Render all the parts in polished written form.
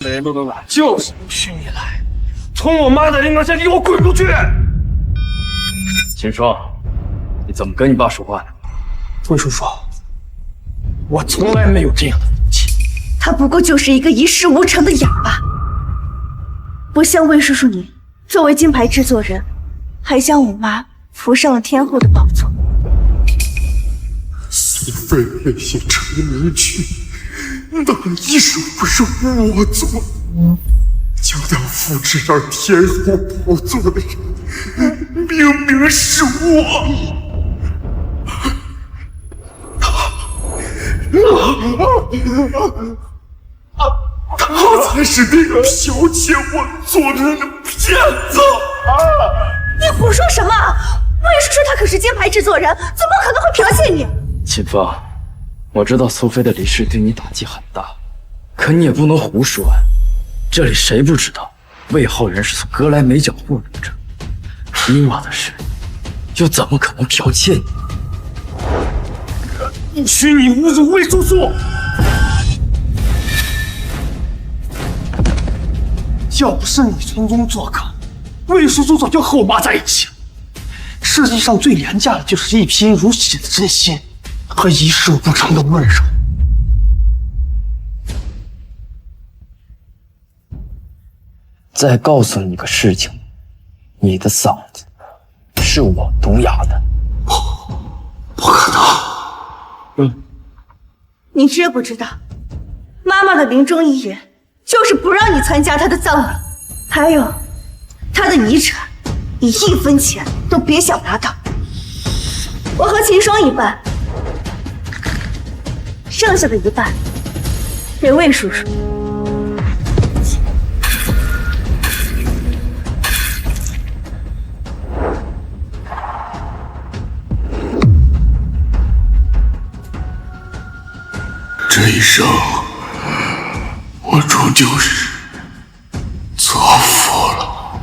雷路的懒就是不许你来，从我妈的灵堂前给我滚出去！秦霜，你怎么跟你爸说话呢？魏叔叔，我从来没有这样的父亲。他不过就是一个一事无成的哑巴，不像魏叔叔你，作为金牌制作人，还将我妈扶上了天后的宝座。苏菲那些成名曲，哪一首不是我做？将它复制上天后宝座的人，明明是我。他才是那个剽窃我做人的骗子！你胡说什么？魏叔叔他可是金牌制作人，怎么可能会剽窃你？秦风，我知道苏菲的离世对你打击很大，可你也不能胡说啊！这里谁不知道魏浩然是从格莱美角获得者？伊娃的事，又怎么可能剽窃你？不许你侮辱魏叔叔！要不是你从中作梗，魏叔叔早就和我妈在一起了。世界上最廉价的就是一贫如洗的真心和一事无成的温柔。再告诉你个事情，你的嗓子是我毒哑的。不可能！你知不知道，妈妈的临终遗言就是不让你参加她的葬礼，还有她的遗产，你1分钱都别想拿到。我和秦霜一半，剩下的一半给魏叔叔。这一生，我终究是错付了。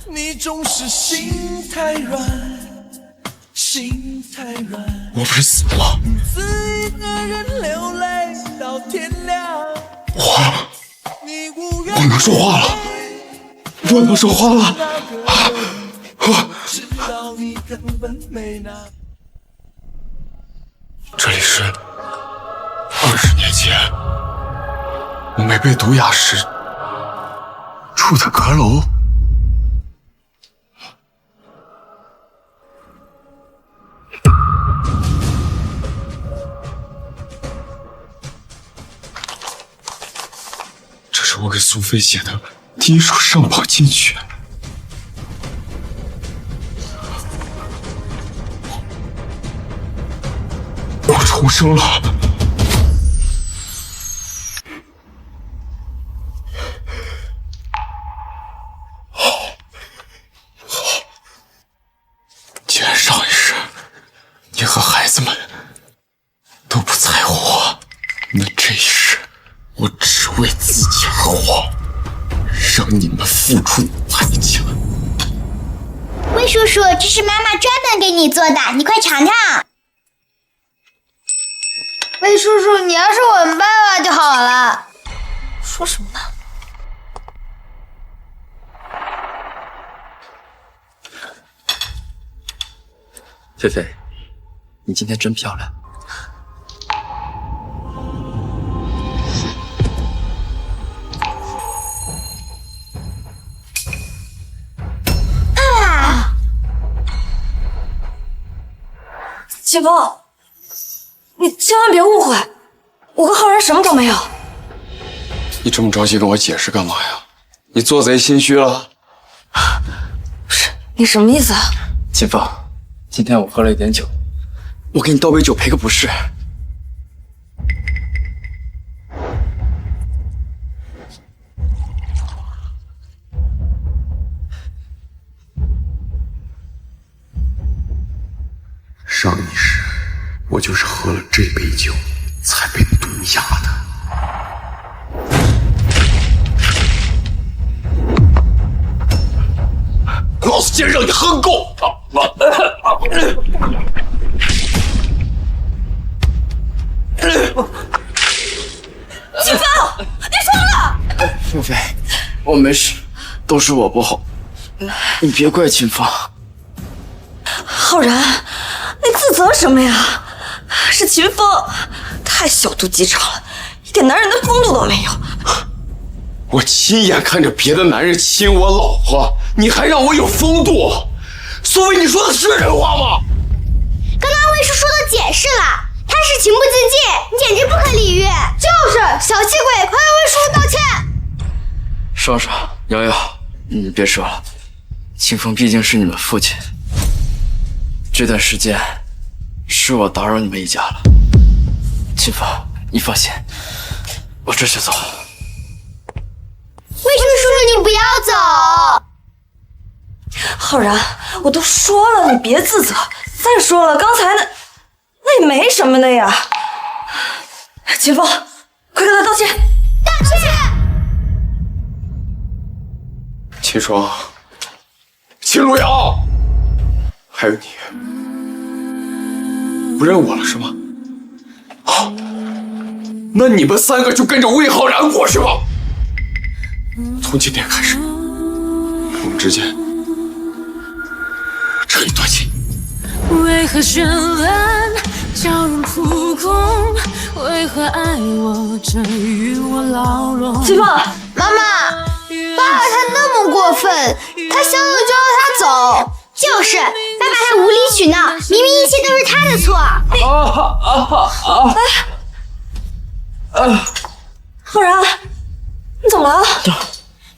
你总是心太软，心太软。我不是死了，自一个人流泪到天亮。我能说话了，我能说话了。这里是20年前我没被毒哑时住的阁楼。这是我给苏菲写的第一首上榜金曲。我重生了。既然上一世你和孩子们都不在乎我，那这一世我只为自己而活，让你们付出代价。魏叔叔，这是妈妈专门给你做的，你快尝尝。魏叔叔，你要是我们爸爸就好了。说什么呢？菲菲，你今天真漂亮。秦风，你千万别误会，我和浩然什么都没有。你这么着急跟我解释干嘛呀？你做贼心虚了？不是，你什么意思啊？秦风，今天我喝了一点酒，我给你倒杯酒赔个不是。上一世我就是喝了这杯酒才被毒哑的。老子今天让你喝够！苏菲，我没事，都是我不好，你别怪秦风。浩然，你自责什么呀？是秦风，太小肚鸡肠了，一点男人的风度都没有。我亲眼看着别的男人亲我老婆，你还让我有风度？苏菲，你说的是人话吗？刚刚魏叔叔都解释了，他是情不自禁，简直不可理喻。就是小气鬼，快为魏叔叔道歉！爽爽，瑶瑶，你别说了，清风毕竟是你们父亲，这段时间是我打扰你们一家了。清风，你放心，我这就走。魏叔叔，你不要走！浩然，我都说了，你别自责。再说了，刚才那也没什么的呀。秦风，快跟他道歉！道歉！秦霜，秦路遥，还有你，不认我了是吗？好，那你们三个就跟着魏浩然过去吧。从今天开始，我们之间彻底断亲。为何绚烂叫人扑空？为何爱我这与我牢笼？秦风，妈妈，爸爸他那么过分，他想走就让他走。就是，爸爸他无理取闹，明明一切都是他的错。浩然，你怎么了？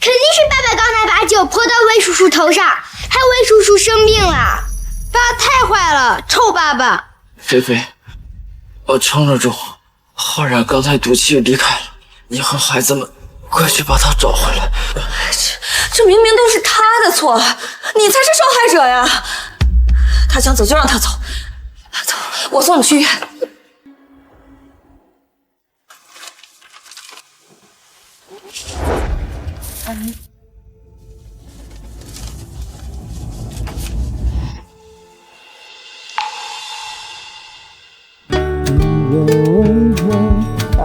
肯定是爸爸刚才把酒泼到魏叔叔头上，害魏叔叔生病了。爸太坏了，臭爸爸！菲菲，我撑得住。浩然刚才赌气离开了，你和孩子们快去把他找回来。这明明都是他的错，你才是受害者呀！他想走就让他走，走，我送你去医院。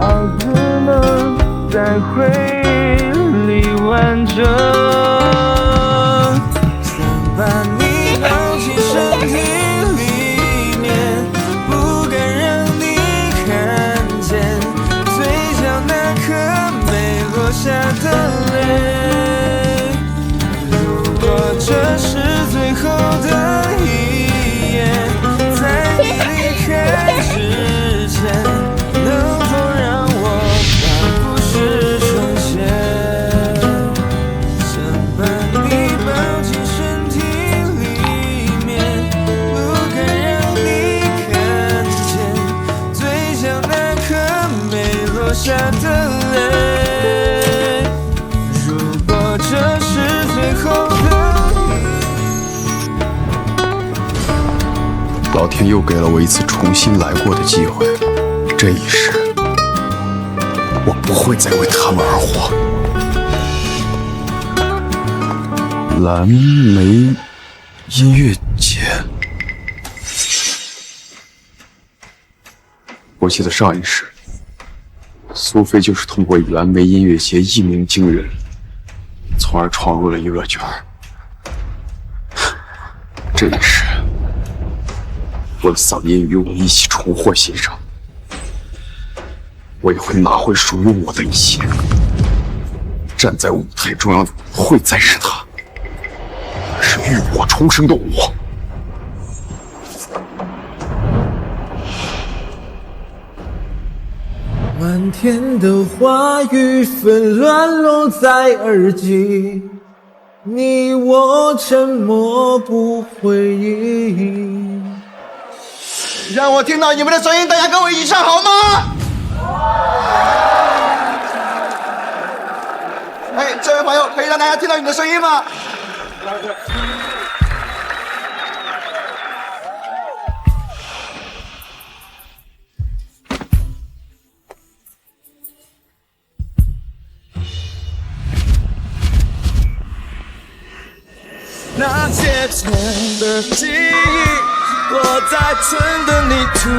爱只能在回忆里完整，想把你抱进身体里面，不敢让你看见嘴角那颗没落下的泪。如果这是最后的一夜，在你离开之前。下的泪，如果这是最后的，老天又给了我一次重新来过的机会，这一世，我不会再为他们而活。蓝莓音乐节，我记得上一世。苏菲就是通过蓝莓音乐节一鸣惊人，从而闯入了娱乐圈。这一世，我的嗓音与我一起重获新生，我也会拿回属于我的一切。站在舞台中央的不会再是他，而是浴火重生的我。漫天的花雨纷乱落在耳际，你我沉默不回应。让我听到你们的声音，大家跟我一起唱好吗？哎，这位朋友，可以让大家听到你的声音吗？那结成的记忆，落在春的泥土，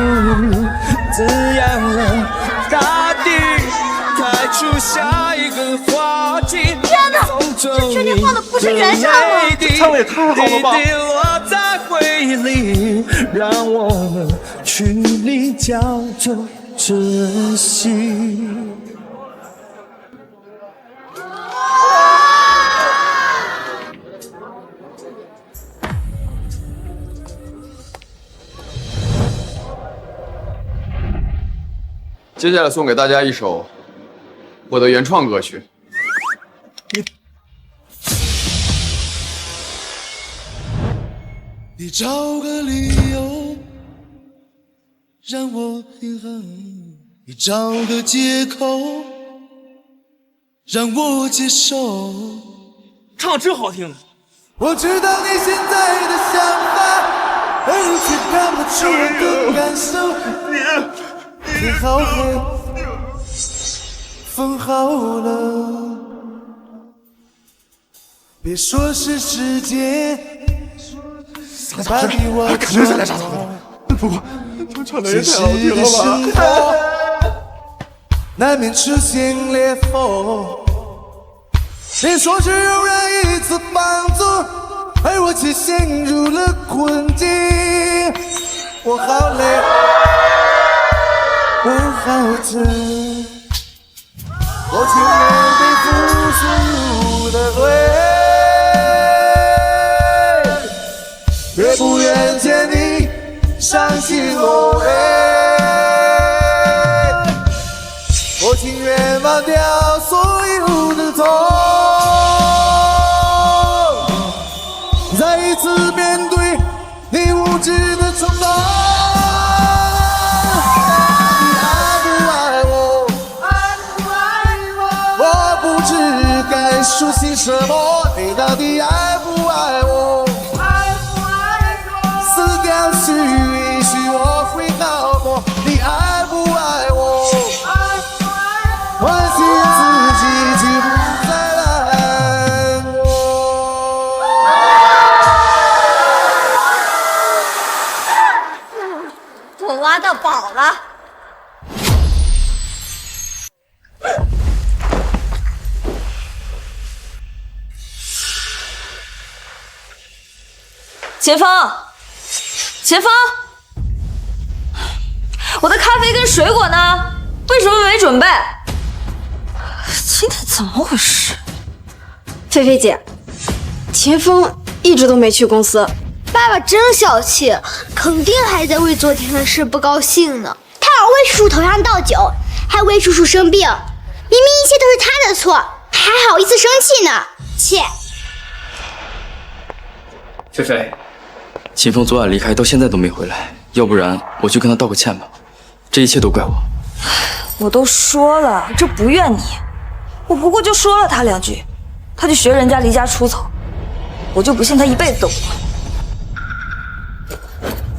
滋养了大地，开出下一个花季。这确定放的不是原唱吗？唱的也太好了吧！滴滴落在回忆里，让我们去理叫做珍惜。接下来送给大家一首我的原创歌曲。你找个理由让我平衡，你找个借口让我接受。唱得真好听。我知道你现在的想法，而却看不出我的感受。天好黑，风好冷，别说是时间把你忘了。肯定是来啥不过他唱的也太好听了吧！难免出现裂缝，别说只有人一次放纵，而我却陷入了困境。我好累，我好疼，我情愿背负所有的罪，也不愿见你伤心落泪。我情愿忘掉所有的痛，再一次面对你无知的冲动。你爱不爱我？爱不爱我？我不知该说些什么。你到底爱不爱我？爱不爱我？撕掉许也许我会好过。你爱不爱我？爱不爱我？唤醒自己，就不再难过。我挖到宝了。秦风，秦风，我的咖啡跟水果呢？为什么没准备？今天怎么回事？菲菲姐，秦风一直都没去公司。爸爸真小气，肯定还在为昨天的事不高兴呢。他往魏叔叔头上倒酒，害魏叔叔生病，明明一切都是他的错，还好意思生气呢？切！菲菲，秦风昨晚离开到现在都没回来，要不然我去跟他道个歉吧。这一切都怪我。我都说了，这不怨你，我不过就说了他两句，他就学人家离家出走，我就不信他一辈子都不会。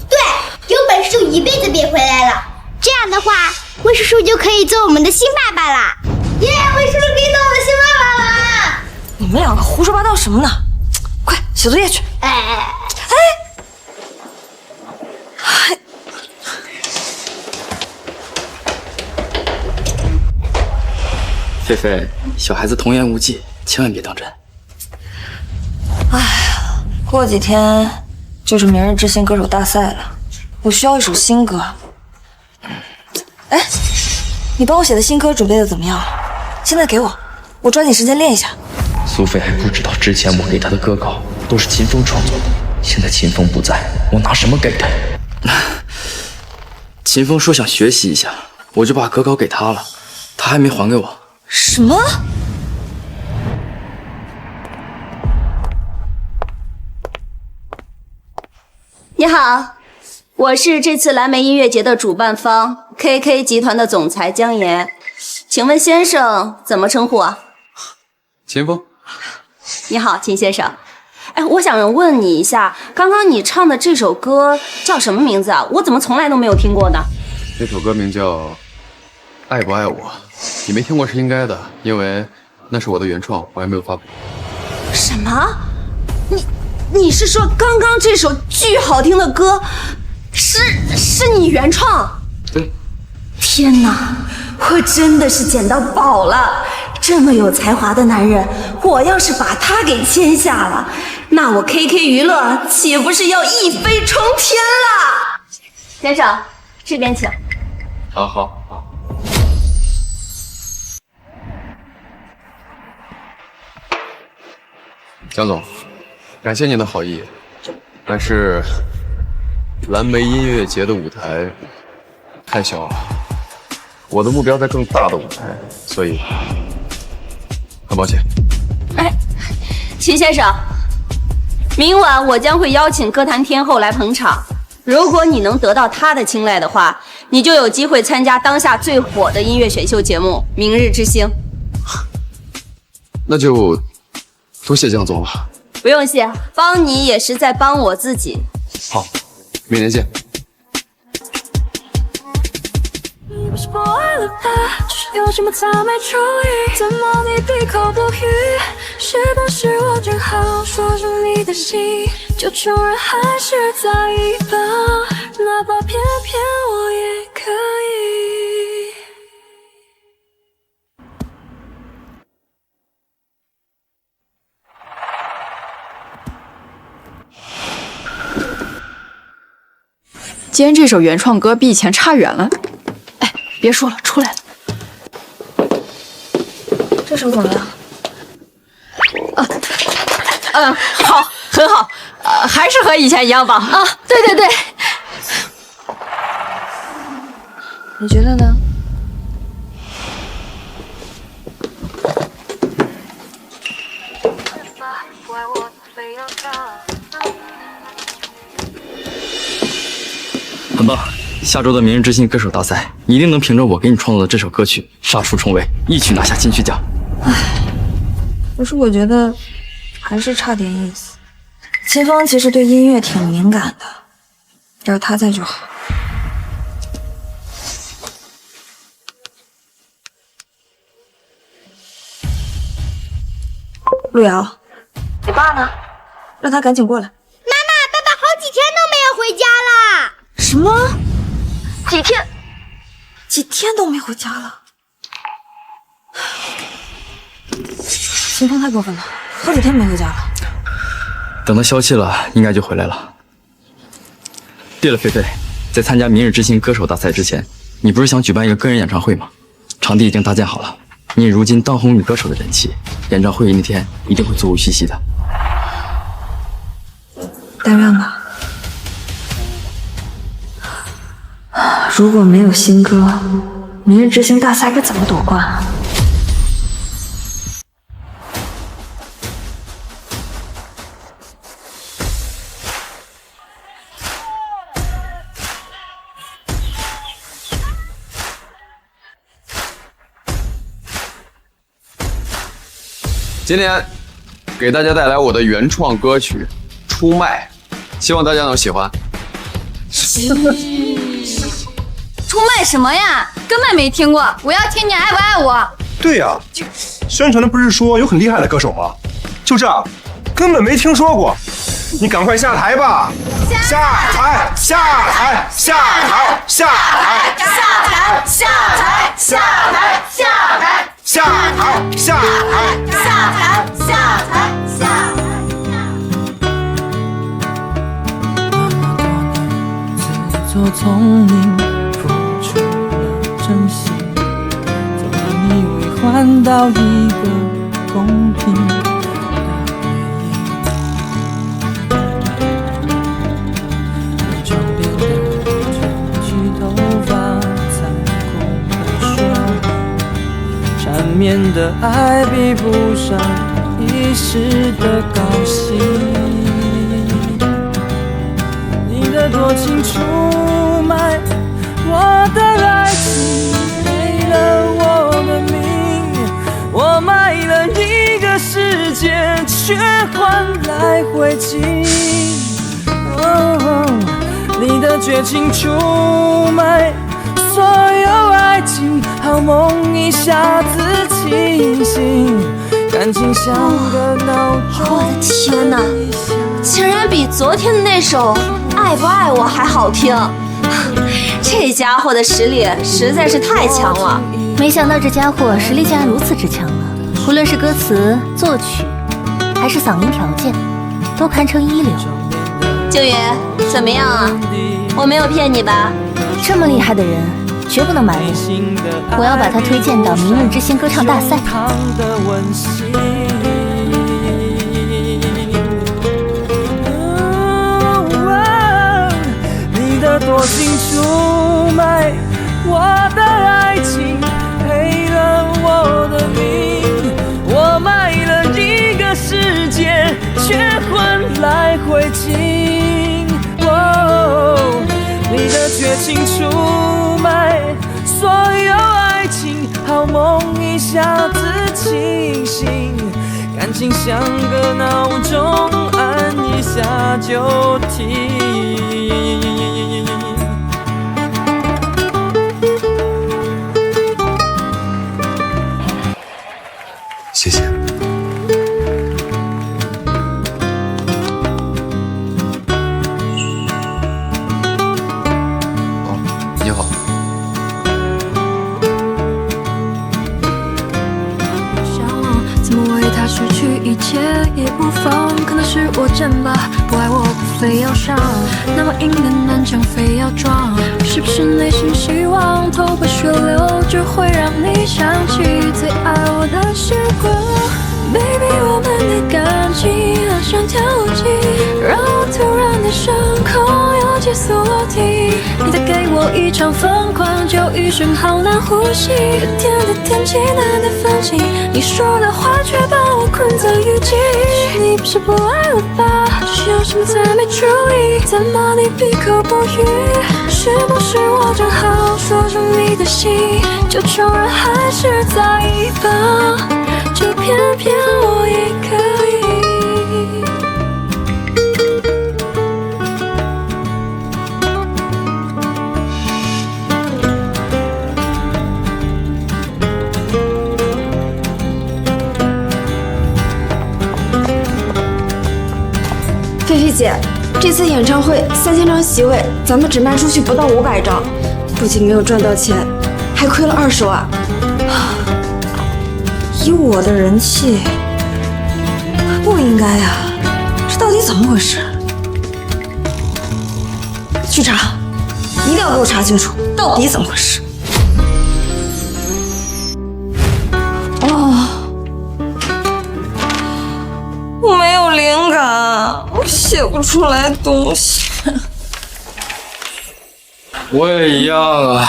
对，有本事就一辈子别回来了。这样的话，魏叔叔就可以做我们的新爸爸啦！耶，魏叔叔可以做我们新爸爸啦！你们两个胡说八道什么呢？快写作业去！哎！菲菲，小孩子童言无忌，千万别当真。哎呀，过几天就是明日之星歌手大赛了，我需要一首新歌。哎，你帮我写的新歌准备的怎么样了？现在给我，我抓紧时间练一下。苏菲还不知道，之前我给她的歌稿都是秦风创作的，现在秦风不在，我拿什么给她？秦风说想学习一下，我就把歌稿给他了，他还没还给我。什么？你好，我是这次蓝莓音乐节的主办方 KK 集团的总裁江岩，请问先生怎么称呼啊？秦风。你好，秦先生。哎，我想问你一下，刚刚你唱的这首歌叫什么名字啊？我怎么从来都没有听过呢？这首歌名叫《爱不爱我》，你没听过是应该的，因为那是我的原创，我还没有发布。什么？你是说刚刚这首巨好听的歌是你原创？对。天哪，我真的是捡到宝了！这么有才华的男人，我要是把他给签下了，那我 KK 娱乐岂不是要一飞冲天了？先生，这边请。好。江总，感谢您的好意，但是蓝莓音乐节的舞台太小了，我的目标在更大的舞台，所以很抱歉。哎，秦先生，明晚我将会邀请歌坛天后来捧场，如果你能得到她的青睐的话，你就有机会参加当下最火的音乐选秀节目《明日之星》。那就多谢江总了。不用谢，帮你也是在帮我自己。好，明年见。你不是不爱了他，只是有什么他没注意，怎么你闭口不语？是不是我正好说出你的心，就穷人还是在一旁，哪怕偏偏我也可以。今天这首原创歌比以前差远了。哎，别说了，出来了。这首怎么样？好，很好，还是和以前一样吧。啊，对对对。你觉得呢？很棒！下周的明日之星歌手大赛，你一定能凭着我给你创作的这首歌曲杀出重围，一举拿下金曲奖。可是我觉得还是差点意思。秦风其实对音乐挺敏感的，要是他在就好。路遥，你爸呢？让他赶紧过来。爸爸好几天都没有回家啦。什么？几天都没回家了？秦风太过分了，好几天没回家了。等他消气了，应该就回来了。对了，菲菲，在参加明日之星歌手大赛之前，你不是想举办一个个人演唱会吗？场地已经搭建好了，你如今当红女歌手的人气，演唱会那天一定会座无虚席的。但愿吧。如果没有新歌，明日之星大赛该怎么夺冠啊？今天给大家带来我的原创歌曲《出卖》，希望大家能喜欢。出卖什么呀？根本没听过。我要听你爱不爱我。对呀，宣传的不是说有很厉害的歌手吗？就这，根本没听说过。你赶快下台吧！下台！下台！下台！下台！下台！下台！下台！下台！下台！下台！下台！下台！下台！自作聪明，付出了真心，总让你为换到一个公平的回应。你装点的卷起头发，残酷的说，缠绵的爱比不上一时的高兴。你的多情出卖我的爱情，没了我的命，我卖了一个世界，却换来灰烬。你的绝情出卖所有爱情，好梦一下子清醒，感情像个闹钟。我的天哪，竟然比昨天的那首《爱不爱我》还好听！这家伙的实力实在是太强了，没想到这家伙实力竟然如此之强啊！无论是歌词、作曲，还是嗓音条件，都堪称一流。静宇，怎么样啊？我没有骗你吧？这么厉害的人，绝不能埋没。我要把他推荐到明日之星歌唱大赛。你的多情出卖我的爱情，赔了我的命，我卖了一个世界，却换来灰烬。哦，你的绝情出卖所有爱情，好梦一下子清醒，感情像个闹钟，按一下就停。谢谢。你好。怎么为他失去一切也无妨？可能是我贱吧，不爱我不非要上，那么硬的南墙非要撞，是不是内心希望头破血流，只会让你想起最爱我的时光。Baby， 我们的感情好像跳机，让我突然的伤口有解锁题。你再给我一场疯狂，就一瞬好难呼吸。热天的天气难得放晴，你说的话却把我困在雨季。你不是不爱我吧？是有什么才没注意？怎么你闭口不语？是不是我正好说出你的心，就承认还是在一旁？就偏偏我也可以。菲菲姐，这次演唱会3000张席位，咱们只卖出去不到500张，不仅没有赚到钱，还亏了20万。以我的人气，不应该呀，这到底怎么回事？去查，一定要给我查清楚，到底怎么回事？哦，我没有灵感，我写不出来东西。我也一样啊。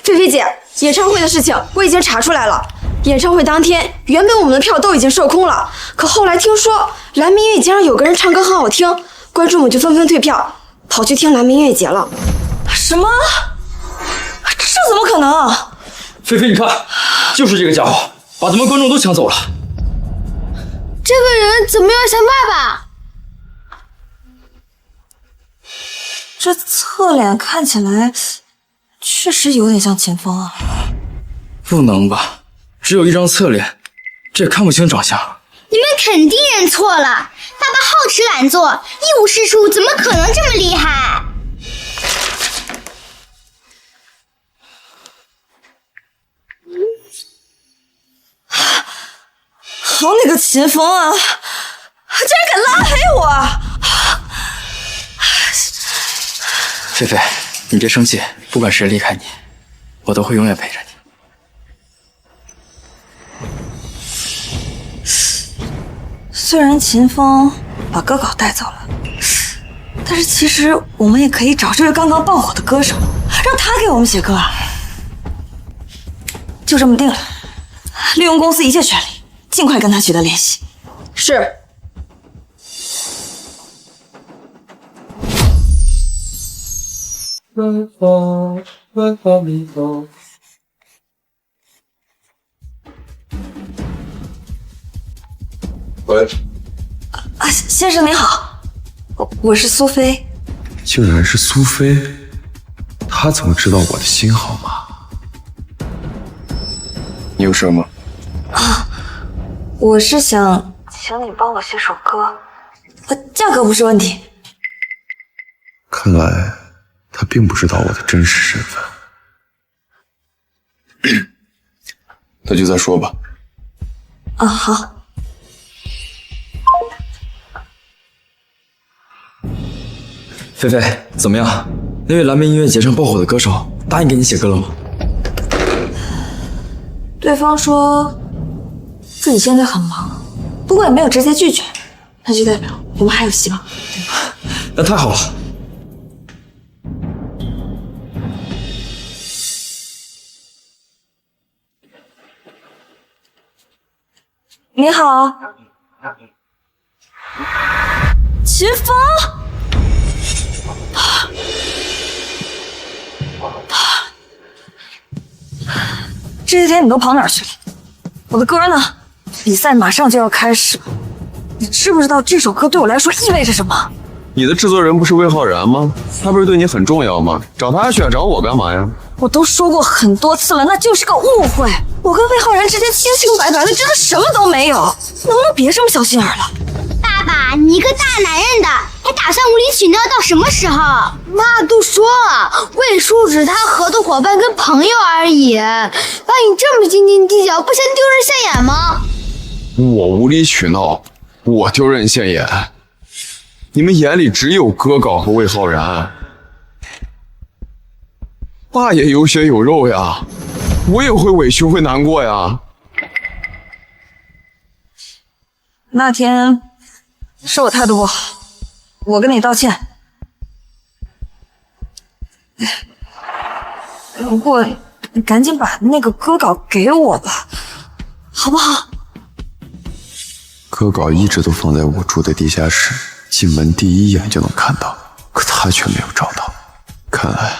菲菲姐，演唱会的事情我已经查出来了。演唱会当天，原本我们的票都已经售空了，可后来听说蓝明音乐节上有个人唱歌很好听，观众们就纷纷退票，跑去听蓝明音乐节了。什么？这怎么可能？菲菲，你看，就是这个家伙把咱们观众都抢走了。这个人怎么有点像爸爸？这侧脸看起来确实有点像秦风啊。不能吧？只有一张侧脸，这也看不清长相。你们肯定认错了，爸爸好吃懒做，一无是处，怎么可能这么厉害？好你个秦风啊，竟然敢拉黑我！菲菲，你别生气，不管谁离开你，我都会永远陪着你。虽然秦风把歌稿带走了，但是其实我们也可以找这位刚刚爆火的歌手，让他给我们写歌啊。就这么定了，利用公司一切权利，尽快跟他取得联系。是。喂，啊，先生您好，我是苏菲。竟然是苏菲，她怎么知道我的新号码？你有事吗？啊，我是想请你帮我写首歌，价格不是问题。看来她并不知道我的真实身份。那就再说吧。啊，好。菲菲，怎么样？那位蓝莓音乐节上爆火的歌手答应给你写歌了吗？对方说自己现在很忙，不过也没有直接拒绝，那就代表我们还有希望。那太好了。你好，秦风。这些天你都跑哪儿去了？我的歌呢？比赛马上就要开始了，你知不知道这首歌对我来说意味着什么？你的制作人不是魏浩然吗？他不是对你很重要吗？找他去，找我干嘛呀？我都说过很多次了，那就是个误会。我跟魏浩然之间清清白白的，真的什么都没有，能不能别这么小心眼了？爸爸，你一个大男人的，还打算无理取闹到什么时候？妈都说了，魏叔只是他合作伙伴跟朋友而已。爸，你这么斤斤计较，不嫌丢人现眼吗？我无理取闹，我丢人现眼？你们眼里只有哥搞和魏浩然，爸也有血有肉呀，我也会委屈会难过呀。那天是我态度不好，我跟你道歉。不过你赶紧把那个歌稿给我吧，好不好？歌稿一直都放在我住的地下室，进门第一眼就能看到，可他却没有找到。看来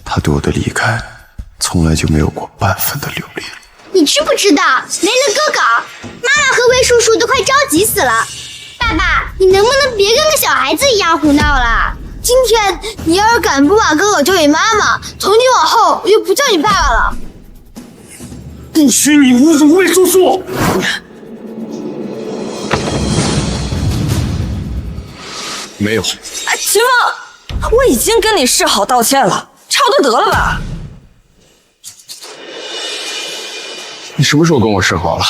他对我的离开从来就没有过半分的留恋。你知不知道没了歌稿，妈妈和魏叔叔都快着急死了。爸爸，你能不能别跟个小孩子一样胡闹了？今天你要是敢不把歌稿交给妈妈，从今往后我就不叫你爸爸了。不许你侮辱魏叔叔！没有。哎，秦风，我已经跟你示好道歉了，差不多得了吧？你什么时候跟我示好了？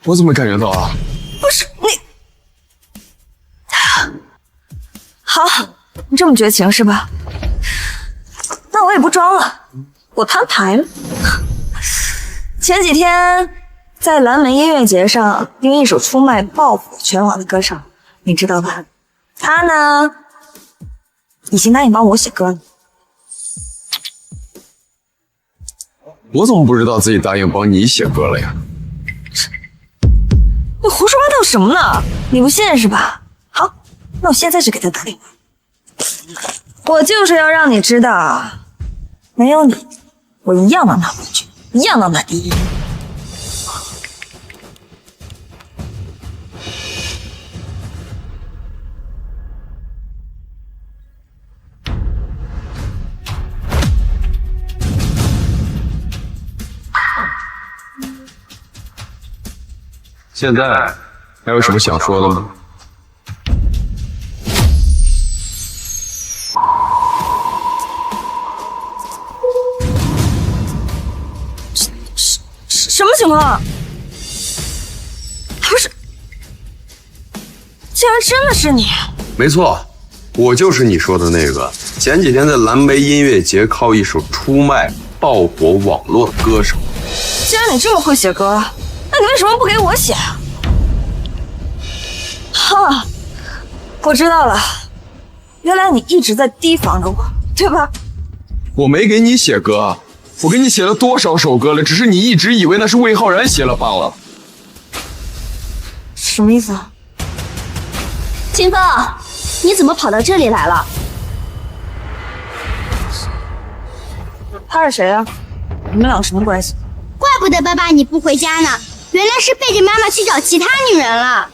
我怎么感觉到啊？不是你，好，你这么绝情是吧？那我也不装了，我摊牌了。前几天在蓝莓音乐节上用一首出卖爆火全网的歌手，你知道吧？他呢，已经答应帮我写歌了。我怎么不知道自己答应帮你写歌了呀？你胡说八道什么呢？你不信是吧？好，那我现在就给他打电话。我就是要让你知道，没有你，我一样能拿冠军，一样能拿第一。现在还有什么想说的吗？什么情况？不是，竟然真的是你！没错，我就是你说的那个前几天在蓝莓音乐节靠一首出卖爆火网络的歌手。既然你这么会写歌，那你为什么不给我写啊？哈，我知道了，原来你一直在提防着我，对吧？我没给你写歌，我给你写了多少首歌了，只是你一直以为那是魏浩然写了罢了。什么意思啊？秦风，你怎么跑到这里来了？他是谁啊？你们俩什么关系？怪不得爸爸你不回家呢，原来是背着妈妈去找其他女人了。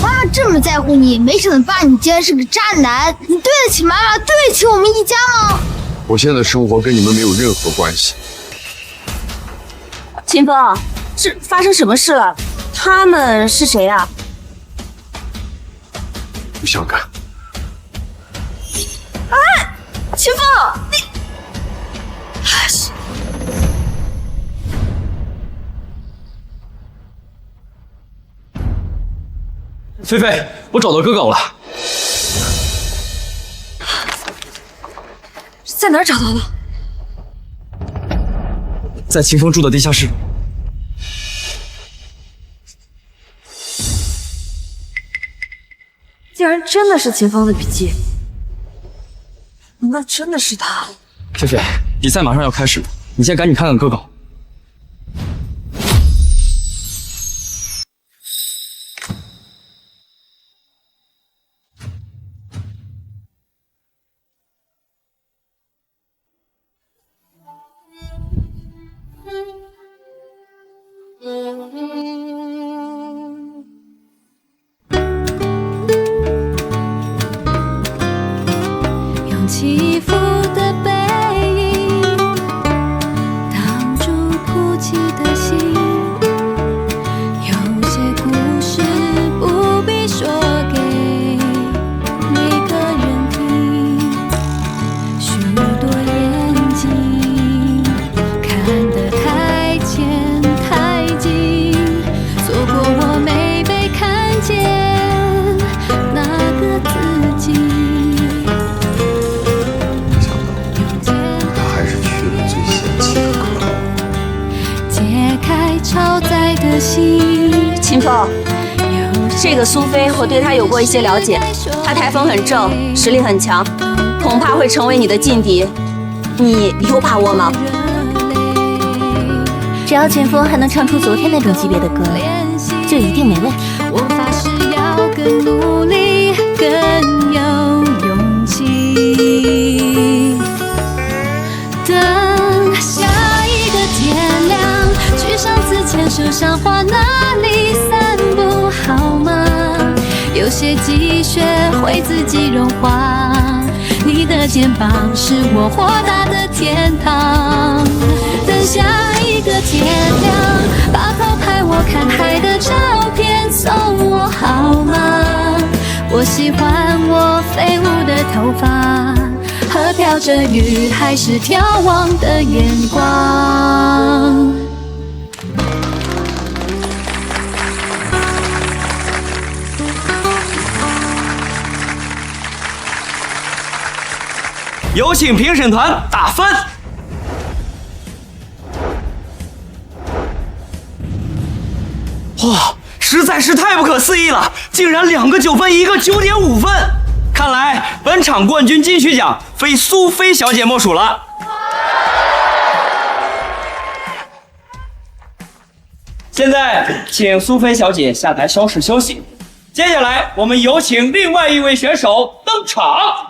妈妈这么在乎你，没想到爸你竟然是个渣男。你对得起妈妈，对得起我们一家吗？我现在生活跟你们没有任何关系。秦风，是发生什么事了？他们是谁呀？不想看。哎，秦风，你，菲菲，我找到哥哥了。在哪儿找到的？在秦风住的地下室。竟然真的是秦风的笔记，那真的是他。菲菲，比赛马上要开始了，你先赶紧看看哥哥。用起伏的背影挡住哭泣的心，有些故事不必说给每个人听，许多眼睛看得太浅太近，错过我没被看见那个自己。解开超载的心。秦风，这个苏菲，我对她有过一些了解，她台风很正，实力很强，恐怕会成为你的劲敌。你有把握吗？只要秦风还能唱出昨天那种级别的歌，就一定没问题。我发誓要更努力，更有勇气。等下一个天亮，去上次牵手赏花那里散步好吗？有些积雪会自己融化，你的肩膀是我豁达的天堂。等下一个天亮，把偷拍我看海的照片送我好吗？我喜欢我飞舞的头发和飘着雨还是眺望的眼光。有请评审团打分。哇，实在是太不可思议了，竟然2个9分，1个9.5分。看来本场冠军金曲奖非苏菲小姐莫属了。现在请苏菲小姐下台消室休息。接下来我们有请另外一位选手登场。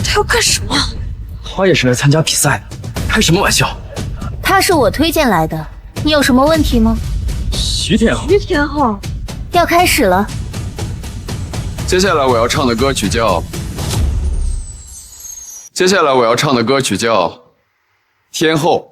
他要干什么？他也是来参加比赛的，开什么玩笑？他是我推荐来的，你有什么问题吗？徐天浩，徐天浩，要开始了。接下来我要唱的歌曲叫《天后》。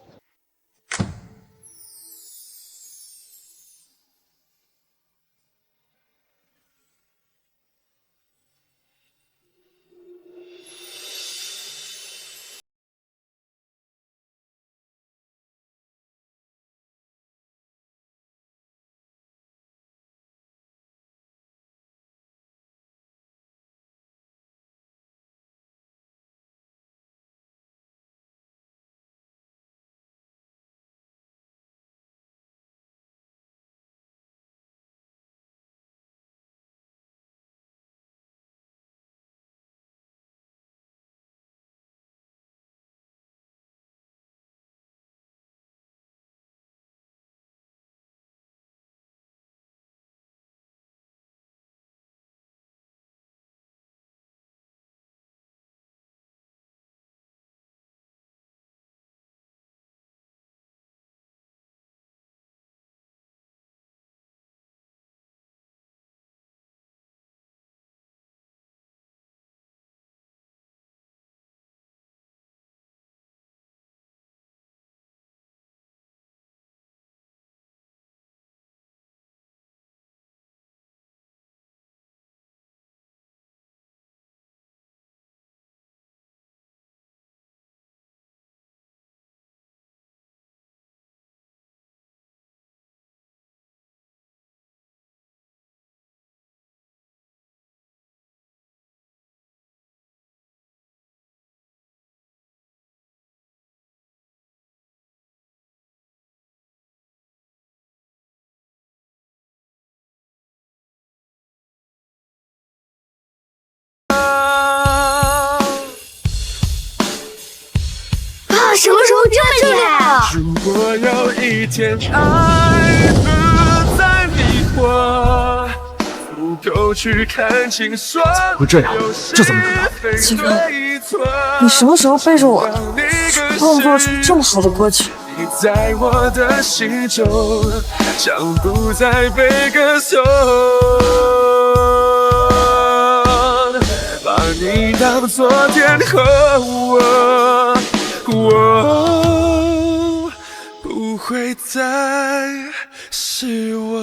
什么时候这么厉害啊？如果有一天爱不再迷惑，不够去看清所有会这样？这怎么可能？秦风，你什么时候背着我创作出这么好的歌曲？你在我的心中，将不再被歌颂。把你当作天和我不会再是我。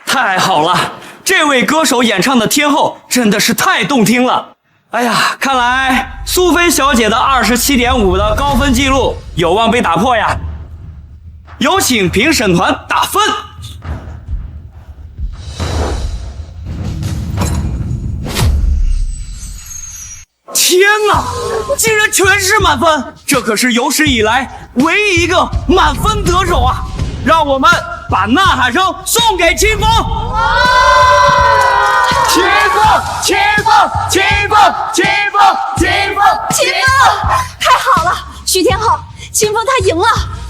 太好了，这位歌手演唱的《天后》真的是太动听了。哎呀，看来苏菲小姐的27.5的高分记录有望被打破呀！有请评审团打分。天哪，竟然全是满分！这可是有史以来唯一一个满分得手啊！让我们把呐喊声送给秦风！秦风，秦风，秦风，秦风，秦风，秦风，太好了！徐天后，秦风他赢了，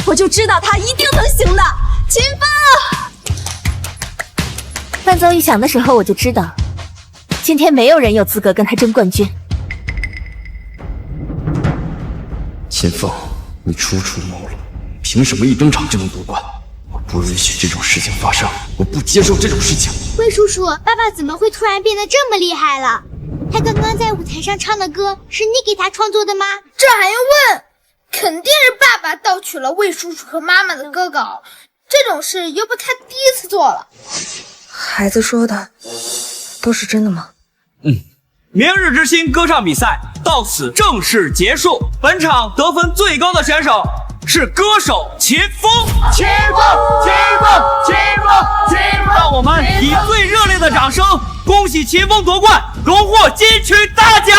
我就知道他一定能行的。秦风，伴奏一响的时候，我就知道，今天没有人有资格跟他争冠军。秦风，你初出茅庐，凭什么一登场就能夺冠？我不允许这种事情发生，我不接受这种事情。魏叔叔，爸爸怎么会突然变得这么厉害了？他刚刚在舞台上唱的歌是你给他创作的吗？这还用问？肯定是爸爸盗取了魏叔叔和妈妈的歌稿，这种事又不他第一次做了。孩子说的都是真的吗？明日之星歌唱比赛到此正式结束。本场得分最高的选手是歌手秦风。秦风，秦风，秦风，秦风！让我们以最热烈的掌声恭喜秦风夺冠，荣获金曲大奖！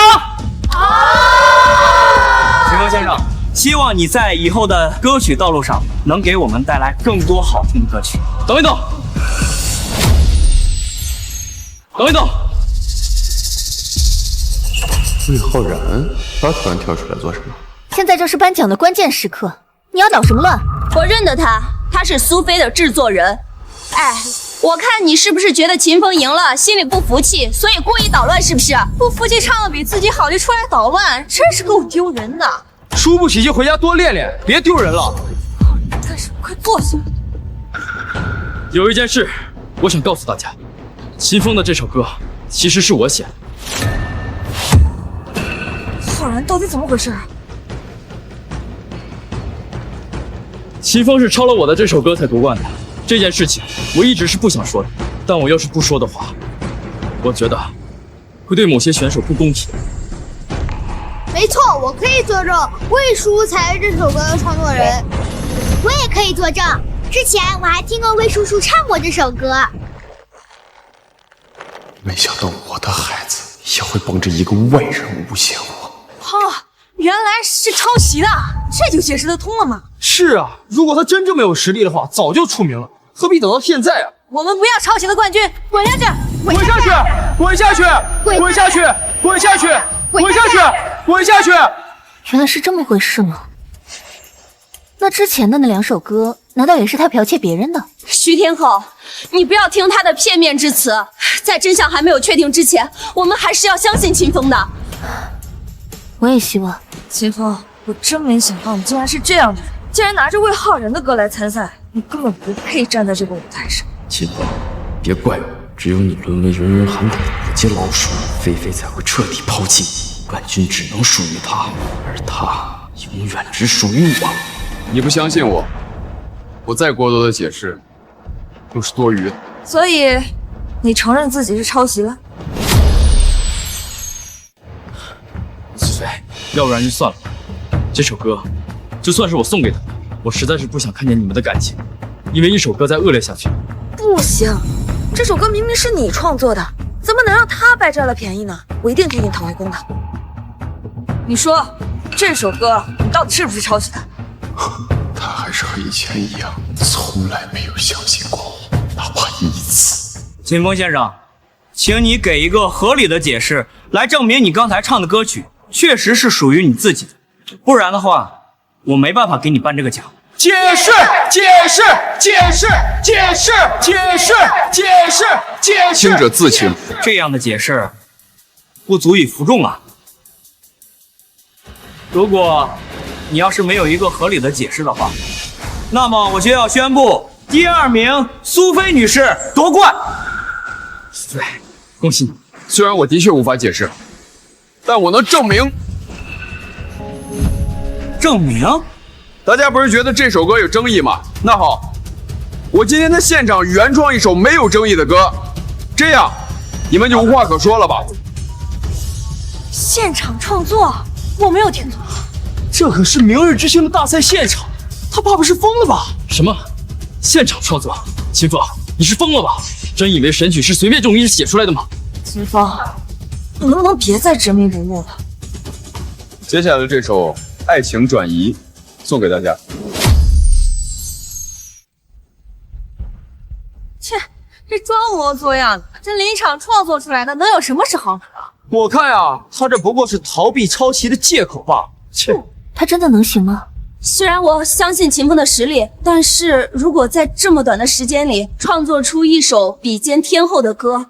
秦风先生，希望你在以后的歌曲道路上能给我们带来更多好听的歌曲。等一等，等一等。魏浩然，他突然跳出来做什么？现在正是颁奖的关键时刻，你要捣什么乱？我认得他，他是苏菲的制作人。哎，我看你是不是觉得秦风赢了，心里不服气，所以故意捣乱是不是？不服气唱的比自己好就出来捣乱，真是够丢人的。输不起就回家多练练，别丢人了。干什么？快坐下。有一件事，我想告诉大家，秦风的这首歌其实是我写的。浩然到底怎么回事？秦风是抄了我的这首歌才夺冠的，这件事情我一直是不想说的，但我要是不说的话，我觉得会对某些选手不公平。没错，我可以作证，魏叔才是这首歌的创作人。我也可以作证，之前我还听过魏叔叔唱过这首歌。没想到我的孩子也会帮着一个外人诬陷我。原来是抄袭的，这就解释得通了嘛。是啊，如果他真这么有实力的话，早就出名了，何必等到现在啊？我们不要抄袭的冠军，滚下去！滚下去！滚下去！滚下去！滚下去！滚下去！滚下去！原来是这么回事吗？那之前的那2首歌，难道也是他剽窃别人的？徐天后，你不要听他的片面之词，在真相还没有确定之前，我们还是要相信秦风的。我也希望。秦风，我真没想到你竟然是这样的人，竟然拿着魏浩然的歌来参赛，你根本不配站在这个舞台上。秦风，别怪我，只有你沦为人人喊打的过街老鼠，菲菲才会彻底抛弃你，冠军只能属于他，而他永远只属于我。你不相信我，我再过多的解释都是多余的。所以，你承认自己是抄袭了？苏菲，要不然就算了，这首歌就算是我送给他，我实在是不想看见你们的感情因为一首歌再恶劣下去。不行，这首歌明明是你创作的，怎么能让他白占了便宜呢？我一定替你讨回公道。你说，这首歌你到底是不是抄袭的？他还是是和以前一样，从来没有相信过我，哪怕一次。秦风先生，请你给一个合理的解释，来证明你刚才唱的歌曲确实是属于你自己的，不然的话，我没办法给你颁这个奖。解释，解释，解释，解释，解释，解释，解释。清者自清。这样的解释不足以服众啊。如果你要是没有一个合理的解释的话，那么我就要宣布第2名苏菲女士夺冠。对，恭喜你！虽然我的确无法解释，但我能证明。证明？大家不是觉得这首歌有争议吗？那好，我今天的现场原创一首没有争议的歌，这样你们就无话可说了吧？现场创作，我没有听错。这可是明日之星的大赛现场，他爸爸是疯了吧？什么？现场创作？秦风，你是疯了吧？真以为神曲是随便众音写出来的吗？秦风，你能不能别再执迷不悟了？接下来的这首《爱情转移》送给大家。切，这装模作样的，这临场创作出来的能有什么是好歌？我看呀，他这不过是逃避抄袭的借口罢了。切，他真的能行吗？虽然我相信秦风的实力，但是如果在这么短的时间里创作出一首比肩天后的歌，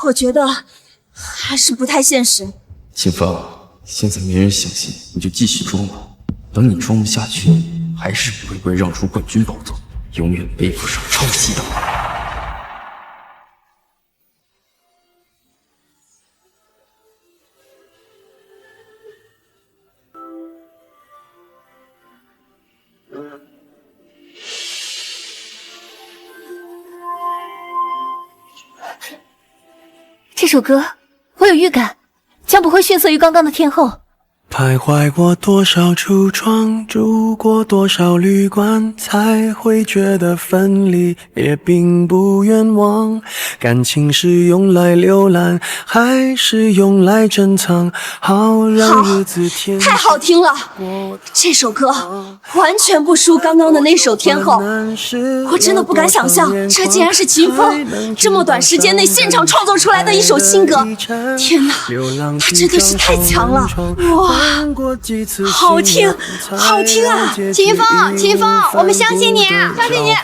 我觉得还是不太现实。秦风，现在没人相信，你就继续装吧。等你装不下去，还是不会让出冠军宝座，永远背负上抄袭的。这首歌我有预感，将不会逊色于刚刚的天后。徘徊过多少橱窗，住过多少旅馆，才会觉得分离也并不冤枉。感情是用来浏览，还是用来珍藏？好让日子甜。太好听了！这首歌完全不输刚刚的那首《天后》，我真的不敢想象，这竟然是秦风这么短时间内现场创作出来的一首新歌。天哪，他真的是太强了！哇！好听，好听啊！秦风，秦风，我们相信你，相信你。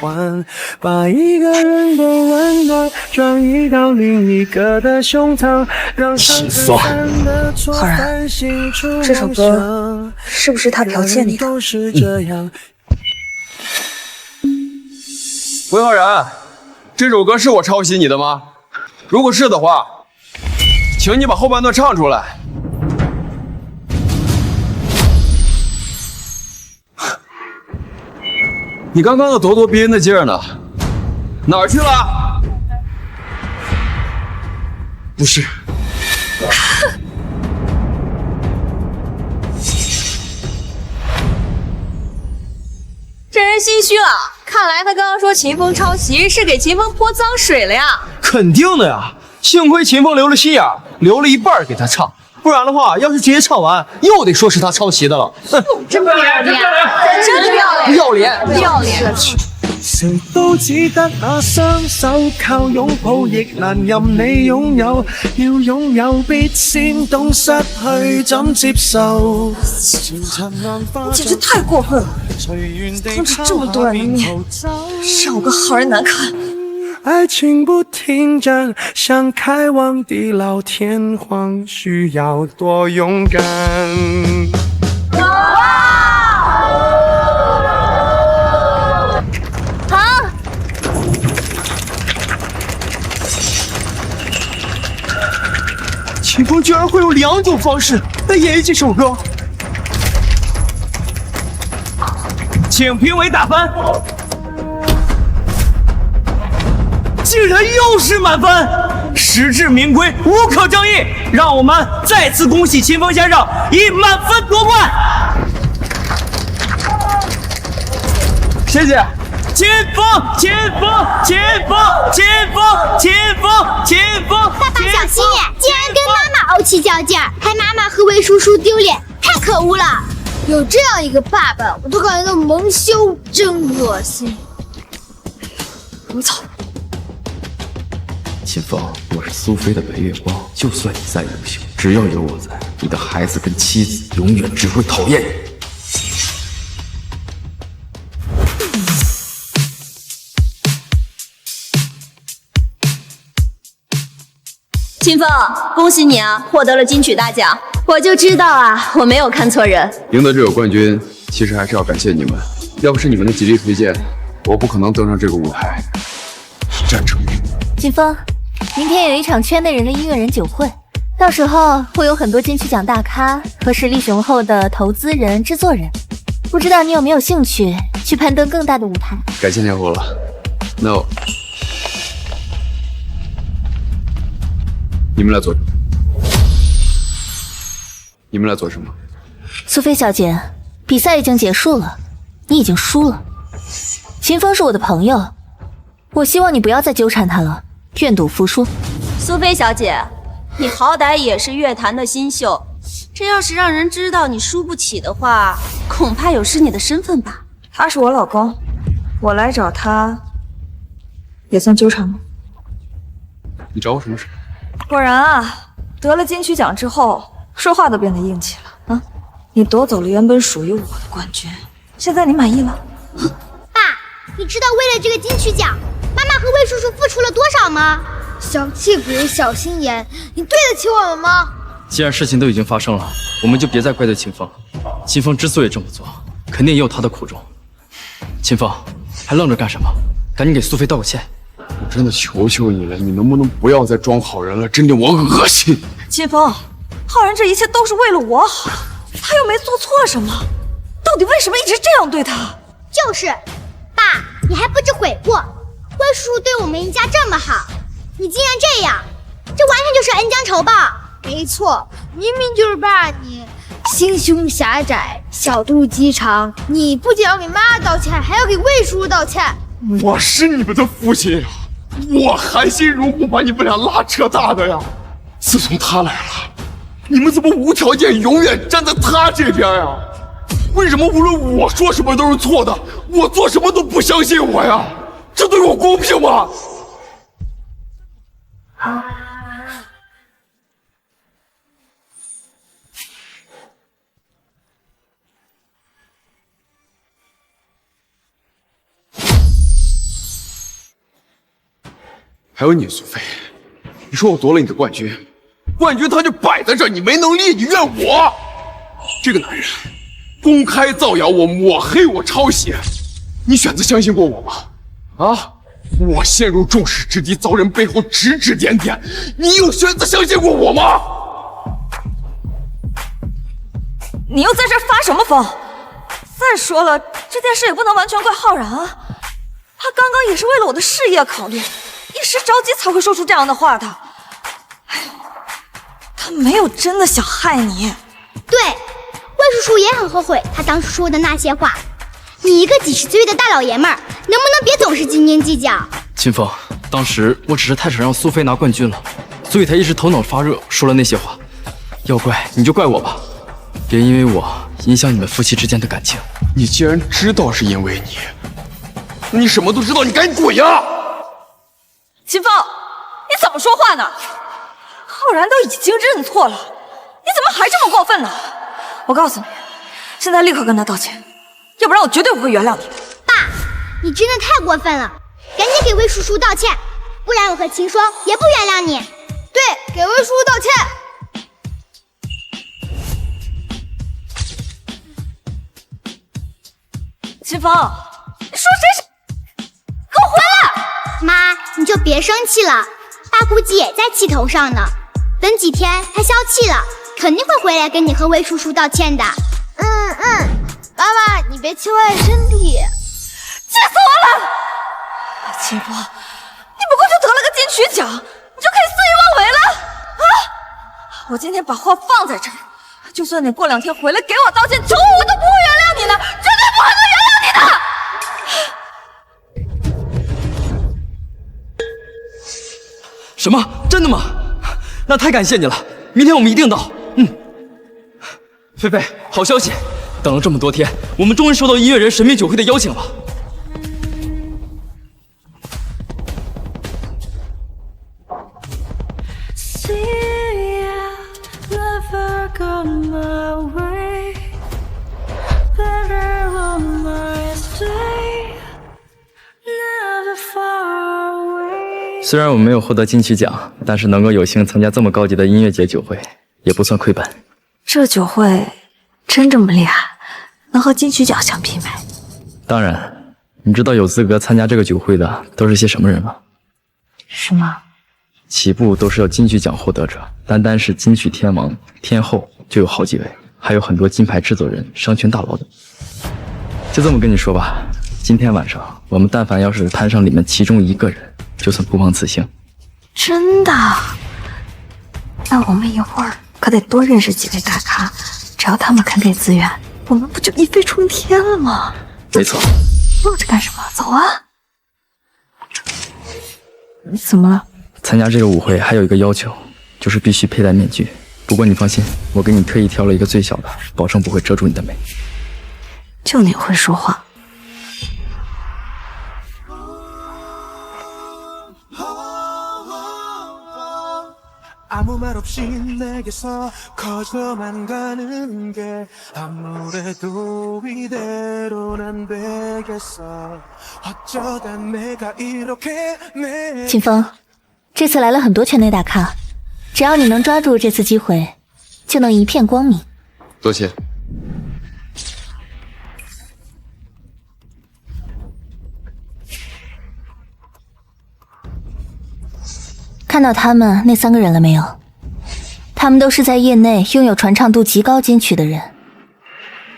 把一个人的温暖转移到另一个的胸膛，让秦风，浩然，这首歌是不是他剽窃你的？温浩然，这首歌是我抄袭你的吗？如果是的话，请你把后半段唱出来。你刚刚的咄咄逼人的劲儿呢？哪儿去了？不是，这人心虚了，看来他刚刚说秦风抄袭是给秦风泼脏水了呀。肯定的呀，幸亏秦风留了心眼，留了一半给他唱，不然的话，要是直接唱完，又得说是他抄袭的了。哼，真不要脸，真不要脸，不要脸，不要脸。谁都只得那雙手靠擁抱，亦難任你擁有。要擁有必先懂失去怎接受。你简直太過分了！当着這麼多人的面，讓我跟浩然難看。愛情不停站，像開往地老天荒，需要多勇敢。秦风居然会用2种方式来演绎这首歌，请评委打分。竟然又是满分，实至名归，无可争议。让我们再次恭喜秦风先生以满分夺冠。谢谢。秦风，秦风，秦风，秦风，秦风，秦风。爸爸小心眼，竟然跟妈妈怄气较劲儿，害妈妈和魏叔叔丢脸，太可恶了。有这样一个爸爸，我都感觉到蒙羞，真恶心。我操！秦风，我是苏菲的白月光，就算你再优秀，只要有我在，你的孩子跟妻子永远只会讨厌你。秦风，恭喜你啊，获得了金曲大奖！我就知道啊，我没有看错人。赢得这个冠军，其实还是要感谢你们。要不是你们的极力推荐，我不可能登上这个舞台，一战成名。秦风，明天有一场圈内人的音乐人酒会，到时候会有很多金曲奖大咖和实力雄厚的投资人、制作人，不知道你有没有兴趣去攀登更大的舞台？感谢年虎了。那你们来做什么？你们来做什么？苏菲小姐，比赛已经结束了，你已经输了。秦风是我的朋友，我希望你不要再纠缠他了，愿赌服输。苏菲小姐，你好歹也是乐坛的新秀，这要是让人知道你输不起的话，恐怕有失你的身份吧？他是我老公，我来找他也算纠缠吗？你找我什么事？果然啊，得了金曲奖之后，说话都变得硬气了啊！你夺走了原本属于我的冠军，现在你满意了？爸，你知道为了这个金曲奖，妈妈和魏叔叔付出了多少吗？小气鬼，小心眼，你对得起我们吗？既然事情都已经发生了，我们就别再怪罪秦风。秦风之所以这么做，肯定也有他的苦衷。秦风，还愣着干什么？赶紧给苏菲道个歉。我真的求求你了，你能不能不要再装好人了？真令我恶心。秦风，浩然这一切都是为了我好，他又没做错什么，到底为什么一直这样对他？就是，爸，你还不知悔过。魏叔叔对我们一家这么好，你竟然这样，这完全就是恩将仇报。没错，明明就是爸你心胸狭窄，小肚鸡肠，你不仅要给妈妈道歉，还要给魏叔叔道歉。我是你们的父亲呀，我含辛茹苦把你们俩拉扯大的呀。自从他来了，你们怎么无条件永远站在他这边呀？为什么无论我说什么都是错的，我做什么都不相信我呀？这对我公平吗？还有你，苏菲，你说我夺了你的冠军，冠军他就摆在这儿，你没能力，你怨我？这个男人公开造谣我、抹黑我、抄袭，你选择相信过我吗？啊，我陷入众矢之的，遭人背后指指点点，你有选择相信过我吗？你又在这发什么疯？再说了，这件事也不能完全怪浩然啊，他刚刚也是为了我的事业考虑。一时着急才会说出这样的话的。哎呦，他没有真的想害你。对，魏叔叔也很后悔他当时说的那些话。你一个几十岁的大老爷们儿，能不能别总是斤斤计较？秦风，当时我只是太想让苏菲拿冠军了，所以才一时头脑发热说了那些话。要怪你就怪我吧，别因为我影响你们夫妻之间的感情。你既然知道是因为你，那你什么都知道，你赶紧滚呀！秦风，你怎么说话呢？浩然都已经认错了，你怎么还这么过分呢？我告诉你，现在立刻跟他道歉，要不然我绝对不会原谅你。爸，你真的太过分了，赶紧给魏叔叔道歉，不然我和秦霜也不原谅你。对，给魏叔叔道歉。秦风，你说谁是？给我回来！妈，你就别生气了，爸估计也在气头上呢。等几天他消气了，肯定会回来跟你和魏叔叔道歉的。妈妈，你别气坏身体。气死我了！秦风，你不过就得了个金曲奖，你就可以肆意妄为了啊！我今天把话放在这儿，就算你过2天回来给我道歉，求我都不会原谅你的，绝对不可能原谅你的。什么？真的吗？那太感谢你了，明天我们一定到。菲菲，好消息，等了这么多天，我们终于收到音乐人神秘酒会的邀请了。虽然我们没有获得金曲奖，但是能够有幸参加这么高级的音乐节酒会，也不算亏本。这酒会真这么厉害，能和金曲奖相媲美？当然，你知道有资格参加这个酒会的都是些什么人吗？是吗？起步都是要金曲奖获得者，单是金曲天王、天后就有好几位，还有很多金牌制作人、商圈大佬等。就这么跟你说吧，今天晚上我们但凡要是摊上里面其中一个人，就算不枉此行。真的？那我们一会儿可得多认识几位大咖，只要他们肯给资源，我们不就一飞冲天了吗？没错。愣着干什么？走啊！怎么了？参加这个舞会还有一个要求，就是必须佩戴面具。不过你放心，我给你特意挑了一个最小的，保证不会遮住你的美。就你会说话。秦风，这次来了很多圈内大咖，只要你能抓住这次机会，就能一片光明。多谢。看到他们那3个人了没有？他们都是在业内拥有传唱度极高金曲的人。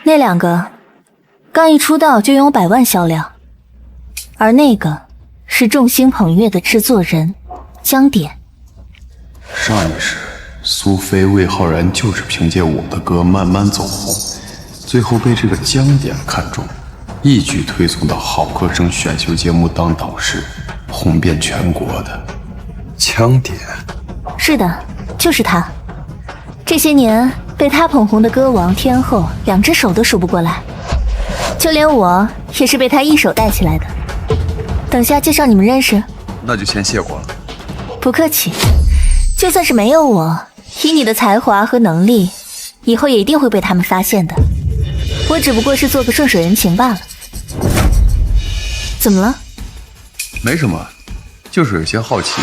那2个刚一出道就拥有100万销量，而那个是众星捧月的制作人江典。上一世，苏菲、魏浩然就是凭借我的歌慢慢走红，最后被这个江典看中，一举推送到好歌声选秀节目当导师，红遍全国的。江典？是的，就是他。这些年被他捧红的歌王天后，2只手都数不过来，就连我也是被他一手带起来的。等下介绍你们认识。那就先谢过了。不客气，就算是没有我，以你的才华和能力，以后也一定会被他们发现的。我只不过是做个顺水人情罢了。怎么了？没什么，就是有些好奇，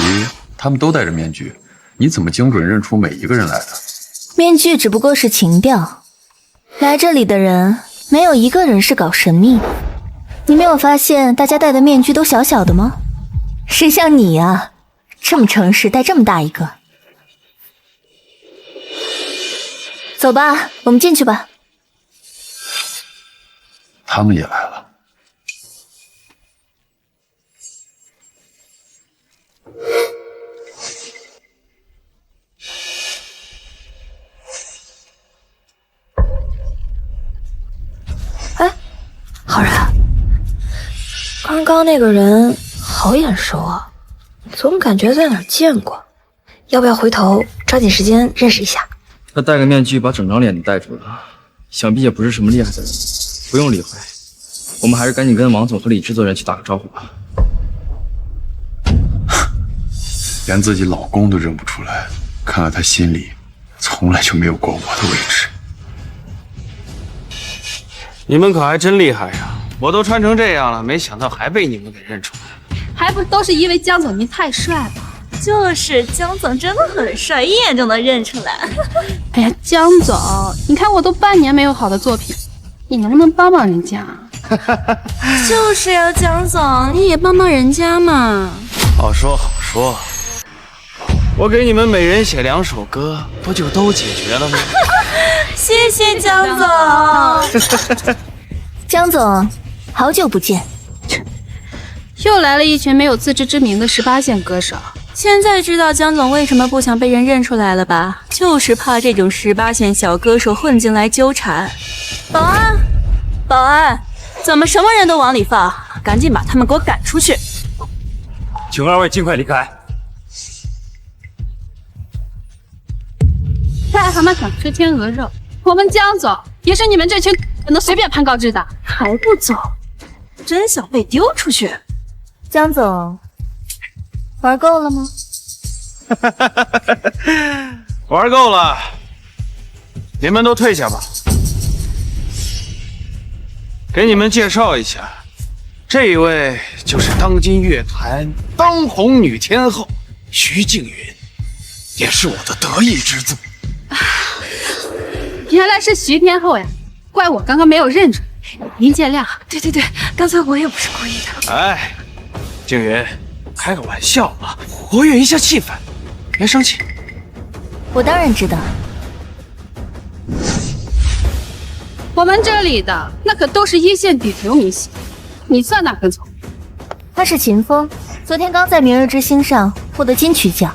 他们都戴着面具，你怎么精准认出每一个人来的？面具只不过是情调，来这里的人没有一个人是搞神秘的。你没有发现大家戴的面具都小小的吗？谁像你啊，这么诚实，戴这么大一个。走吧，我们进去吧。他们也来了。浩然，刚刚那个人好眼熟啊，总感觉在哪儿见过。要不要回头抓紧时间认识一下？他戴个面具把整张脸都戴住了，想必也不是什么厉害的人，不用理会。我们还是赶紧跟王总和李制作人去打个招呼吧。连自己老公都认不出来，看来他心里从来就没有过我的位置。你们可还真厉害呀！我都穿成这样了，没想到还被你们给认出来。还不都是因为江总您太帅了？就是江总真的很帅，一眼就能认出来。哎呀，江总，你看我都半年没有好的作品，你能不能帮帮人家？就是呀，江总，你也帮帮人家嘛。好说好说，我给你们每人写2首歌，不就都解决了吗？谢谢江总。江总，好久不见。又来了一群没有自知之明的18线歌手。现在知道江总为什么不想被人认出来了吧？就是怕这种18线小歌手混进来纠缠。保安，保安，怎么什么人都往里放？赶紧把他们给我赶出去！请2位尽快离开。癞蛤蟆想吃天鹅肉，我们江总也是你们这群不能随便攀高枝的。还不走，真想被丢出去。江总，玩够了吗？玩够了，你们都退下吧。给你们介绍一下，这一位就是当今乐坛当红女天后徐静云，也是我的得意之作。原来是徐天后呀，怪我刚刚没有认出来，您见谅。对，刚才我也不是故意的。哎，静云，开个玩笑嘛，活跃一下气氛，别生气。我当然知道。我们这里的那可都是一线顶流明星，你算哪根葱？他是秦风，昨天刚在《明日之星》上获得金曲奖，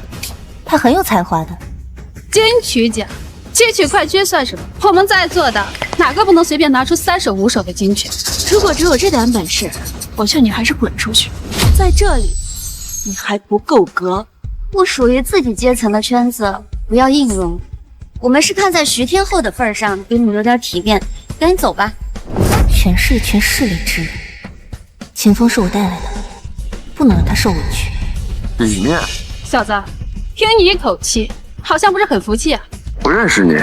他很有才华的。金曲奖，金曲冠军算什么？我们在座的哪个不能随便拿出3首5首的金曲？如果只有这点本事，我劝你还是滚出去。在这里，你还不够格。不属于自己阶层的圈子，不要硬融。我们是看在徐天后的份上，给你留点体面。赶紧走吧。权势权势力之人，秦风是我带来的，不能让他受委屈。里面，小子，听你一口气，好像不是很服气啊。不认识你，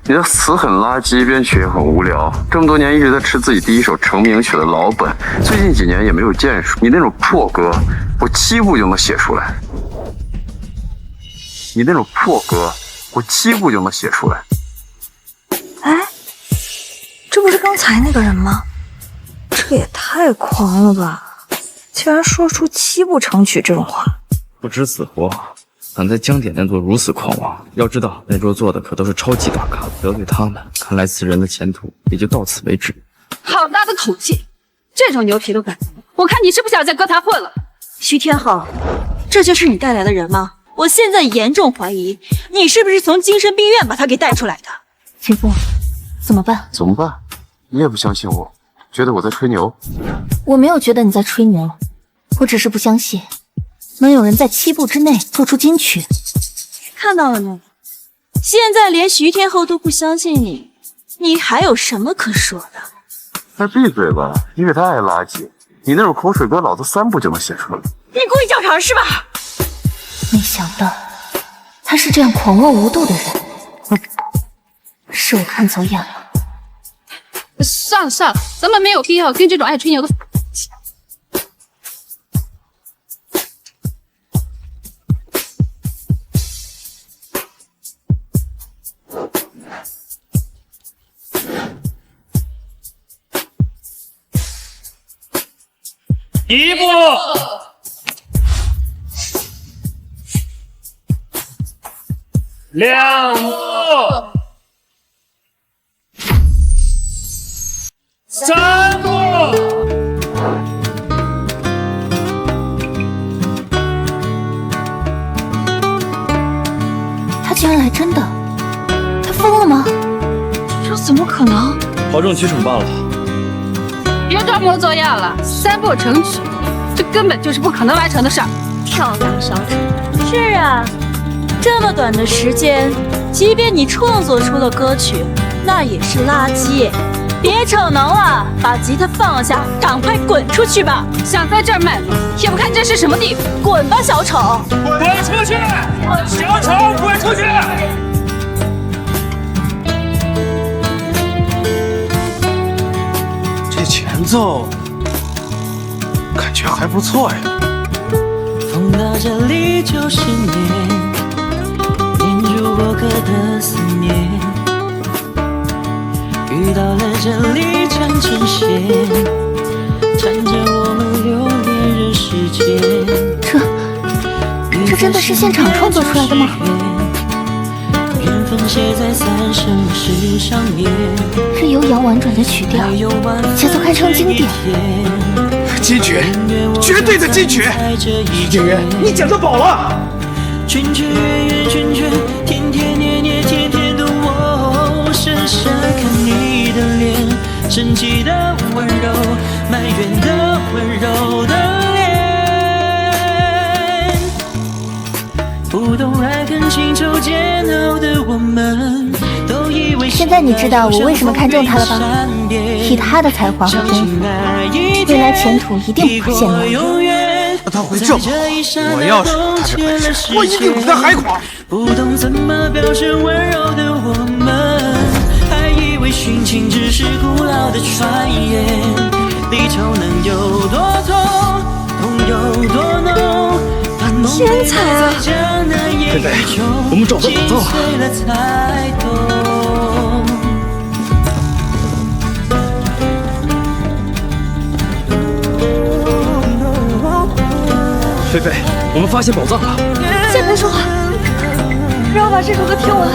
你的词很垃圾，编曲也很无聊。这么多年一直在吃自己第一首成名曲的老本，最近几年也没有建树。你那种破歌，我7步就能写出来。你那种破歌，我7步就能写出来。哎，这不是刚才那个人吗？这也太狂了吧！竟然说出7步成曲这种话。不知死活，敢在江点那座如此狂妄。要知道那桌坐的可都是超级大咖，得罪他们，看来此人的前途也就到此为止。好大的口气，这种牛皮都敢！我看你是不想在歌坛混了。徐天浩，这就是你带来的人吗？我现在严重怀疑你是不是从精神病院把他给带出来的。秦风，怎么办？怎么办？你也不相信我，觉得我在吹牛？我没有觉得你在吹牛，我只是不相信能有人在7步之内做出金曲。看到了没？现在连徐天后都不相信你，你还有什么可说的？快闭嘴吧，你也太垃圾！你那种口水歌，老子3步就能写出来。你故意叫长是吧？没想到他是这样狂妄无度的人，是我看走眼了。算了，咱们没有必要跟这种爱吹牛的。1步，2步，3步。他竟然来真的，他疯了吗？这怎么可能？保证取惩办了。别装模作样了，3步成曲，这根本就是不可能完成的事儿。跳梁小丑。是啊，这么短的时间，即便你创作出了歌曲，那也是垃圾。别逞能了，把吉他放下，赶快滚出去吧！想在这儿卖弄，也不看这是什么地方。滚吧，小丑！滚出去！小丑，滚出去！这前奏感觉还不错呀。风到这里90年，念住过客的思念，遇到了这里缠成线，缠着我们留恋人世间。这真的是现场创作出来的吗？缘分写在3生石上面，这悠扬婉转的曲调，节奏堪称经典。金曲，绝对的金曲！演员，你捡到宝了！圈圈圆圆圈圈，甜甜捏捏甜甜的我，深深看你的脸，生气的温柔，埋怨的温柔的脸，不懂爱恨情仇煎熬的我们，都一现在你知道我为什么看中他了吧？以他的才华和天赋，未来前途一定不会显露。他会这么好，我要是他这本事，我一定比他还狂。不懂怎么表现温柔的我们，还以为殉情只是古老的传言，离愁能有多痛，痛有多浓。天才啊！菲菲，我们找到宝藏了。菲菲，我们发现宝藏了。先别说话，让我把这首歌听完。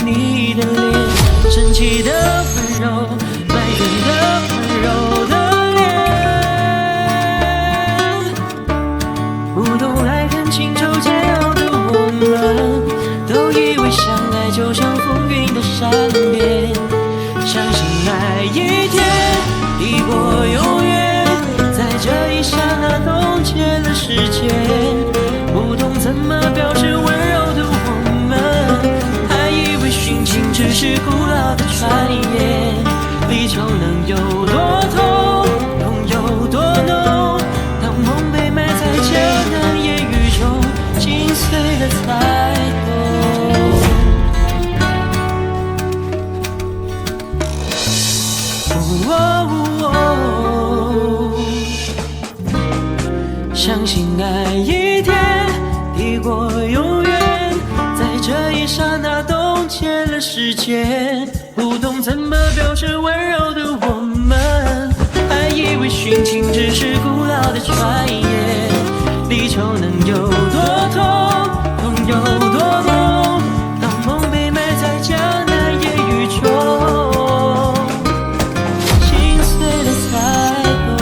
你的脸，神奇的温柔，埋怨的温柔的脸，不懂爱恨情仇煎熬的我们，都以为相爱就像风云的善变，相信那一天抵过永远，在这一刹那冻结了时间，不懂怎么表示温柔的我们。殉情只是古老的传言，离愁能有多痛，痛有多浓。当梦被埋在江南烟雨中，心碎了才懂。相信爱一天抵过永远，在这一刹那冻结了时间，不懂怎么表示温柔的我们，还以为殉情只是古老的传言，离愁能有多痛，痛有多浓。当梦被埋在江南烟雨中，心碎了才懂。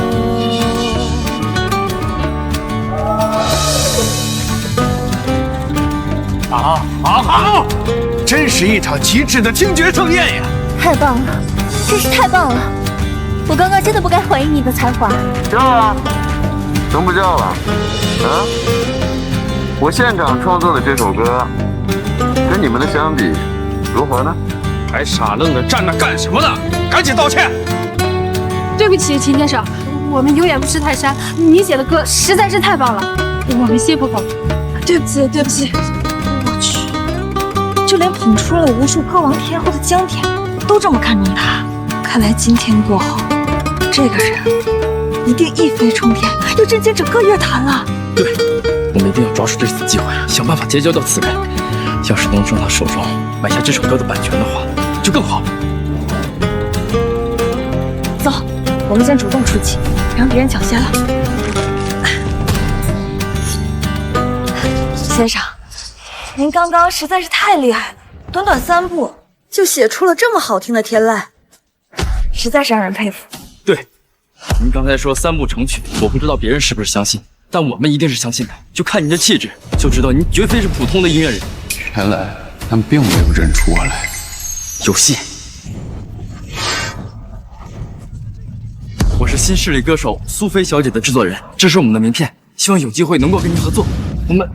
好！真是一场极致的听觉盛宴呀！太棒了，真是太棒了！我刚刚真的不该怀疑你的才华。叫啊，能不叫了？啊？我现场创作的这首歌，跟你们的相比，如何呢？还傻愣着站那干什么呢？赶紧道歉！对不起，秦先生，我们有眼不识泰山，你写的歌实在是太棒了，我们心服口服。对不起。我去。就连捧出了无数歌王天后的江田都这么看重他，看来今天过后，这个人一定一飞冲天，要震惊整个乐坛了。对，我们一定要抓住这次机会，想办法结交掉此人。要是能从他手中买下这首歌的版权的话，就更好。走，我们先主动出击，让别人抢先了。先生。您刚刚实在是太厉害了，短短3步就写出了这么好听的天籁，实在是让人佩服。对，您刚才说3部成曲，我不知道别人是不是相信，但我们一定是相信的。就看你的气质，就知道你绝非是普通的音乐人。原来他们并没有认出我来，有戏。我是新势力歌手苏菲小姐的制作人，这是我们的名片，希望有机会能够跟您合作。我们。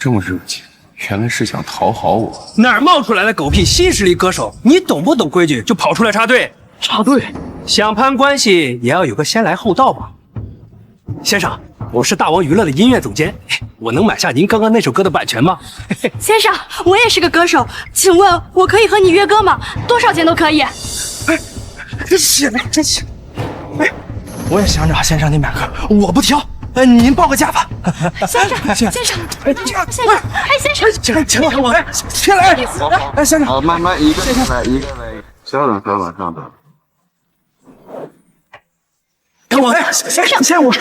这么热情，原来是想讨好我。哪儿冒出来的狗屁新势力歌手？你懂不懂规矩？就跑出来插队？插队？想攀关系也要有个先来后到吧？先生，我是大王娱乐的音乐总监，我能买下您刚刚那首歌的版权吗？先生，我也是个歌手，请问我可以和你约歌吗？多少钱都可以。真行，哎，我也想找先生你买歌，我不挑。您报个价吧，先生，先生，请我，先来，先生，好，慢慢一个来，稍等，跟我，牵我，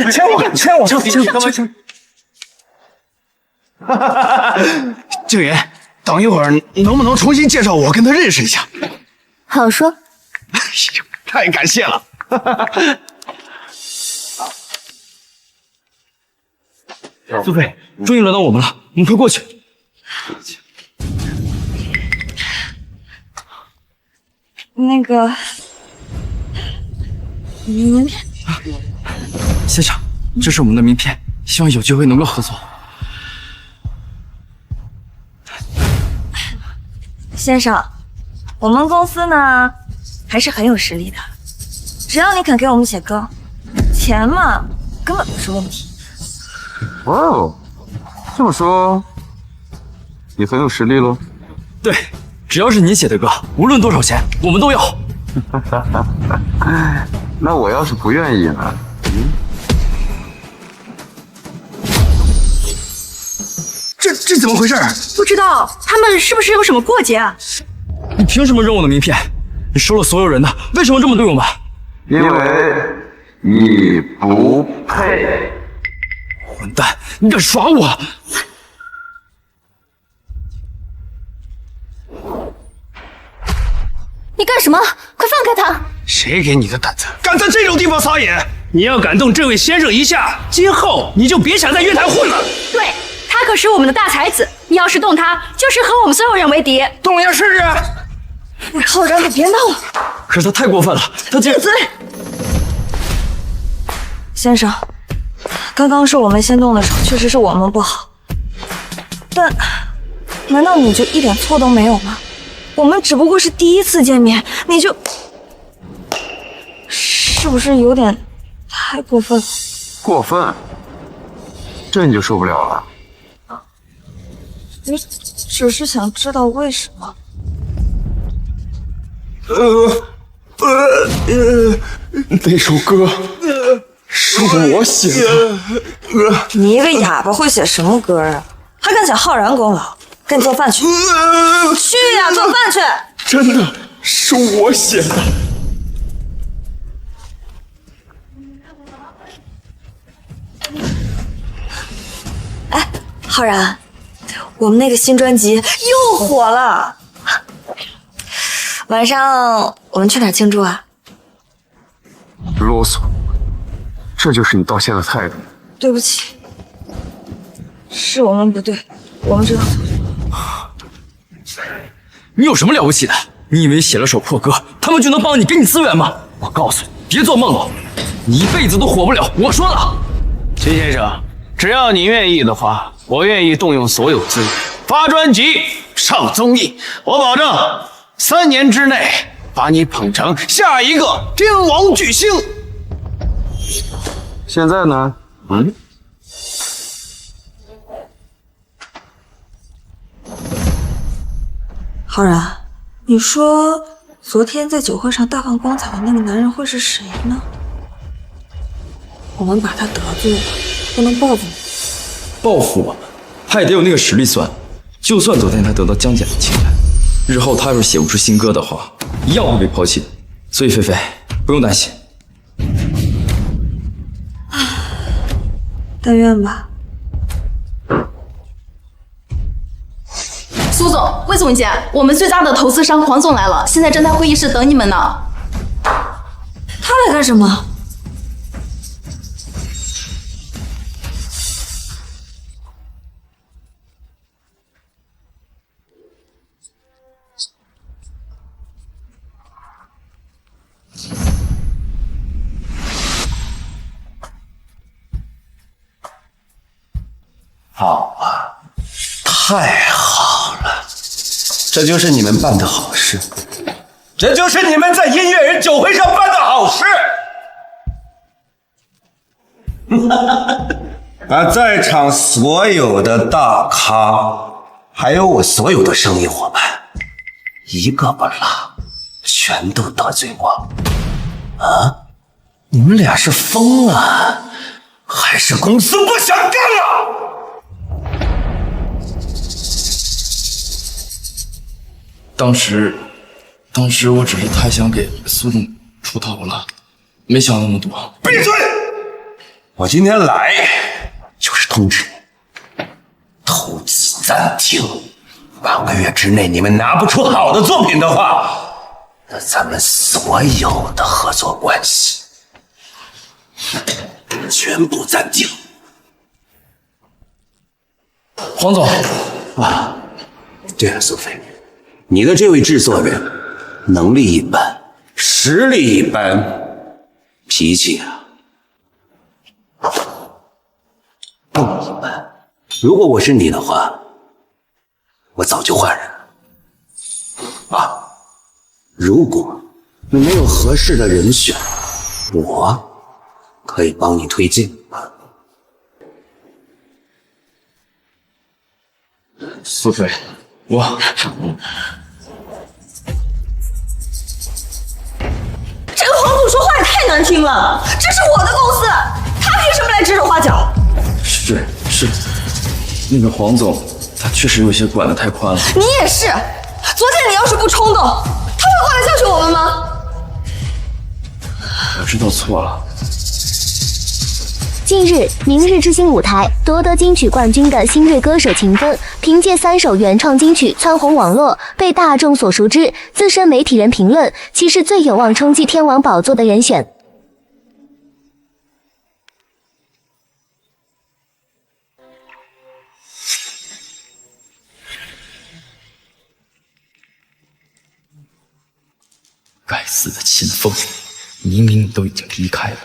静云，等一会儿能不能重新介绍我跟他认识一下？好说。哎呦，太感谢了。苏菲，终于轮到我们了，我们快过去。那个，您先生，这是我们的名片，希望有机会能够合作。先生，我们公司呢还是很有实力的，只要你肯给我们写歌，钱嘛根本不是问题。哇哦，这么说，你很有实力喽？对，只要是你写的歌，无论多少钱，我们都要。那我要是不愿意呢？这怎么回事？不知道他们是不是有什么过节啊？你凭什么扔我的名片？你收了所有人的，为什么这么对我们？因为你不配。混蛋，你敢耍我！你干什么？快放开他！谁给你的胆子，敢在这种地方撒野？你要敢动这位先生一下，今后你就别想在乐坛混了。对，他可是我们的大才子，你要是动他，就是和我们所有人为敌。动呀试试！浩然，你别闹了！可是他太过分了，他竟然……闭嘴！先生，刚刚是我们先动的手，确实是我们不好，但难道你就一点错都没有吗？我们只不过是第一次见面，你就是不是有点太过分了？过分？这你就受不了了？我只是想知道为什么。那首歌是我写的。你一个哑巴会写什么歌啊？还敢抢浩然功劳？赶紧做饭去！去呀，做饭去！真的是我写的。哎，浩然，我们那个新专辑又火了，晚上我们去哪儿庆祝啊？啰嗦，这就是你道歉的态度。对不起，是我们不对，我们知道错。你有什么了不起的？你以为写了首破歌，他们就能帮你给你资源吗？我告诉你，别做梦了，你一辈子都火不了。我说了，秦先生，只要你愿意的话，我愿意动用所有资源，发专辑、上综艺，我保证3年之内把你捧成下一个天王巨星。现在呢？浩然，你说昨天在酒会上大放光彩的那个男人会是谁呢？我们把他得罪了，不能报复你。报复我们，他也得有那个实力算。就算昨天他得到江简的青睐，日后他要是写不出新歌的话，一样会被抛弃的。所以菲菲不用担心。但愿吧。苏总，魏总监，我们最大的投资商黄总来了，现在正在会议室等你们呢。他来干什么？好啊，太好了，这就是你们办的好事，这就是你们在音乐人酒会上办的好事。把在场所有的大咖，还有我所有的生意伙伴，一个不落，全都得罪光。啊？你们俩是疯了，还是公司不想干了？当时我只是太想给苏总出头了，没想那么多。闭嘴！我今天来就是通知你，投资暂停，8个月之内你们拿不出好的作品的话，那咱们所有的合作关系全部暂停。黄总啊，对了，苏菲，你的这位制作人能力一般，实力一般，脾气啊更一般。如果我是你的话，我早就换人了。啊，如果你没有合适的人选，我可以帮你推荐。苏菲，我这个黄总说话也太难听了，这是我的公司，他凭什么来指手画脚？是，那个黄总，他确实有些管得太宽了。你也是，昨天你要是不冲动，他会过来教训我们吗？我知道错了。近日，明日之星舞台夺得金曲冠军的新锐歌手秦风，凭借3首原创金曲蹿红网络，被大众所熟知。资深媒体人评论，其是最有望冲击天王宝座的人选。该死的秦风，明明你都已经离开了，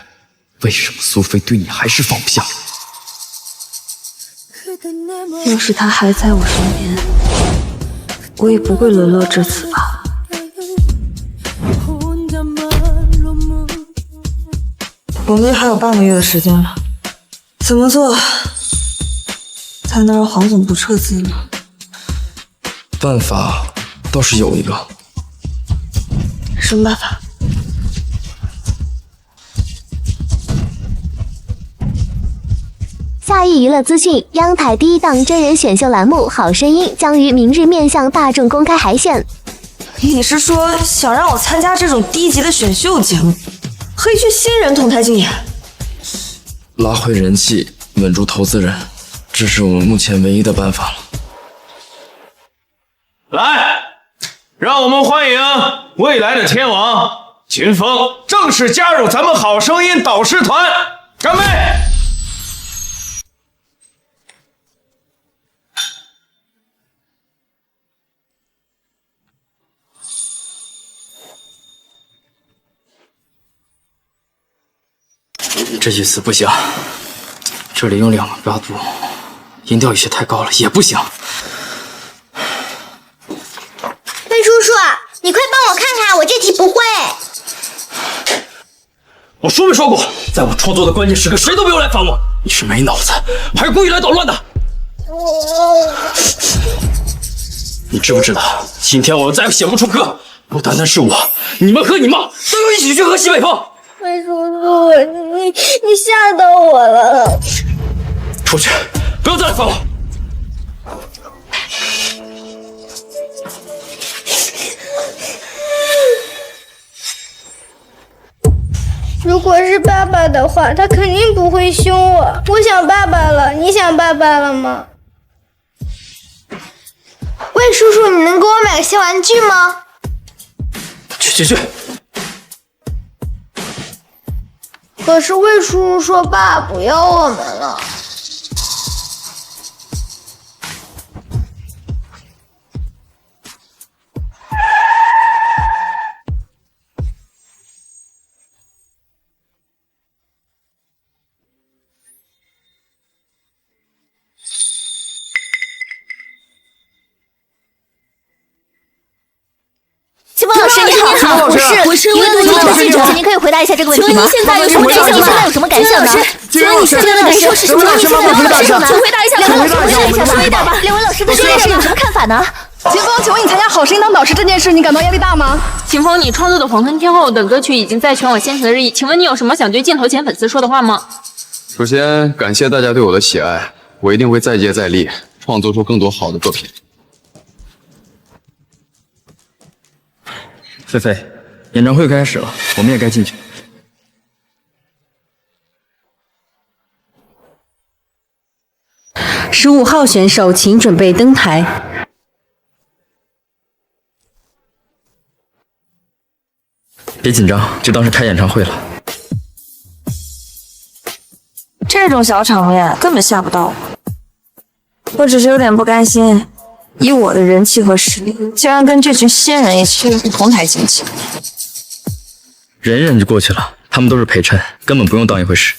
为什么苏菲对你还是放不下？要是他还在我身边，我也不会沦落至此吧。我们还有半个月的时间了，怎么做才能让黄总不撤资呢？办法倒是有一个。什么办法？夏艺娱乐资讯，央台第一档真人选秀栏目《好声音》将于明日面向大众公开海选。你是说想让我参加这种低级的选秀节目，和一群新人同台竞演？拉回人气，稳住投资人，这是我们目前唯一的办法了。来，让我们欢迎未来的天王秦风正式加入咱们好声音导师团，干杯！这句词不行，这里用2个八度，音调有些太高了，也不行。魏叔叔，你快帮我看看，我这题不会。我说没说过，在我创作的关键时刻，谁都不用来烦我。你是没脑子，还是故意来捣乱的？你知不知道，今天我们再写不出歌，不单单是我，你们和你妈都要一起去喝西北风。魏叔叔，你吓到我了。出去，不要再来烦我。如果是爸爸的话，他肯定不会凶我。我想爸爸了，你想爸爸了吗？魏叔叔，你能给我买个新玩具吗？去！可是魏叔叔说爸不要我们了。秦风老师你好，我是未读的记者，您可以回答一下这个问题吗？请问您现在有什么感想呢？请问你现在的感受是什么？请回答一下吧。两位老师对这件事有什么看法呢？秦风，请问你参加《好声音》当导师这件事，你感到压力大吗？秦风，你创作的《黄吞天后》等歌曲已经在全网掀起了热议，请问你有什么想对镜头前粉丝说的话吗？首先，感谢大家对我的喜爱，我一定会再接再厉，创作出更多好的作品。菲菲，演唱会开始了，我们也该进去。15号选手请准备登台。别紧张，就当是开演唱会了。这种小场面根本吓不到我，我只是有点不甘心，以我的人气和实力，竟然跟这群新人一起同台竞技。忍忍就过去了，他们都是陪衬，根本不用当一回事。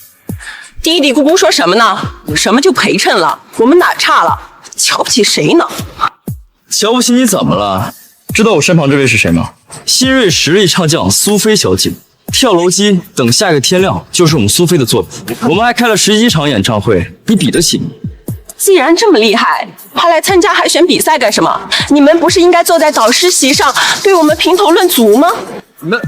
嘀嘀咕咕说什么呢？什么就陪衬了？我们哪差了？瞧不起谁呢？瞧不起你怎么了？知道我身旁这位是谁吗？新锐实力唱将苏菲小姐。跳楼机等下个天亮就是我们苏菲的作品，我们还开了10几场演唱会，你比得起？既然这么厉害，还来参加海选比赛干什么？你们不是应该坐在导师席上对我们评头论足吗？那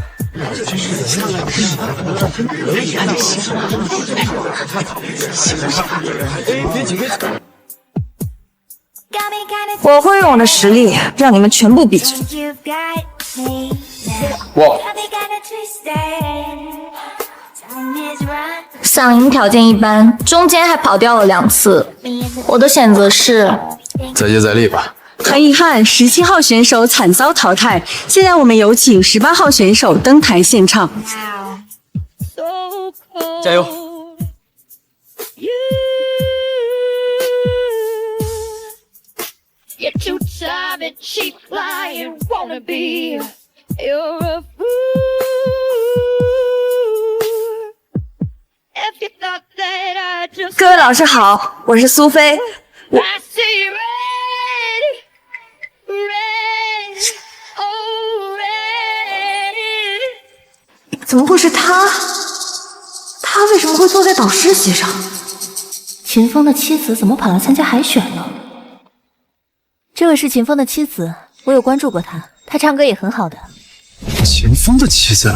我会用我的实力让你们全部闭嘴。哇！嗓音条件一般，中间还跑调了2次。我的选择是再接再厉吧。很遗憾，17号选手惨遭淘汰。现在我们有请18号选手登台献唱。加油！You're too tired and cheap lying, wanna be. You're a fool. If you thought that I just 各位老师好，我是苏菲。I see red, red, oh red. 怎么会是他？他为什么会坐在导师席上？秦风的妻子怎么跑来参加海选了？这位是秦风的妻子，我有关注过她，她唱歌也很好的。秦风的妻子。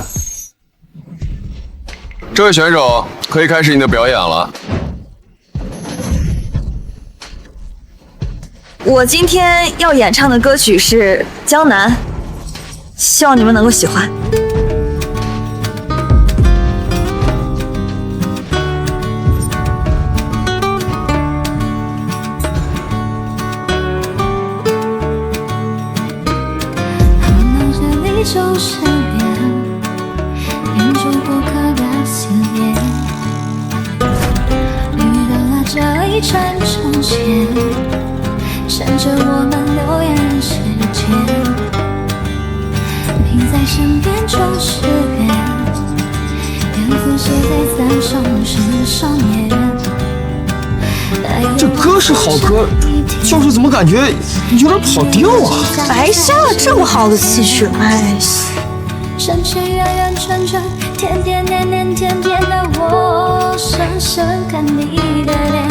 这位选手可以开始你的表演了。我今天要演唱的歌曲是《江南》，希望你们能够喜欢。离愁身边，沿着过客的思念，绿的拉着一串从前，闪着我们流言世界，陪在身边就是缘，缘符写在3首诗上面。这歌是好歌，就是怎么感觉有点跑调啊？白瞎了这么好的气势，哎。深情远远纯纯，甜甜黏黏甜甜的我，深深看你的脸，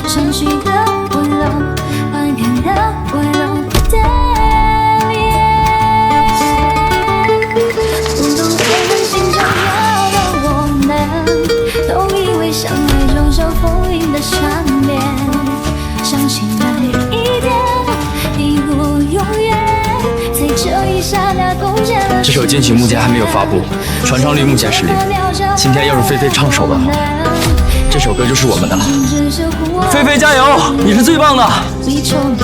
深邃的温柔，婉约的温柔的脸。不懂谁能心中要的我们，都以为相爱就像风云的善变，相信那有一天你我永远在这一刹那共见了。这首金曲目前还没有发布，传唱率目前是0。今天要是菲菲唱首的话，这首歌就是我们的了。菲菲加油，你是最棒的！离愁有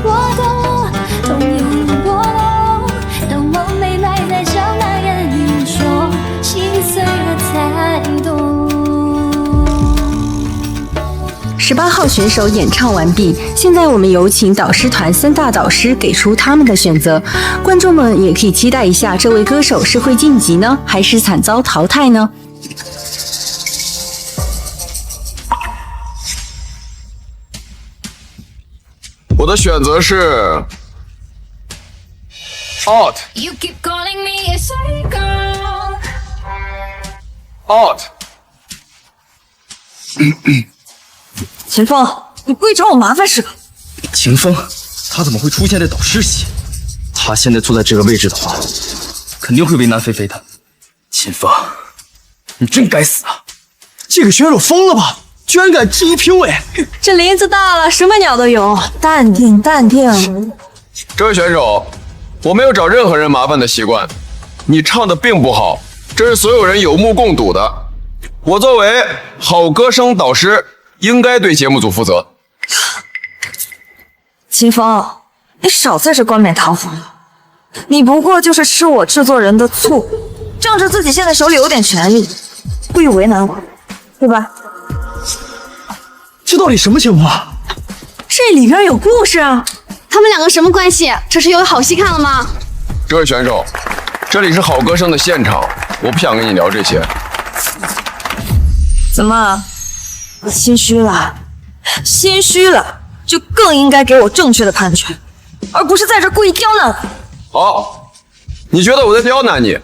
多痛，痛有多浓，当我没埋在江南烟雨中，心碎了才懂。18号选手演唱完毕，现在我们有请导师团3大导师给出他们的选择。观众们也可以期待一下，这位歌手是会晋级呢，还是惨遭淘汰呢？我的选择是 out You keep calling me a psycho. out。秦风，你故意找我麻烦是吧？秦风，他怎么会出现在导师席？他现在坐在这个位置的话，肯定会为难菲菲的。秦风，你真该死啊！这个选手疯了吧？居然敢质疑评委！这林子大了，什么鸟都有，淡定淡定。这位选手，我没有找任何人麻烦的习惯。你唱的并不好，这是所有人有目共睹的。我作为好歌声导师，应该对节目组负责。秦风，你少在这冠冕堂皇了。你不过就是吃我制作人的醋，仗着自己现在手里有点权利，故意为难我，对吧？这到底什么情况？这里边有故事啊！他们2个什么关系？这是有好戏看了吗？这位选手，这里是好歌声的现场，我不想跟你聊这些。怎么，心虚了？心虚了，就更应该给我正确的判决，而不是在这故意刁难我。好，你觉得我在刁难你？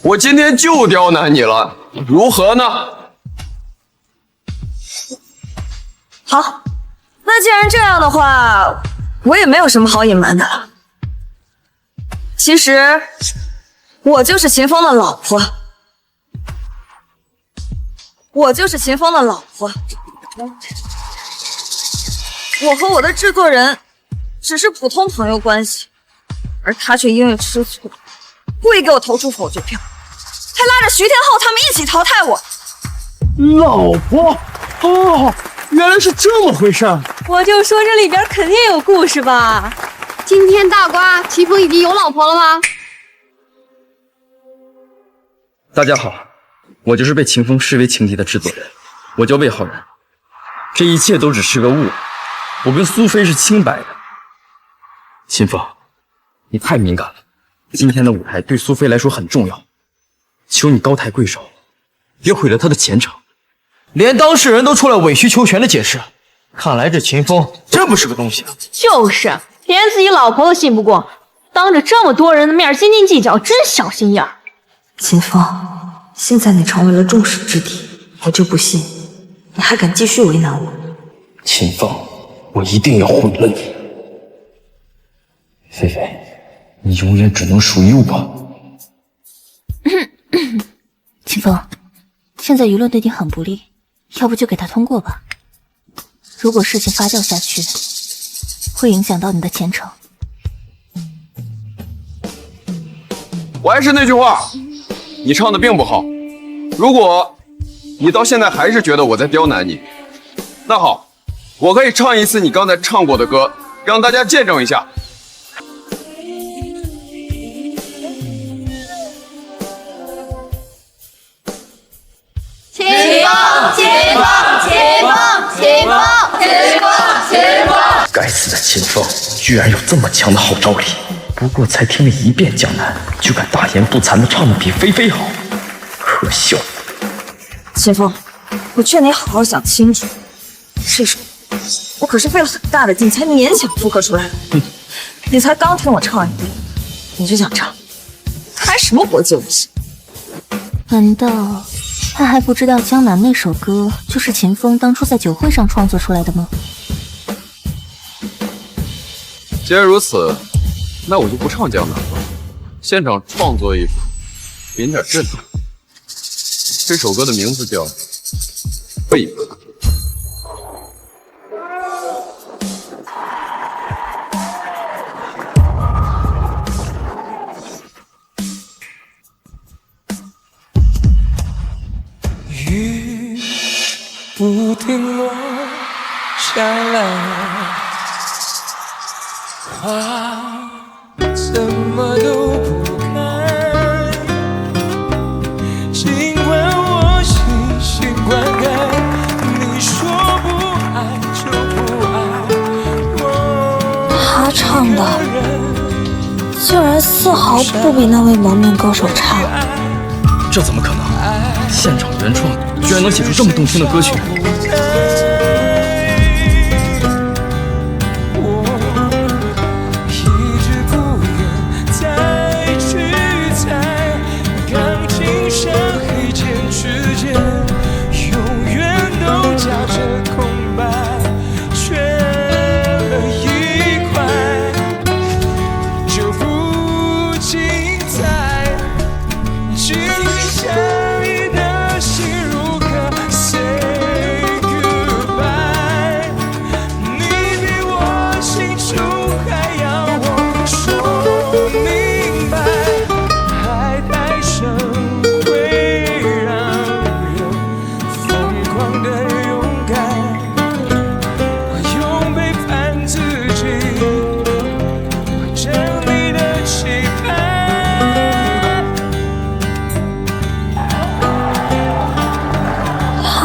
我今天就刁难你了，如何呢？好，那既然这样的话，我也没有什么好隐瞒的了。其实，我就是秦风的老婆，我和我的制作人只是普通朋友关系，而他却因为吃醋，故意给我投出否决票，还拉着徐天浩他们一起淘汰我。老婆，哦，原来是这么回事。我就说这里边肯定有故事吧。今天大瓜，秦风已经有老婆了吗？大家好，我就是被秦风视为情敌的制作人，我叫魏浩然。这一切都只是个误，我跟苏菲是清白的。秦风，你太敏感了，今天的舞台对苏菲来说很重要，求你高抬贵手，别毁了她的前程。连当事人都出来委曲求全的解释，看来这秦风真不是个东西啊！就是，连自己老婆都信不过，当着这么多人的面斤斤计较，真小心眼儿。秦风，现在你成为了众矢之的，我就不信你还敢继续为难我。秦风，我一定要毁了你！菲菲，你永远只能属于我。秦风，现在舆论对你很不利，要不就给他通过吧。如果事情发酵下去，会影响到你的前程。我还是那句话，你唱的并不好。如果你到现在还是觉得我在刁难你，那好，我可以唱一次你刚才唱过的歌，让大家见证一下。秦风，秦风，秦风，秦风，秦风，秦风！该死的秦风，居然有这么强的号召力！不过才听了一遍江南，就敢大言不惭的唱的比菲菲好，可笑！秦风，我劝你好好想清楚，这首我可是费了很大的劲才勉强复刻出来的。你才刚听我唱一遍，你就想唱，开什么国际游戏？难道他还不知道江南那首歌就是秦风当初在酒会上创作出来的吗？既然如此，那我就不唱江南了，现场创作一首，给你点震撼。这首歌的名字叫《背叛》。雨不停落下来，花怎么都不开，尽管我细心灌溉，你说不爱就不爱。他唱的竟然丝毫不比那位蒙面歌手差。这怎么可能？现场原创，居然能写出这么动听的歌曲！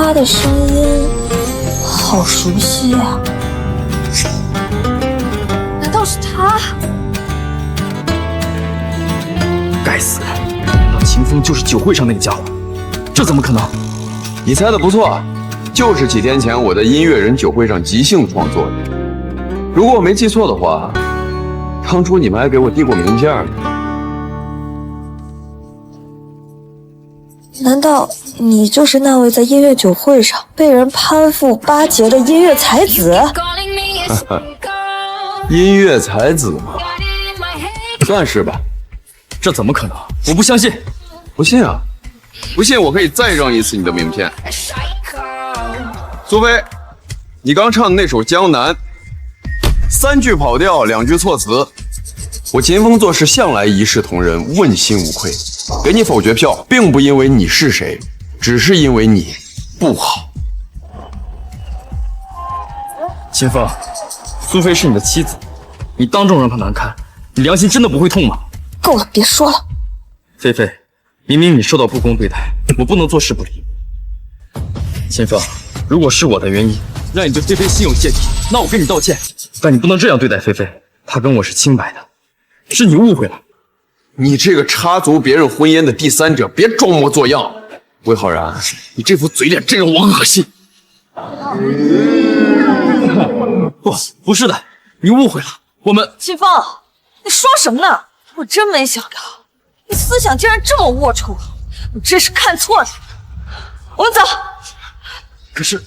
他的声音好熟悉啊！难道是他？死！那秦风就是酒会上那个家伙，这怎么可能？你猜的不错，就是几天前我在音乐人酒会上即兴创作的。如果我没记错的话，当初你们还给我递过名片呢。难道你就是那位在音乐酒会上被人攀附巴结的音乐才子？音乐才子吗？算是吧。这怎么可能？我不相信。不信啊？不信我可以再扔一次你的名片。苏菲，你刚唱的那首《江南》，3句跑调，2句措辞。我秦风做事向来一视同仁，问心无愧。给你否决票，并不因为你是谁，只是因为你不好。秦风，苏菲是你的妻子，你当众让她难堪，你良心真的不会痛吗？够了，别说了。菲菲，明明你受到不公对待，我不能坐视不理。秦风，如果是我的原因让你对菲菲心有芥蒂，那我跟你道歉，但你不能这样对待菲菲，她跟我是清白的，是你误会了。你这个插足别人婚姻的第三者，别装模作样。魏浩然，你这副嘴脸真让我恶心。不是的，你误会了，我们秦风，你说什么呢？我真没想到，你思想竟然这么龌龊，我真是看错你了。我们走。可是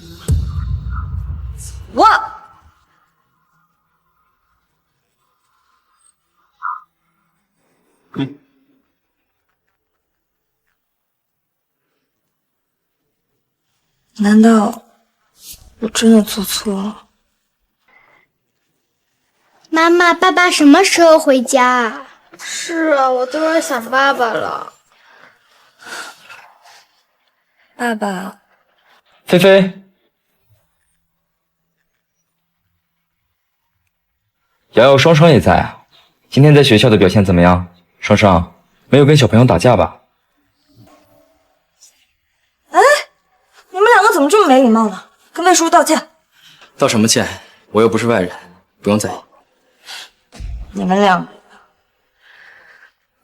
我。难道我真的做错了？妈妈，爸爸什么时候回家啊？是啊，我都要想爸爸了。爸爸，菲菲，瑶瑶、双双也在啊。今天在学校的表现怎么样？双双，没有跟小朋友打架吧？哎，你们两个怎么这么没礼貌呢？跟魏叔叔道歉。道什么歉？我又不是外人，不用在意。你们两个，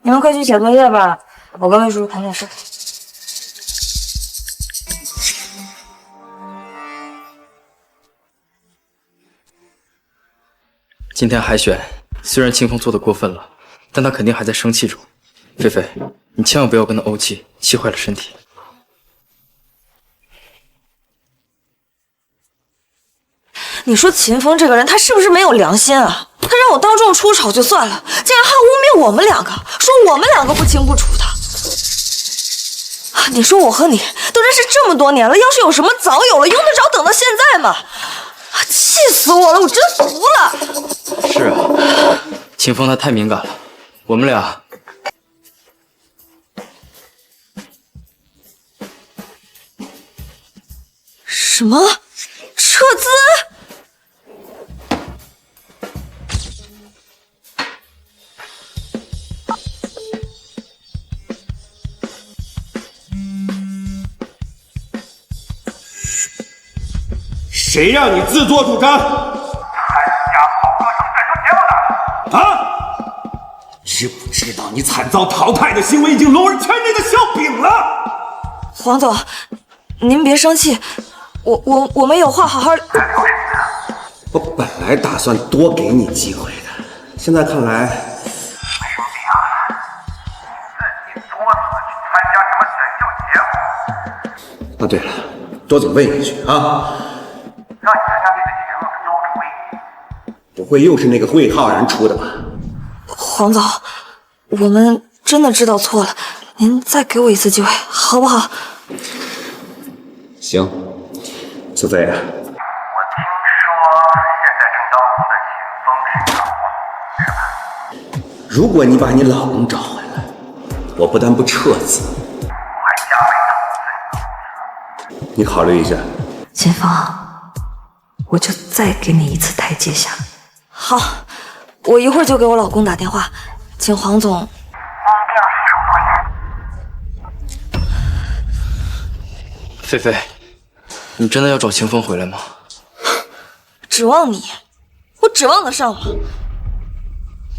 你们快去写作业吧，我跟魏叔叔谈点事。今天海选，虽然清风做的过分了，但他肯定还在生气中。菲菲，你千万不要跟他怄气，气坏了身体。你说秦风这个人，他是不是没有良心啊？他让我当众出丑就算了，竟然还污蔑我们两个，说我们两个不清不楚的。你说我和你都认识这么多年了，要是有什么早有了，用得着等到现在吗？气死我了，我真服了。是啊，秦风他太敏感了，我们俩。什么？撤资？谁让你自作主张参加好歌手选秀节目的？啊！知不知道你惨遭淘汰的行为已经笼而圈内的笑柄了？黄总，您别生气，我们有话好好。我本来打算多给你机会的，现在看来，没什么必要了。你自己多次去参加什么选秀节目？对了，多嘴问一句啊，让你参加这个节目的馊主意，不会又是那个魏浩然出的吧？黄总，我们真的知道错了，您再给我一次机会，好不好？行，苏菲啊，我听说现在正当红的秦风是老公，是吧？如果你把你老公找回来，我不但不撤资，我还加倍投资。你考虑一下。秦风，我就再给你一次台阶下。好，我一会儿就给我老公打电话，请黄总。菲菲，你真的要找秦风回来吗？指望你，我指望得上吗？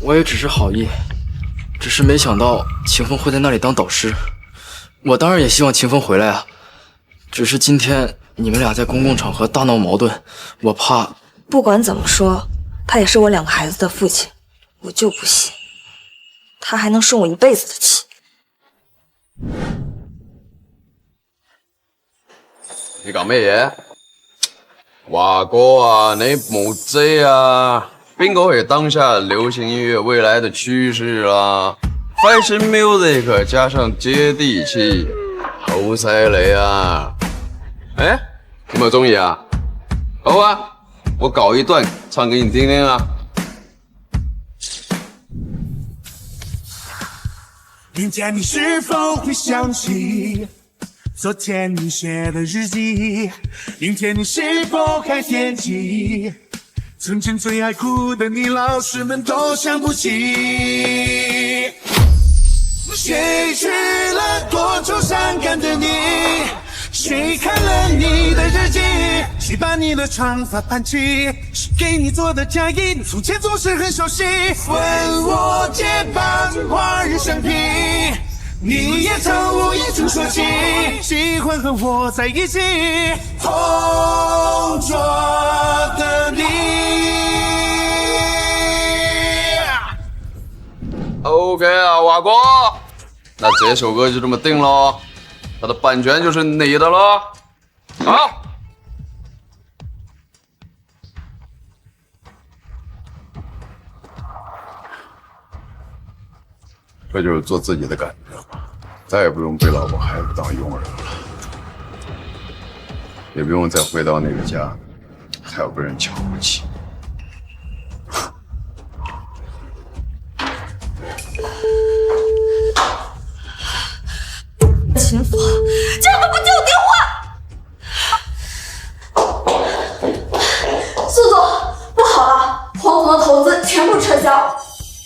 我也只是好意，只是没想到秦风会在那里当导师。我当然也希望秦风回来啊，只是今天你们俩在公共场合大闹矛盾，我怕……不管怎么说，他也是我2个孩子的父亲，我就不信他还能生我一辈子的气。你搞咩嘢？华哥啊，你冇遮啊！边个会当下流行音乐未来的趋势啦 ？Fashion music 加上接地气，好犀利啊！哎，有没有中意啊？好啊，我搞一段唱给你听听啊！明天你是否会想起昨天你写的日记？明天你是否还惦记从前最爱哭的你，老师们都想不起。谁去了多愁善感的你？谁看了你的日记？谁把你的长发盘起？谁给你做的嫁衣？从前总是很熟悉。问我结伴花日生平，你也曾无意中说起，喜欢和我在一起，同桌的你。OK 啊，瓦哥，那这首歌就这么定了，它的版权就是你的了。好，这就是做自己的感觉吧，再也不用被老婆孩子当佣人了，也不用再回到那个家，还要被人瞧不起。秦风，这怎么不接我电话？苏总，不好了，黄总的投资全部撤销，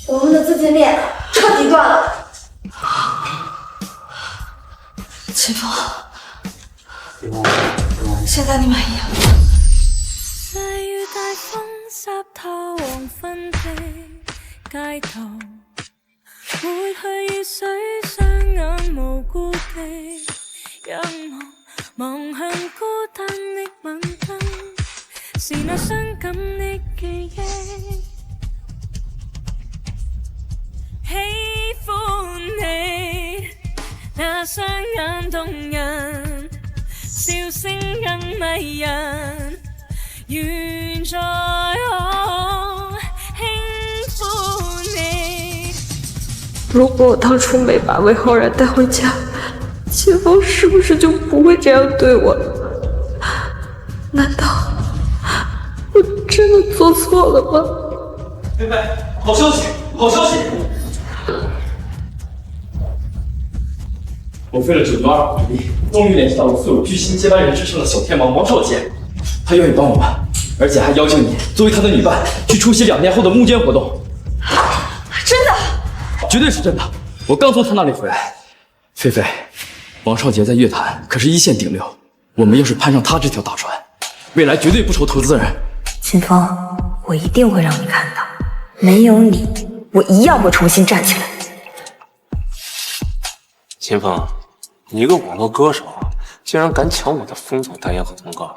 我们的资金链彻底断了。秦风，现在你满意了？細雨大風濕透黃昏的街頭，抹去雨水，雙眼無辜地仰望，望向孤單的晚燈，是那傷感的記憶。喜歡你那雙眼動人，笑聲更迷人，願再可輕撫你。如果我当初没把魏浩然带回家，秦风是不是就不会这样对我了？难道我真的做错了吗？菲菲，好消息，好消息！我费了9牛2虎之力，终于联系到了素有巨星接班人之称的小天王王少杰，他愿意帮我们，而且还邀请你作为他的女伴去出席2年后的募捐活动。真的？绝对是真的，我刚从他那里回来。菲菲，王少杰在乐坛可是1线顶流，我们要是攀上他这条大船，未来绝对不愁投资人。秦风，我一定会让你看到，没有你，我一样会重新站起来。秦风，你一个网络歌手，竟然敢抢我的封总代言合同告！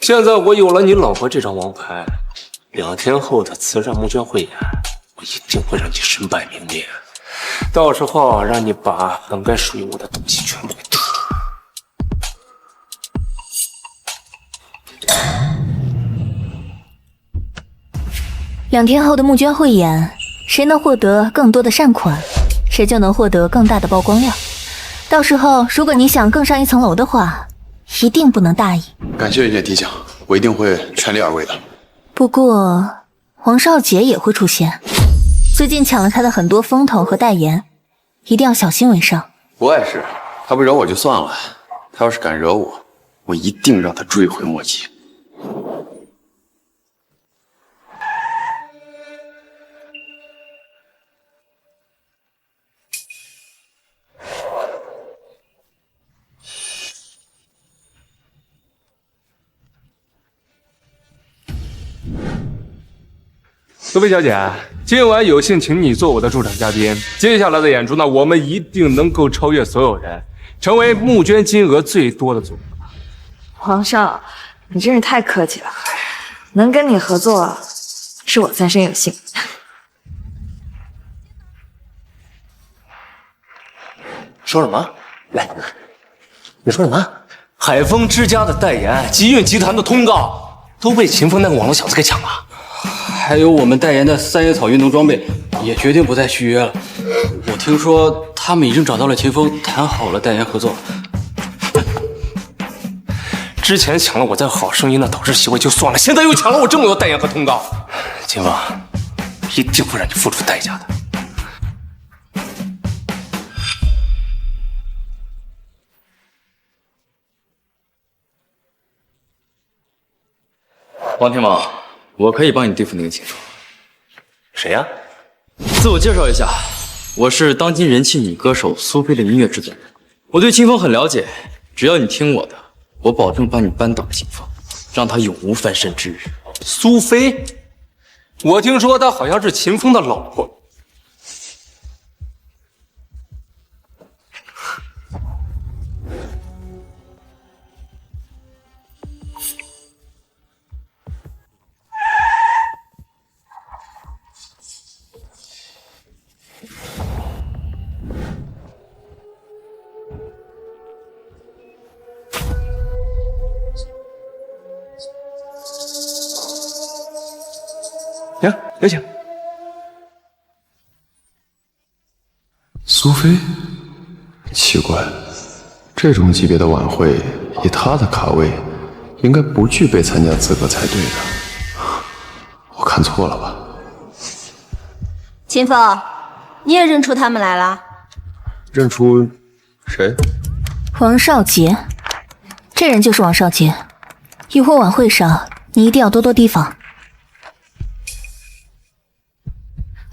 现在我有了你老婆这张王牌，2天后的慈善募捐汇演，我一定会让你身败名裂。到时候让你把本该属于我的东西全部给吐出来。2天后的募捐汇演，谁能获得更多的善款，谁就能获得更大的曝光量。到时候，如果你想更上一层楼的话，一定不能大意。感谢叶提醒，我一定会全力而为的。不过，王少杰也会出现，最近抢了他的很多风头和代言，一定要小心为上。我也是，他不惹我就算了，他要是敢惹我，我一定让他追悔莫及。苏菲小姐，今晚有幸请你做我的驻场嘉宾，接下来的演出呢，我们一定能够超越所有人，成为募捐金额最多的组。皇上，你真是太客气了，能跟你合作，是我三生有幸。说什么？来，你说什么？海丰之家的代言，集运集团的通告都被秦风那个网络小子给抢了。还有我们代言的三叶草运动装备也决定不再续约了。我听说他们已经找到了秦风，谈好了代言合作。之前抢了我在好声音的导师席位就算了，现在又抢了我这么多代言和通告。秦风，一定会让你付出代价的。王天王，我可以帮你对付那个秦风。谁呀？自我介绍一下，我是当今人气女歌手苏菲的音乐制作人。我对秦风很了解，只要你听我的，我保证帮你扳倒秦风，让他永无翻身之日。苏菲，我听说她好像是秦风的老婆。行，有请。苏菲，奇怪，这种级别的晚会，以她的卡位，应该不具备参加资格才对的。我看错了吧？秦风，你也认出他们来了？认出谁？王少杰，这人就是王少杰。一会儿晚会上，你一定要多多提防。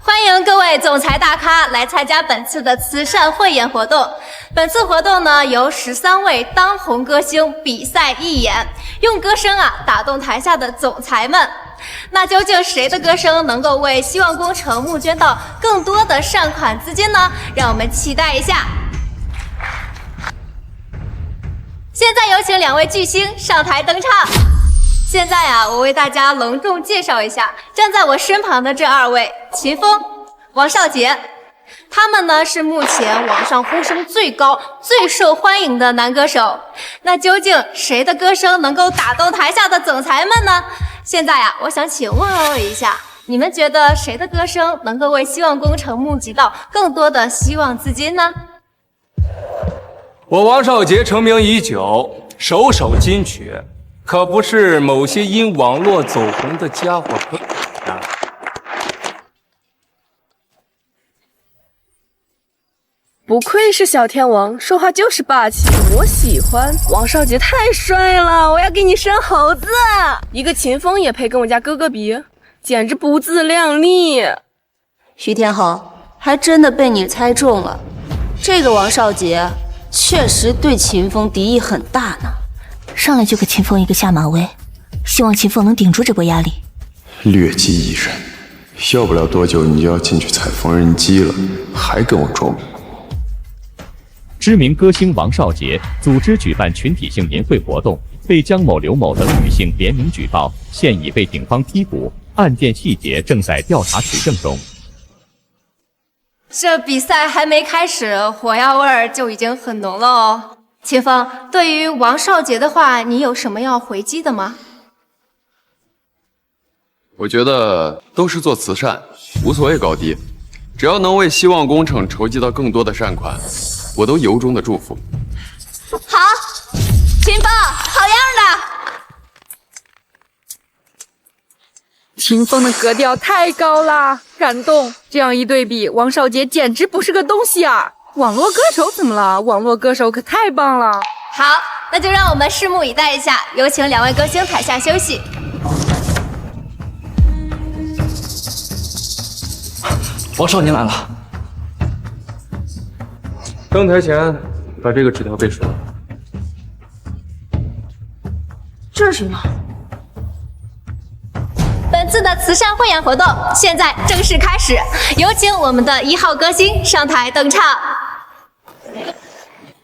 欢迎各位总裁大咖来参加本次的慈善汇演活动。本次活动呢，由13位当红歌星比赛义演，用歌声打动台下的总裁们。那究竟谁的歌声能够为希望工程募捐到更多的善款资金呢？让我们期待一下。现在有请2位巨星上台登唱。现在我为大家隆重介绍一下站在我身旁的这2位：秦风、王少杰。他们呢是目前网上呼声最高、最受欢迎的男歌手。那究竟谁的歌声能够打动台下的总裁们呢？现在我想请问2位一下，你们觉得谁的歌声能够为希望工程募集到更多的希望资金呢？我王少杰成名已久，首首金曲，可不是某些因网络走红的家伙可比啊。不愧是小天王，说话就是霸气，我喜欢。王少杰太帅了，我要给你生猴子。一个秦风也配跟我家哥哥比，简直不自量力。徐天恒，还真的被你猜中了，这个王少杰确实对秦风敌意很大呢。上来就给秦风一个下马威，希望秦风能顶住这波压力。劣迹艺人，要不了多久你就要进去踩缝纫机了，还跟我装模。知名歌星王少杰组织举办群体性年会活动，被江某、刘某等女性联名举报，现已被警方批捕，案件细节正在调查取证中。这比赛还没开始，火药味儿就已经很浓了哦。秦风，对于王少杰的话，你有什么要回击的吗？我觉得都是做慈善，无所谓高低，只要能为希望工程筹集到更多的善款，我都由衷的祝福。好，秦风，好样的！秦风的格调太高啦，感动！这样一对比，王少杰简直不是个东西啊！网络歌手怎么了？网络歌手可太棒了！好，那就让我们拭目以待一下，有请2位歌星台下休息。王少您来了。登台前把这个纸条背熟。这是什么？本次的慈善汇演活动现在正式开始，有请我们的1号歌星上台登唱。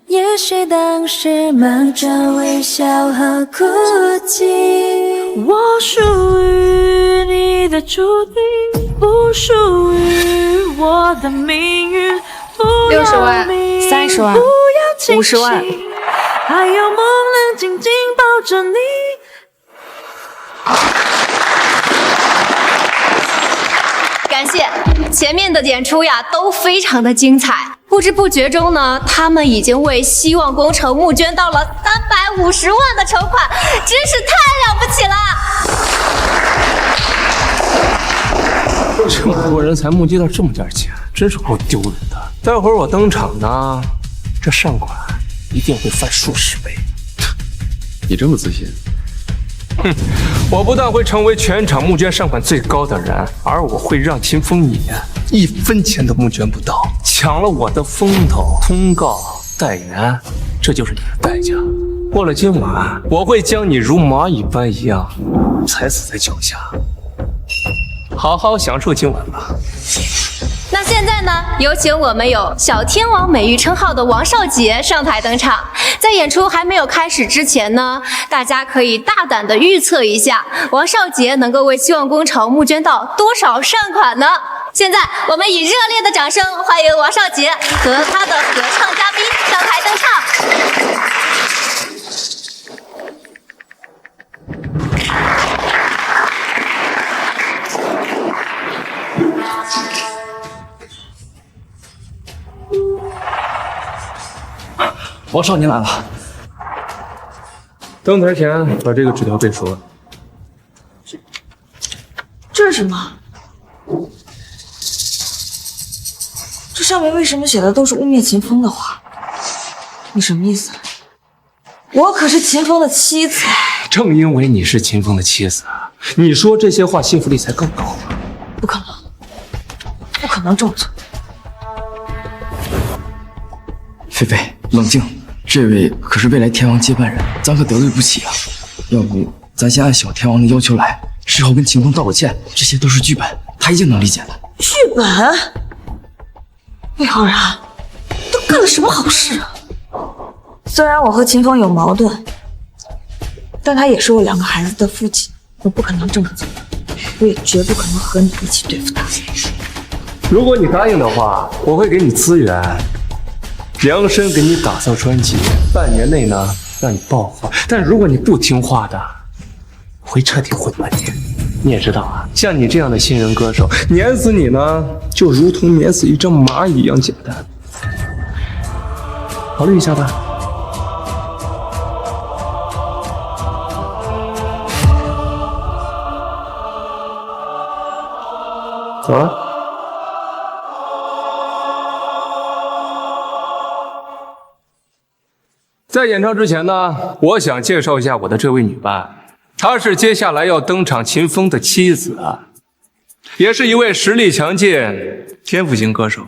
也许当时忙着微笑和哭泣，我属于你的注定，不属于我的命运。60万、30万、50万，还有梦能紧紧抱着你。感谢前面的演出呀，都非常的精彩。不知不觉中呢，他们已经为希望工程募捐到了350万的筹款，真是太了不起了！这么多人才募集到这么点钱，真是够丢人的。待会儿我登场呢，这善款一定会翻数十倍。你这么自信？哼，我不但会成为全场募捐善款最高的人，而我会让秦风你1分钱都募捐不到，抢了我的风头、通告、代言，这就是你的代价。过了今晚，我会将你如蚂蚁般一样踩死在脚下，好好享受今晚吧。那现在呢，有请我们有小天王美誉称号的王少杰上台登场。在演出还没有开始之前呢，大家可以大胆的预测一下，王少杰能够为希望工程募捐到多少善款呢？现在我们以热烈的掌声欢迎王少杰和他的合唱嘉宾上台登唱。王少，您来了。登台前把这个纸条背熟了。这是什么？这上面为什么写的都是污蔑秦风的话？你什么意思？我可是秦风的妻子。正因为你是秦风的妻子，你说这些话信服力才更高。不可能，不可能这么做。菲菲，冷静，这位可是未来天王接班人，咱可得罪不起啊。要不咱先按小天王的要求来，事后跟秦风道个歉，这些都是剧本，他一定能理解的。剧本？魏浩然，都干了什么好事啊？虽然我和秦风有矛盾，但他也是我2个孩子的父亲，我不可能这么做，我也绝不可能和你一起对付他。如果你答应的话，我会给你资源，量身给你打造专辑，半年内呢让你爆火。但如果你不听话的，我会彻底毁了你。你也知道啊，像你这样的新人歌手，碾死你呢，就如同碾死一只蚂蚁一样简单。考虑一下吧。走了。在演唱之前呢，我想介绍一下我的这位女伴，她是接下来要登场秦风的妻子，也是一位实力强劲、天赋型歌手。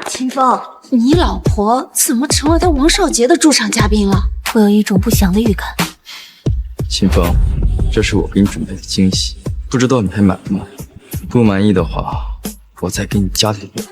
秦风，你老婆怎么成了他王少杰的驻场嘉宾了？我有一种不祥的预感。秦风，这是我给你准备的惊喜，不知道你还满不满意？不满意的话，我再给你加点料。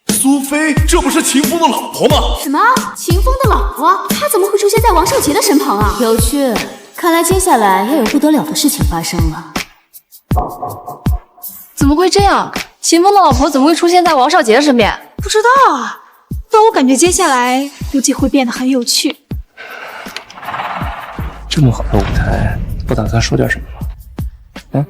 苏菲，这不是秦风的老婆吗？什么？秦风的老婆？她怎么会出现在王少杰的身旁啊？有趣，看来接下来要有不得了的事情发生了。怎么会这样？秦风的老婆怎么会出现在王少杰的身边？不知道啊，但我感觉接下来估计会变得很有趣。这么好的舞台，不打算说点什么吗？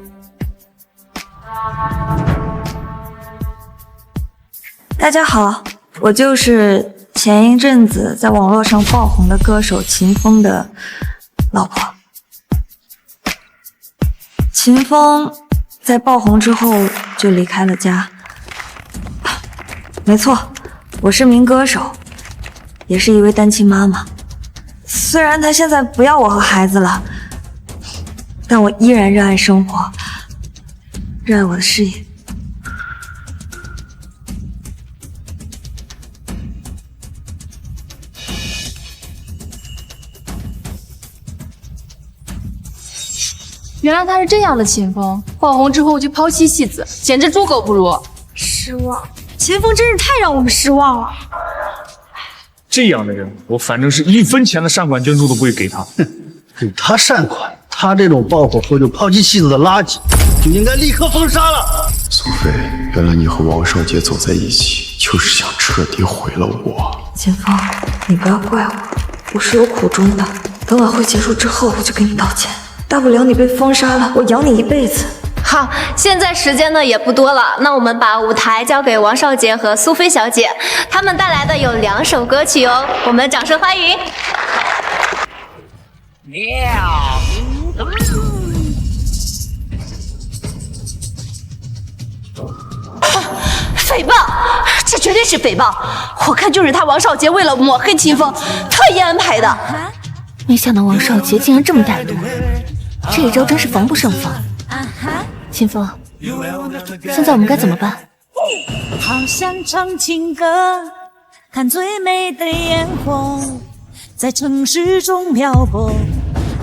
大家好，我就是前一阵子在网络上爆红的歌手秦风的老婆。秦风在爆红之后就离开了家。没错，我是名歌手，也是一位单亲妈妈。虽然他现在不要我和孩子了，但我依然热爱生活，热爱我的事业。原来他是这样的秦风，爆红之后就抛弃戏子，简直猪狗不如。失望，秦风真是太让我们失望了。这样的人，我反正是1分钱的善款捐助都不会给他。给他善款，他这种爆火后就抛弃戏子的垃圾，就应该立刻封杀了。苏菲，原来你和王少杰走在一起，就是想彻底毁了我。秦风，你不要怪我，我是有苦衷的。等晚会结束之后，我就跟你道歉。大不了你被封杀了，我养你一辈子。好，现在时间呢也不多了，那我们把舞台交给王少杰和苏菲小姐，他们带来的有2首歌曲哦，我们掌声欢迎。诽谤，这绝对是诽谤！我看就是他王少杰为了抹黑秦风，特意安排的。没想到王少杰竟然这么歹毒，这一招真是防不胜防。秦风，现在我们该怎么办？好像唱情歌，看最美的烟火，在城市中漂泊。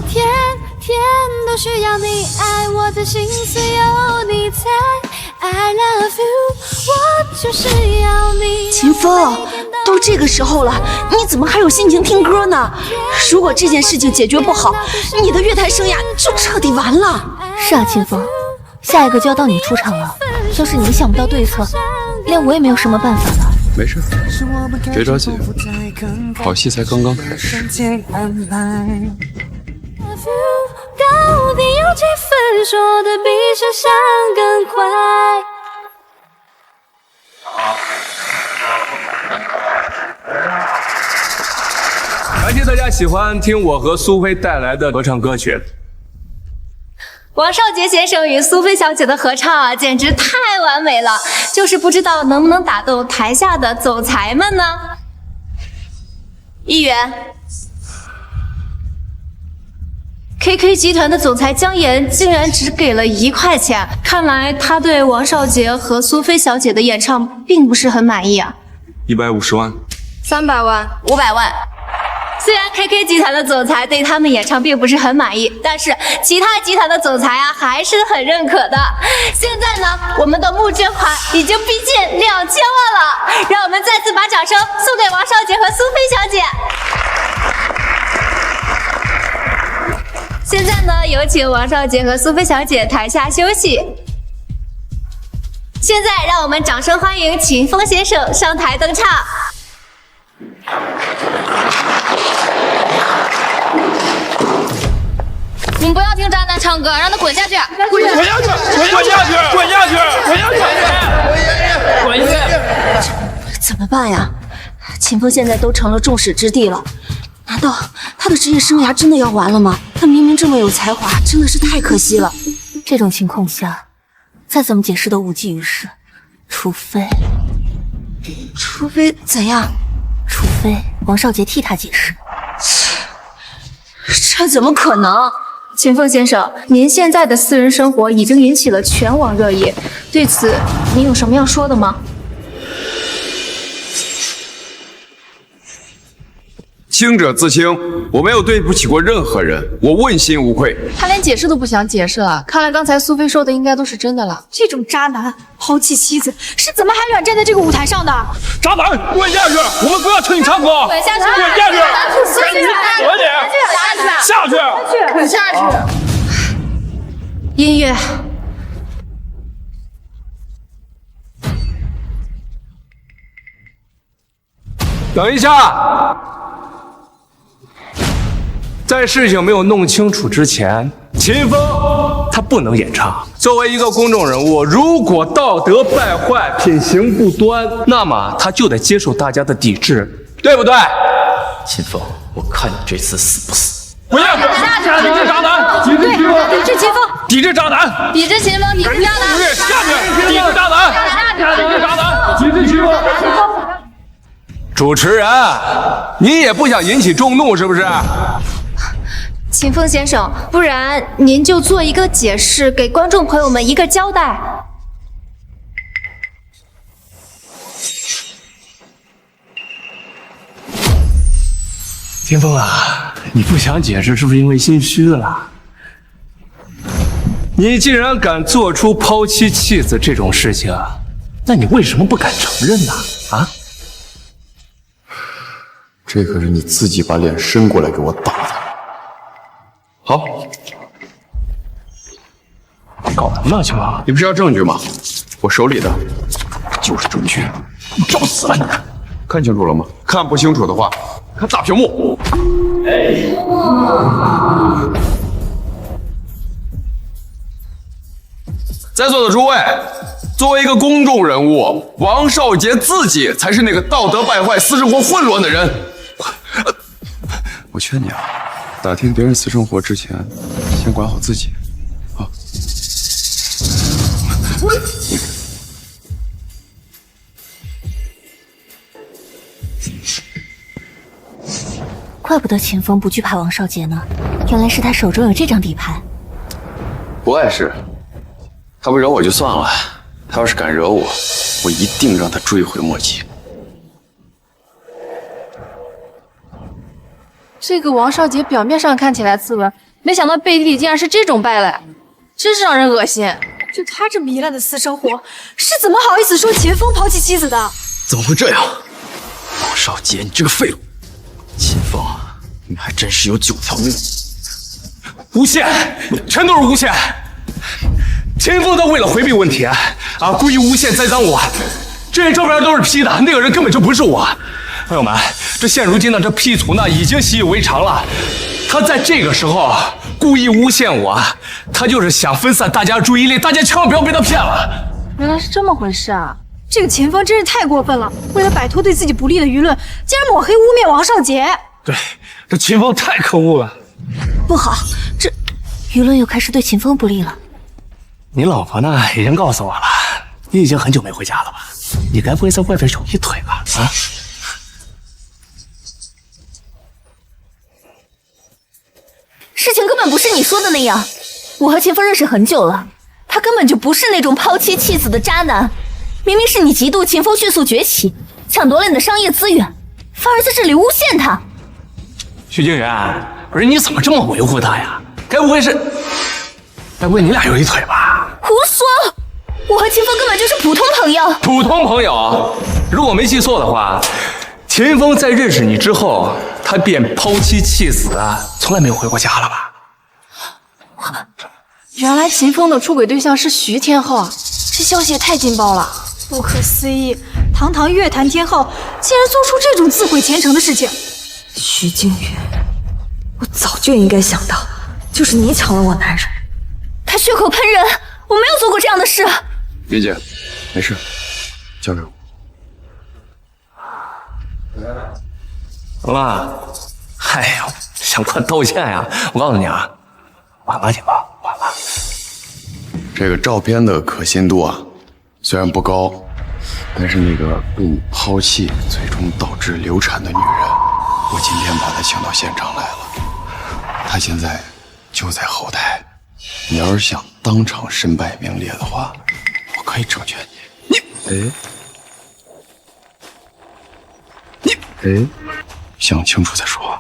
天天都需要你爱，我的心思有你在。I love you， 我就是要你。秦风，都这个时候了，你怎么还有心情听歌呢？如果这件事情解决不好，你的乐坛生涯就彻底完了。是啊，秦风，下一个就要到你出场了。要是你想不到对策，连我也没有什么办法了。没事，别着急，好戏才刚刚开始。到底有几分说的比想象更快？感谢大家喜欢听我和苏菲带来的合唱歌曲。王少杰先生与苏菲小姐的合唱啊，简直太完美了，就是不知道能不能打动台下的总裁们呢？1元。KK 集团的总裁姜岩竟然只给了1块钱，看来他对王少杰和苏菲小姐的演唱并不是很满意啊。150万，300万，500万。虽然 KK 集团的总裁对他们演唱并不是很满意，但是其他集团的总裁啊还是很认可的。现在呢，我们的募捐款已经逼近2000万了，让我们再次把掌声送给王少杰和苏菲小姐。现在呢，有请王少杰和苏菲小姐台下休息。现在让我们掌声欢迎秦风先生上台登场。你们不要听渣男唱歌，让他滚下去！滚下去！滚下去！滚下去！滚下去！滚下去！怎么办呀？秦风现在都成了众矢之的了，难道他的职业生涯真的要完了吗？他明明这么有才华，真的是太可惜了。这种情况下，再怎么解释都无济于事，除非怎样？除非王少杰替他解释。这怎么可能？秦风先生，您现在的私人生活已经引起了全网热议，对此您有什么要说的吗？清者自清，我没有对不起过任何人，我问心无愧。他连解释都不想解释了，看来刚才苏菲说的应该都是真的了。这种渣男抛弃妻子，是怎么还远站在这个舞台上的？渣男，滚下去！我们不要听你唱歌，滚下去！滚下去！赶紧滚点！下去！滚下去！音乐。等一下。在事情没有弄清楚之前，秦风他不能演唱。作为一个公众人物，如果道德败坏、品行不端，那么他就得接受大家的抵制，对不对？秦风，我看你这次死不死！滚下去！抵制渣男！抵制秦风！抵制秦风！抵制渣男！抵制秦风！抵制渣男！下去！抵制渣男！抵制渣男！抵制秦风！主持人，你也不想引起众怒是不是？秦风先生，不然您就做一个解释，给观众朋友们一个交代。秦风啊，你不想解释是不是因为心虚了？你既然敢做出抛妻弃子这种事情，那你为什么不敢承认呢？啊？这可是你自己把脸伸过来给我打的。好，搞什么呢，秦王？你不是要证据吗？我手里的就是证据。你找死吧你！看清楚了吗？看不清楚的话，看大屏幕。在座的诸位，作为一个公众人物，王少杰自己才是那个道德败坏、私生活混乱的人。我劝你啊，打听别人私生活之前，先管好自己啊。怪不得秦风不惧怕王少杰呢，原来是他手中有这张底牌。不碍事，他不惹我就算了，他要是敢惹我，我一定让他追悔莫及。这个王少杰表面上看起来斯文，没想到背地里竟然是这种败类，真是让人恶心。就他这糜烂的私生活，是怎么好意思说秦风抛弃妻子的？怎么会这样？王少杰，你这个废物！秦风，你还真是有9条命。诬陷，全都是诬陷。秦风他为了回避问题啊，故意诬陷栽赃我。这些照片都是 P 的，那个人根本就不是我。朋友们，这现如今呢，这 P 图呢已经习以为常了。他在这个时候故意诬陷我，他就是想分散大家注意力，大家千万不要被他骗了。原来是这么回事啊！这个秦风真是太过分了，为了摆脱对自己不利的舆论，竟然抹黑污蔑王少杰。对，这秦风太可恶了。不好，这舆论又开始对秦风不利了。你老婆呢已经告诉我了，你已经很久没回家了吧？你该不会在外边有一腿吧？啊？事情根本不是你说的那样，我和秦风认识很久了，他根本就不是那种抛妻弃子的渣男。明明是你嫉妒秦风迅速崛起，抢夺了你的商业资源，反而在这里诬陷他。徐静远，不是你怎么这么维护他呀？该不会你俩有一腿吧？胡说！我和秦风根本就是普通朋友。普通朋友？如果没记错的话，秦风在认识你之后，他便抛妻弃子啊，从来没有回过家了吧？原来秦风的出轨对象是徐天后啊！这消息也太劲爆了，不可思议！堂堂乐坛天后，竟然做出这种自毁前程的事情。徐静宇，我早就应该想到，就是你抢了我男人。他血口喷人，我没有做过这样的事。云姐，没事，交给我。怎么了？哎呀，想快道歉呀！我告诉你啊，晚了，秦风，晚了。这个照片的可信度啊，虽然不高，但是那个被你抛弃，最终导致流产的女人，我今天把她请到现场来了。她现在就在后台，你要是想当场身败名裂的话，我可以成全你。想清楚再说。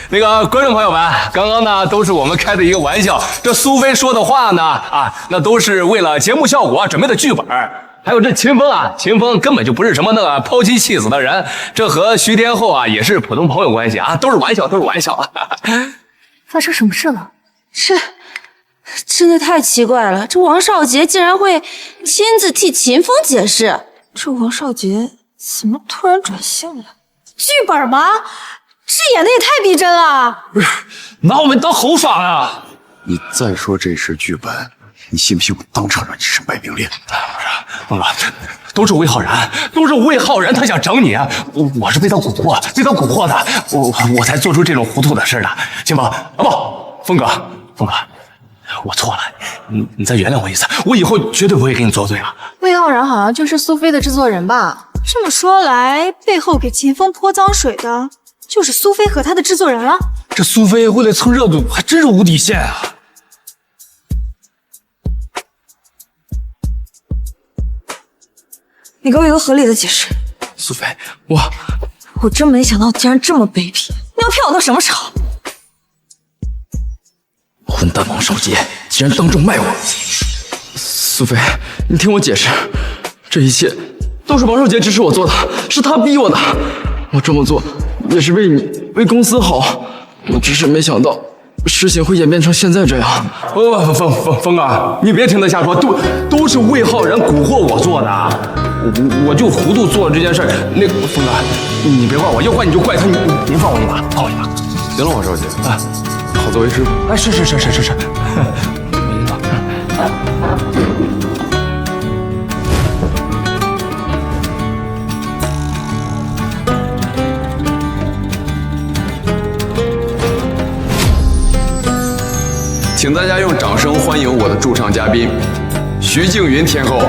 那个观众朋友们，刚刚呢都是我们开的一个玩笑，这苏菲说的话呢那都是为了节目效果准备的剧本。还有这秦风啊，秦风根本就不是什么那个抛妻弃子的人，这和徐天后啊也是普通朋友关系啊，都是玩笑，都是玩笑。发生什么事了？这真的太奇怪了，这王少杰竟然会亲自替秦风解释，这王少杰怎么突然转性了？剧本吗？这演的也太逼真了！不是，拿我们当猴耍啊！你再说这是剧本，你信不信我当场让你身败名裂？不是，都是魏浩然，都是魏浩然，他想整你啊！我是被他蛊惑的，我才做出这种糊涂的事的。秦风，峰哥，我错了，你再原谅我一次，我以后绝对不会给你作对了。魏浩然好像就是苏菲的制作人吧？这么说来，背后给秦风泼脏水的就是苏菲和她的制作人了。这苏菲为了蹭热度，还真是无底线啊！你给我一个合理的解释。苏菲，我真没想到竟然这么卑鄙！你要骗我到什么时候？混蛋王少杰，竟然当众卖我！苏菲，你听我解释，这一切都是王少杰指使我做的，是他逼我的。我这么做也是为你，为公司好。我只是没想到事情会演变成现在这样。峰哥，你别听他瞎说，都是魏浩然蛊惑我做的，我就糊涂做了这件事。那个峰哥，你别怪我，要怪你就怪他，您放我一马，放我一马。行了，王少杰啊，好自为之吧。哎，是，没领导。请大家用掌声欢迎我的驻唱嘉宾徐静云天后。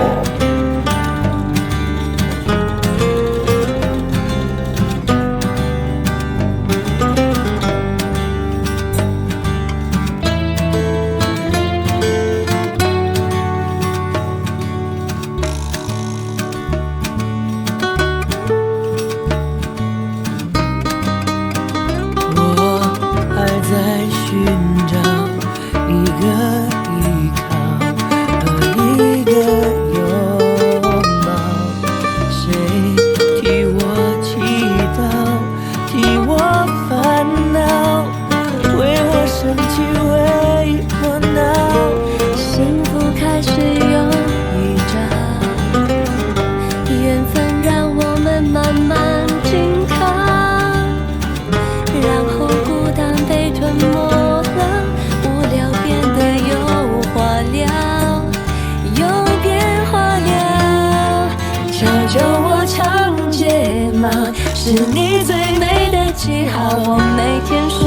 是你最美的记号，我每天睡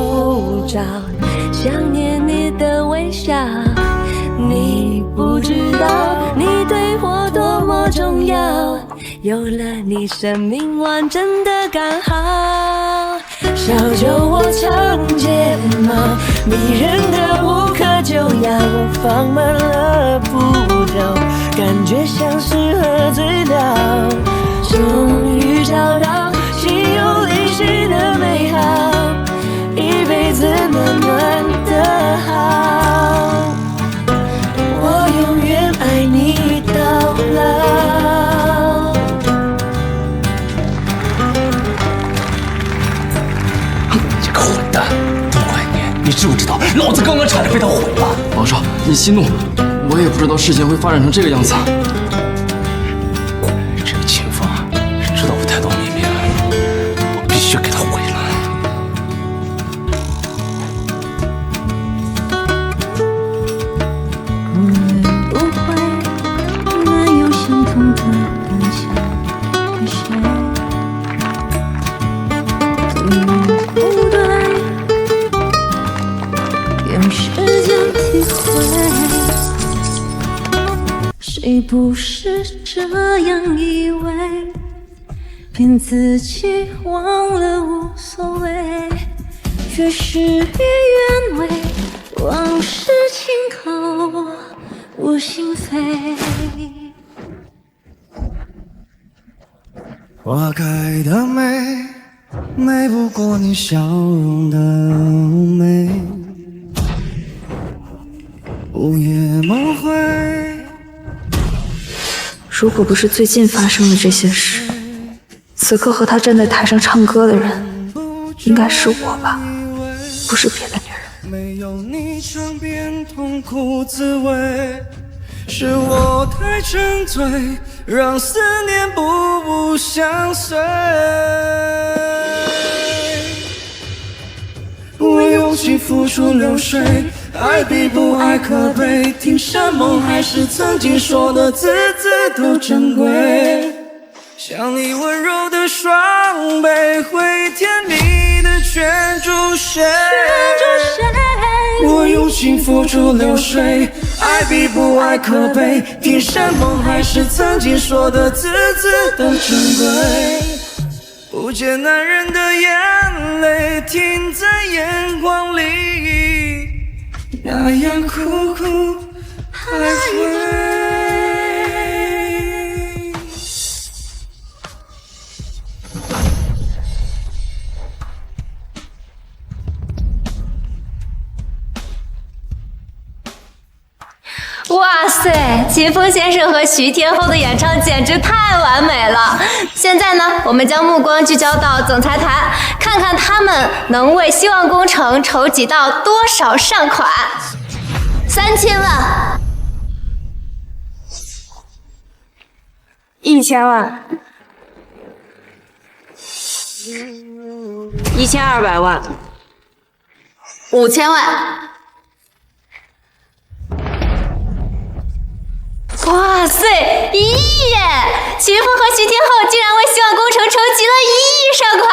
不着，想念你的微笑。你不知道，你对我多么重要，有了你，生命完整的刚好。小酒窝长睫毛，迷人的无可救药，我放慢了步调，感觉像是喝醉了。终于找到心有灵犀的美好，一辈子暖暖的好，我永远爱你到老。这个混蛋，都怪你！你知不知道，老子刚刚差点被他毁了。王少，你息怒，我也不知道事情会发展成这个样子。知道我太多秘密了，我必须给他毁了。不会没有相同的感想给谁，不对，用时间体会，谁不是这样以为？骗自己忘了无所谓，却事与愿违，往事轻口我心扉。花开的美，美不过你笑容的美。午夜梦回，如果不是最近发生的这些事，此刻和他站在台上唱歌的人，应该是我吧，不是别的女人。没有你尝遍痛苦滋味，是我太沉醉，让思念步步相随。我用心付出流水，爱比不爱可悲，听山盟海誓，曾经说的字字都珍贵。像你温柔的双臂，会甜蜜的圈住谁？我用心付出流水，爱比不爱可悲，听山盟海誓，曾经说的字字都珍贵。不见男人的眼泪停在眼眶里，那样苦苦徘徊。哇塞，秦风先生和徐天后的演唱简直太完美了！现在呢，我们将目光聚焦到总裁团，看看他们能为希望工程筹集到多少善款。3000万，1000万，1200万，5000万。哇塞，1亿耶！秦风和徐天后竟然为希望工程筹集了1亿善款，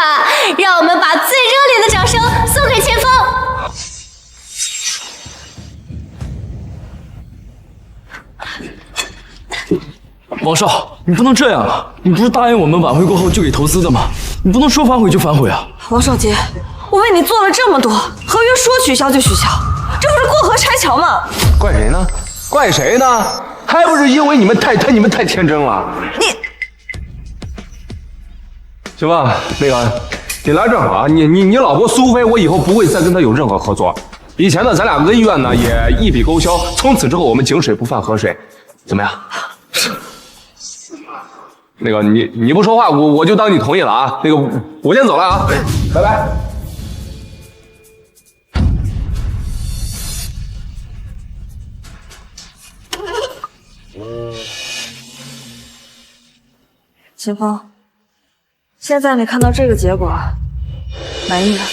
让我们把最热烈的掌声送给秦风。王少，你不能这样啊！你不是答应我们晚会过后就给投资的吗？你不能说反悔就反悔啊！王少杰，我为你做了这么多，合约说取消就取消，这不是过河拆桥吗？怪谁呢？怪谁呢？还不是因为你们太天真了。行吧，那个你来正好啊，你老婆苏菲，我以后不会再跟她有任何合作。以前呢，咱俩恩怨呢也一笔勾销，从此之后我们井水不犯河水，怎么样？那个你不说话，我就当你同意了啊。那个我先走了啊，拜拜。秦风，现在你看到这个结果，满意了？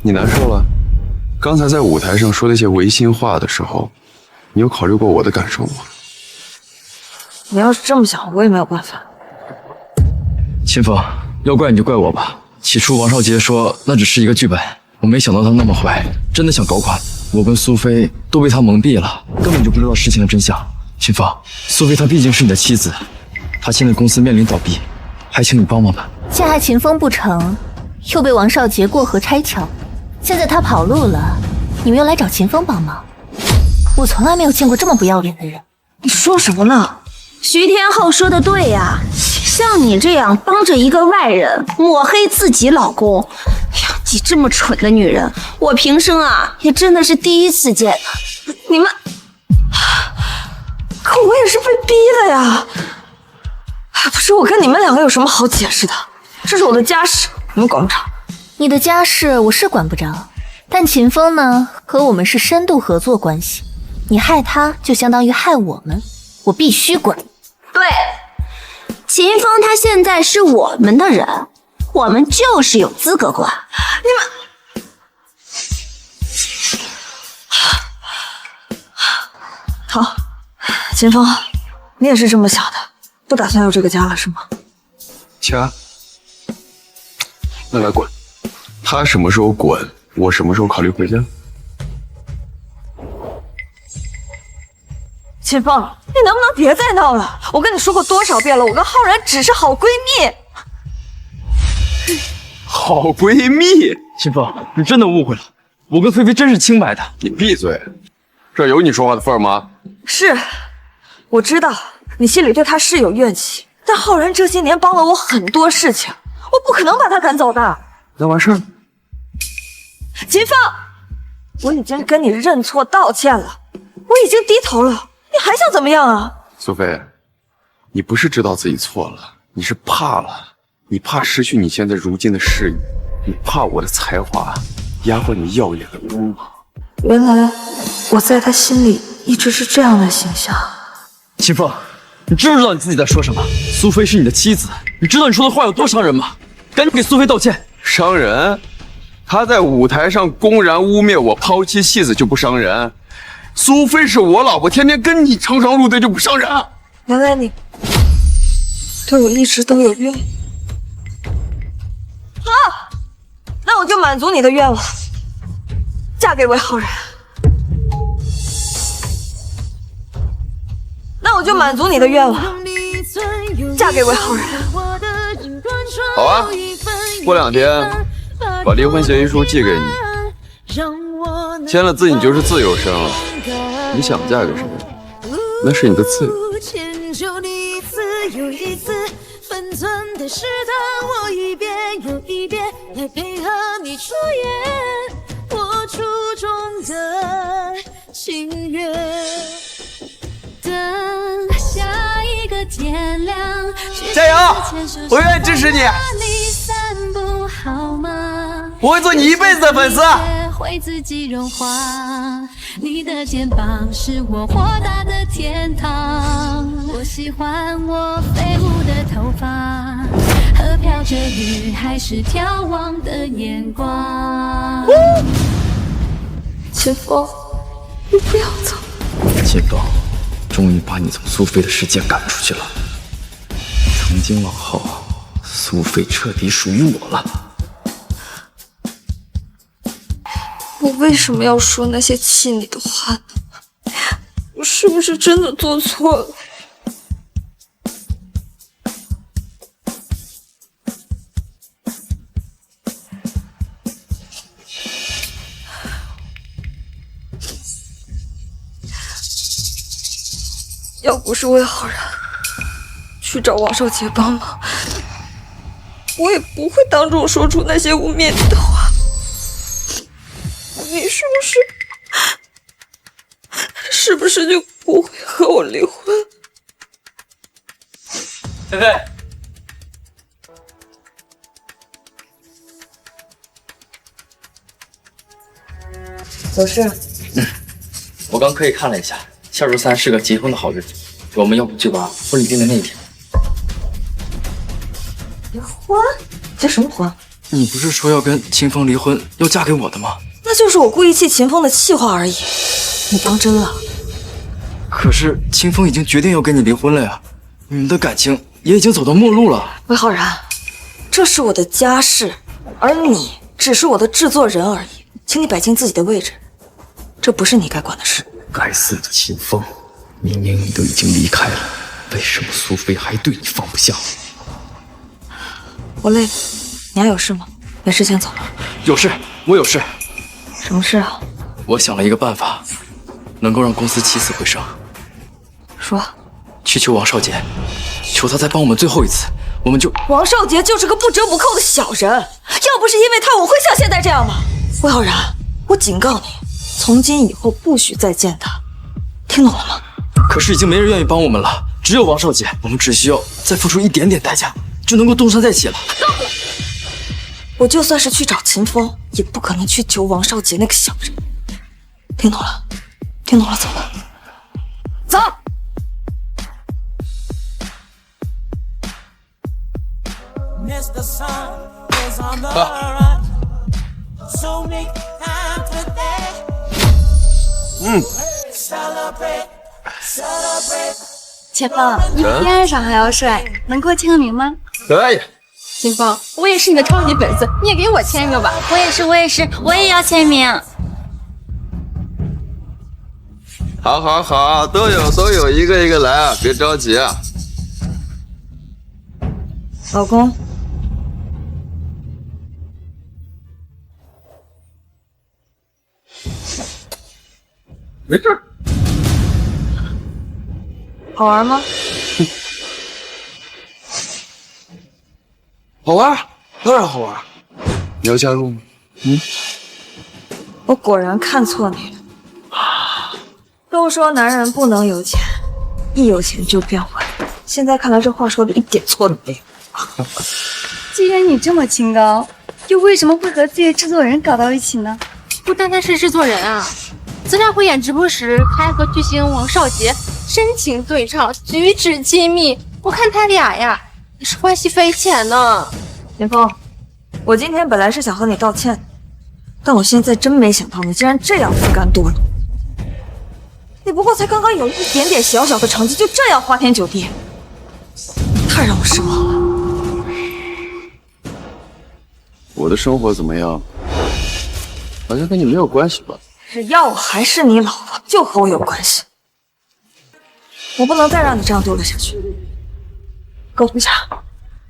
你难受了？刚才在舞台上说那些违心话的时候，你有考虑过我的感受吗？你要是这么想，我也没有办法。秦风，要怪你就怪我吧。起初王少杰说那只是一个剧本，我没想到他那么坏，真的想搞垮我。我跟苏菲都被他蒙蔽了，根本就不知道事情的真相。秦风，苏菲她毕竟是你的妻子，她现在公司面临倒闭，还请你帮帮她。陷害秦风不成，又被王少杰过河拆桥，现在他跑路了，你们又来找秦风帮忙，我从来没有见过这么不要脸的人。你说什么呢？徐天后说的对呀，像你这样帮着一个外人抹黑自己老公，哎呀，你这么蠢的女人，我平生啊也真的是第一次见呢。你们，可我也是被逼的呀！不是，我跟你们两个有什么好解释的？这是我的家事，你们管不着。你的家事我是管不着，但秦风呢，和我们是深度合作关系，你害他就相当于害我们，我必须管。对，秦风他现在是我们的人，我们就是有资格管。你们，好，秦风，你也是这么想的，不打算要这个家了是吗？家，那来滚。他什么时候滚，我什么时候考虑回家。秦风，你能不能别再闹了？我跟你说过多少遍了，我跟浩然只是好闺蜜。好闺蜜？秦风，你真的误会了，我跟菲菲真是清白的。你闭嘴，这有你说话的份儿吗？是，我知道你心里对他是有怨气，但浩然这些年帮了我很多事情，我不可能把他赶走的。那完事儿。秦风，我已经跟你认错道歉了，我已经低头了。你还想怎么样啊？苏菲，你不是知道自己错了，你是怕了，你怕失去你现在如今的事业，你怕我的才华压过你耀眼的光芒。原来我在他心里一直是这样的形象。秦风，你知不知道你自己在说什么？苏菲是你的妻子，你知道你说的话有多伤人吗？赶紧给苏菲道歉。伤人？她在舞台上公然污蔑我抛妻弃子就不伤人？苏菲是我老婆，天天跟你称兄入对就不伤人？原来你对我一直都有怨。好，那我就满足你的愿望，嫁给魏浩然。那我就满足你的愿望，嫁给魏浩然。好啊，过2天把离婚协议书寄给你，签了字你就是自由身了。你想嫁给谁，那是你的自由。分寸的试探我一遍又一遍，来配合你出演我初衷的情人。等下一个天亮，加油！我愿意支持你，我会做你一辈子的粉丝。会自己融化，你的肩膀是我豁达的天堂。我喜欢我飞舞的头发，和飘着雨还是眺望的眼光。秦风，你不要走。秦风，终于把你从苏菲的世界赶出去了。从今往后，苏菲彻底属于我了。我为什么要说那些气你的话呢？我是不是真的做错了？要不是魏浩然去找王少杰帮忙，我也不会当众说出那些污蔑你的话。你是不是就不会和我离婚？菲菲，有事？我刚可以看了一下，下周3是个结婚的好日子，我们要不就把婚礼定在那一天。离婚？结什么婚？你不是说要跟秦风离婚，要嫁给我的吗？那就是我故意气秦风的气话而已，你当真了？可是秦风已经决定要跟你离婚了呀，你们的感情也已经走到末路了。魏浩然，这是我的家事，而你只是我的制作人而已，请你摆清自己的位置，这不是你该管的事。该死的秦风，明明你都已经离开了，为什么苏菲还对你放不下？我累了，你还有事吗？没事先走了。有事，我有事。什么事啊？我想了一个办法，能够让公司起死回生。说。去求王少杰，求他再帮我们最后一次，我们就……王少杰就是个不折不扣的小人，要不是因为他，我会像现在这样吗？魏浩然，我警告你，从今以后不许再见他，听懂了吗？可是已经没人愿意帮我们了，只有王少杰，我们只需要再付出一点点代价，就能够东山再起了。我就算是去找秦风，也不可能去求王少杰那个小人。听懂了？听懂了，走吧。走。秦风，你天上还要帅，能给我签个名吗？可以。秦风，我也是你的超级粉丝，你也给我签个吧。我也是，我也要签名。好，好，好，都有，一个一个来啊，别着急啊。老公，没事。好玩吗？好玩，当然好玩。你要加入吗？我果然看错你了。都说男人不能有钱，一有钱就变坏。现在看来这话说的一点错都没有。既然你这么清高，又为什么会和自己的制作人搞到一起呢？不单单是制作人啊，资产会演直播时，还和巨星王少杰深情对唱，举止亲密。我看他俩呀，也是关系匪浅呢。林峰，我今天本来是想和你道歉的，但我现在真没想到你竟然这样自甘堕落。你不过才刚刚有一点点小小的成绩，就这样花天酒地，太让我失望了。我的生活怎么样？好像跟你没有关系吧？只要我还是你老婆，就和我有关系。我不能再让你这样丢了下去。跟我回家。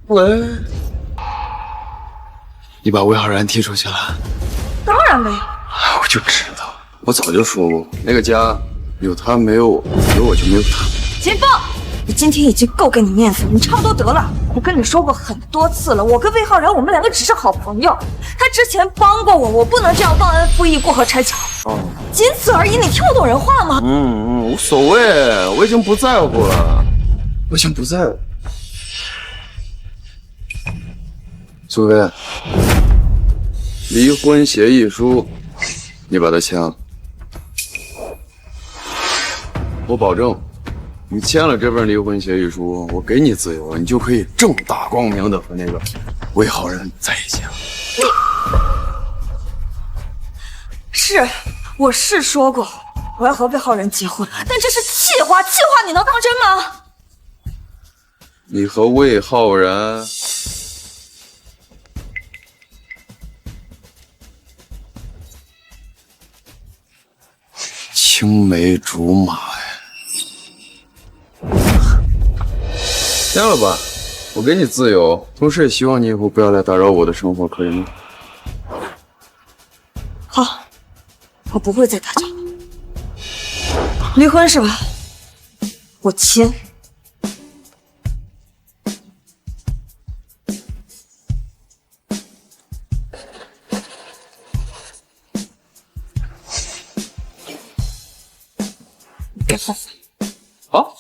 喂，你把魏浩然踢出去了？当然没有。我就知道，我早就说过，那个家有他没有我，有我就没有他。秦风，我今天已经够给你面子了，你差不多得了。我跟你说过很多次了，我跟魏浩然，我们两个只是好朋友。他之前帮过我，我不能这样忘恩负义、过河拆桥。仅此而已，你听不懂人话吗？无所谓，我已经不在乎了，我已经不在乎。苏菲，离婚协议书，你把它签了。我保证，你签了这份离婚协议书，我给你自由，你就可以正大光明的和那个魏浩然在一起了。是，我是说过我要和魏浩然结婚，但这是气话，气话你能当真吗？你和魏浩然青梅竹马呀！签了吧，我给你自由，同时也希望你以后不要来打扰我的生活，可以吗？好，我不会再打搅了。离婚是吧？我签。给范范。好，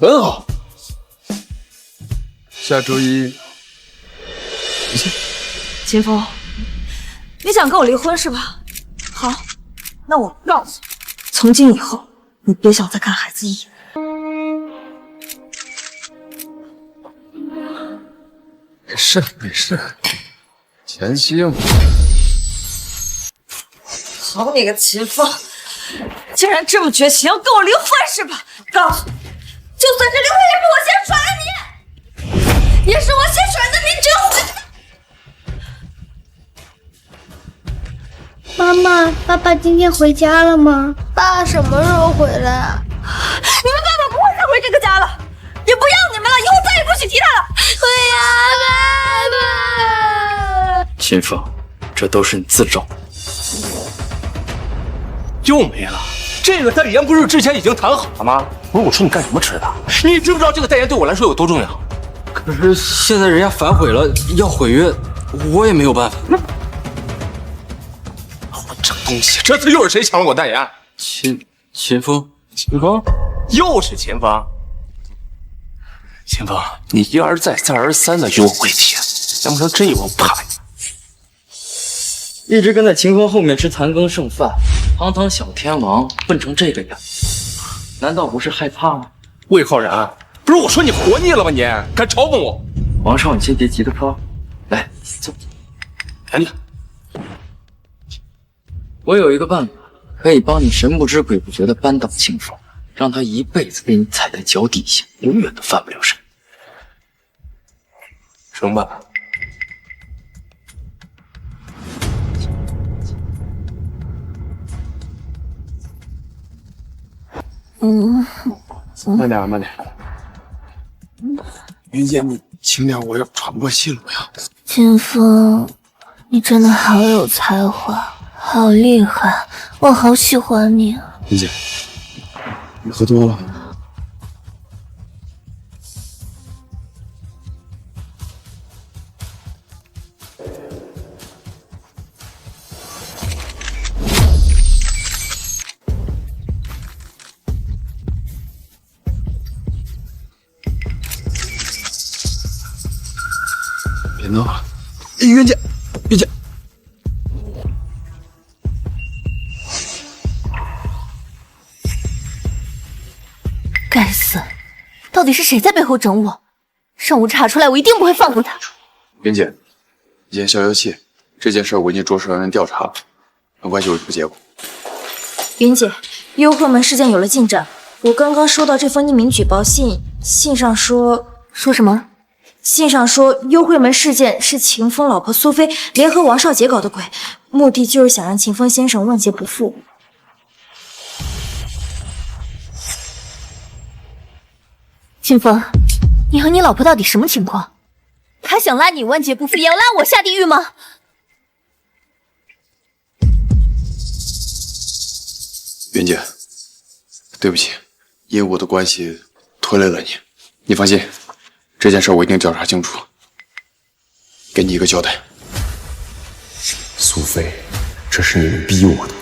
很好。下周一，秦风，你想跟我离婚是吧？好，那我告诉你，从今以后，你别想再看孩子一眼。没事没事，前行。好你个秦风，竟然这么绝情，要跟我离婚是吧？告诉你，就算是离婚也是我先甩了你，也是我先甩的你，只有妈妈，爸爸今天回家了吗？爸什么时候回来啊？你们爸爸不会再回这个家了，也不要你们了，以后再也不许提他了。我要爸爸。秦风，这都是你自找。又没了。这个代言不是之前已经谈好了吗？不是我说你干什么吃的？你知不知道这个代言对我来说有多重要？可是现在人家反悔了，要毁约，我也没有办法。这个东西，这次又是谁抢了我代言？秦风，又是秦风。秦风，你一而再再而三的与我跪舔，难不成真有我怕你？一直跟在秦风后面吃残羹剩饭，堂堂小天王混成这个样，难道不是害怕吗？魏浩然，不是我说你活腻了吗？你敢嘲讽我？皇上，你先别急着发，来坐。赶紧。我有一个办法，可以帮你神不知鬼不觉的扳倒秦风，让他一辈子被你踩在脚底下，永远都翻不了身。什么办法？慢点，慢点。云姐，你轻点，我要喘不过气了呀。秦风，你真的好有才华，好厉害，我好喜欢你。云姐，你喝多了。别闹了，云姐，云姐，该死，到底是谁在背后整我？让我查出来，我一定不会放过他。云姐，你先消消气，这件事我已经着手让人调查了，很快就会出结果。云姐，优惠门事件有了进展，我刚刚收到这封匿名举报信，信上说什么？信上说，优惠门事件是秦风老婆苏菲联合王少杰搞的鬼，目的就是想让秦风先生万劫不复。秦风，你和你老婆到底什么情况？她想拉你万劫不复，也要拉我下地狱吗？云姐，对不起，因为我的关系拖累了你。你放心，这件事我一定调查清楚，给你一个交代。苏菲，这是你们逼我的。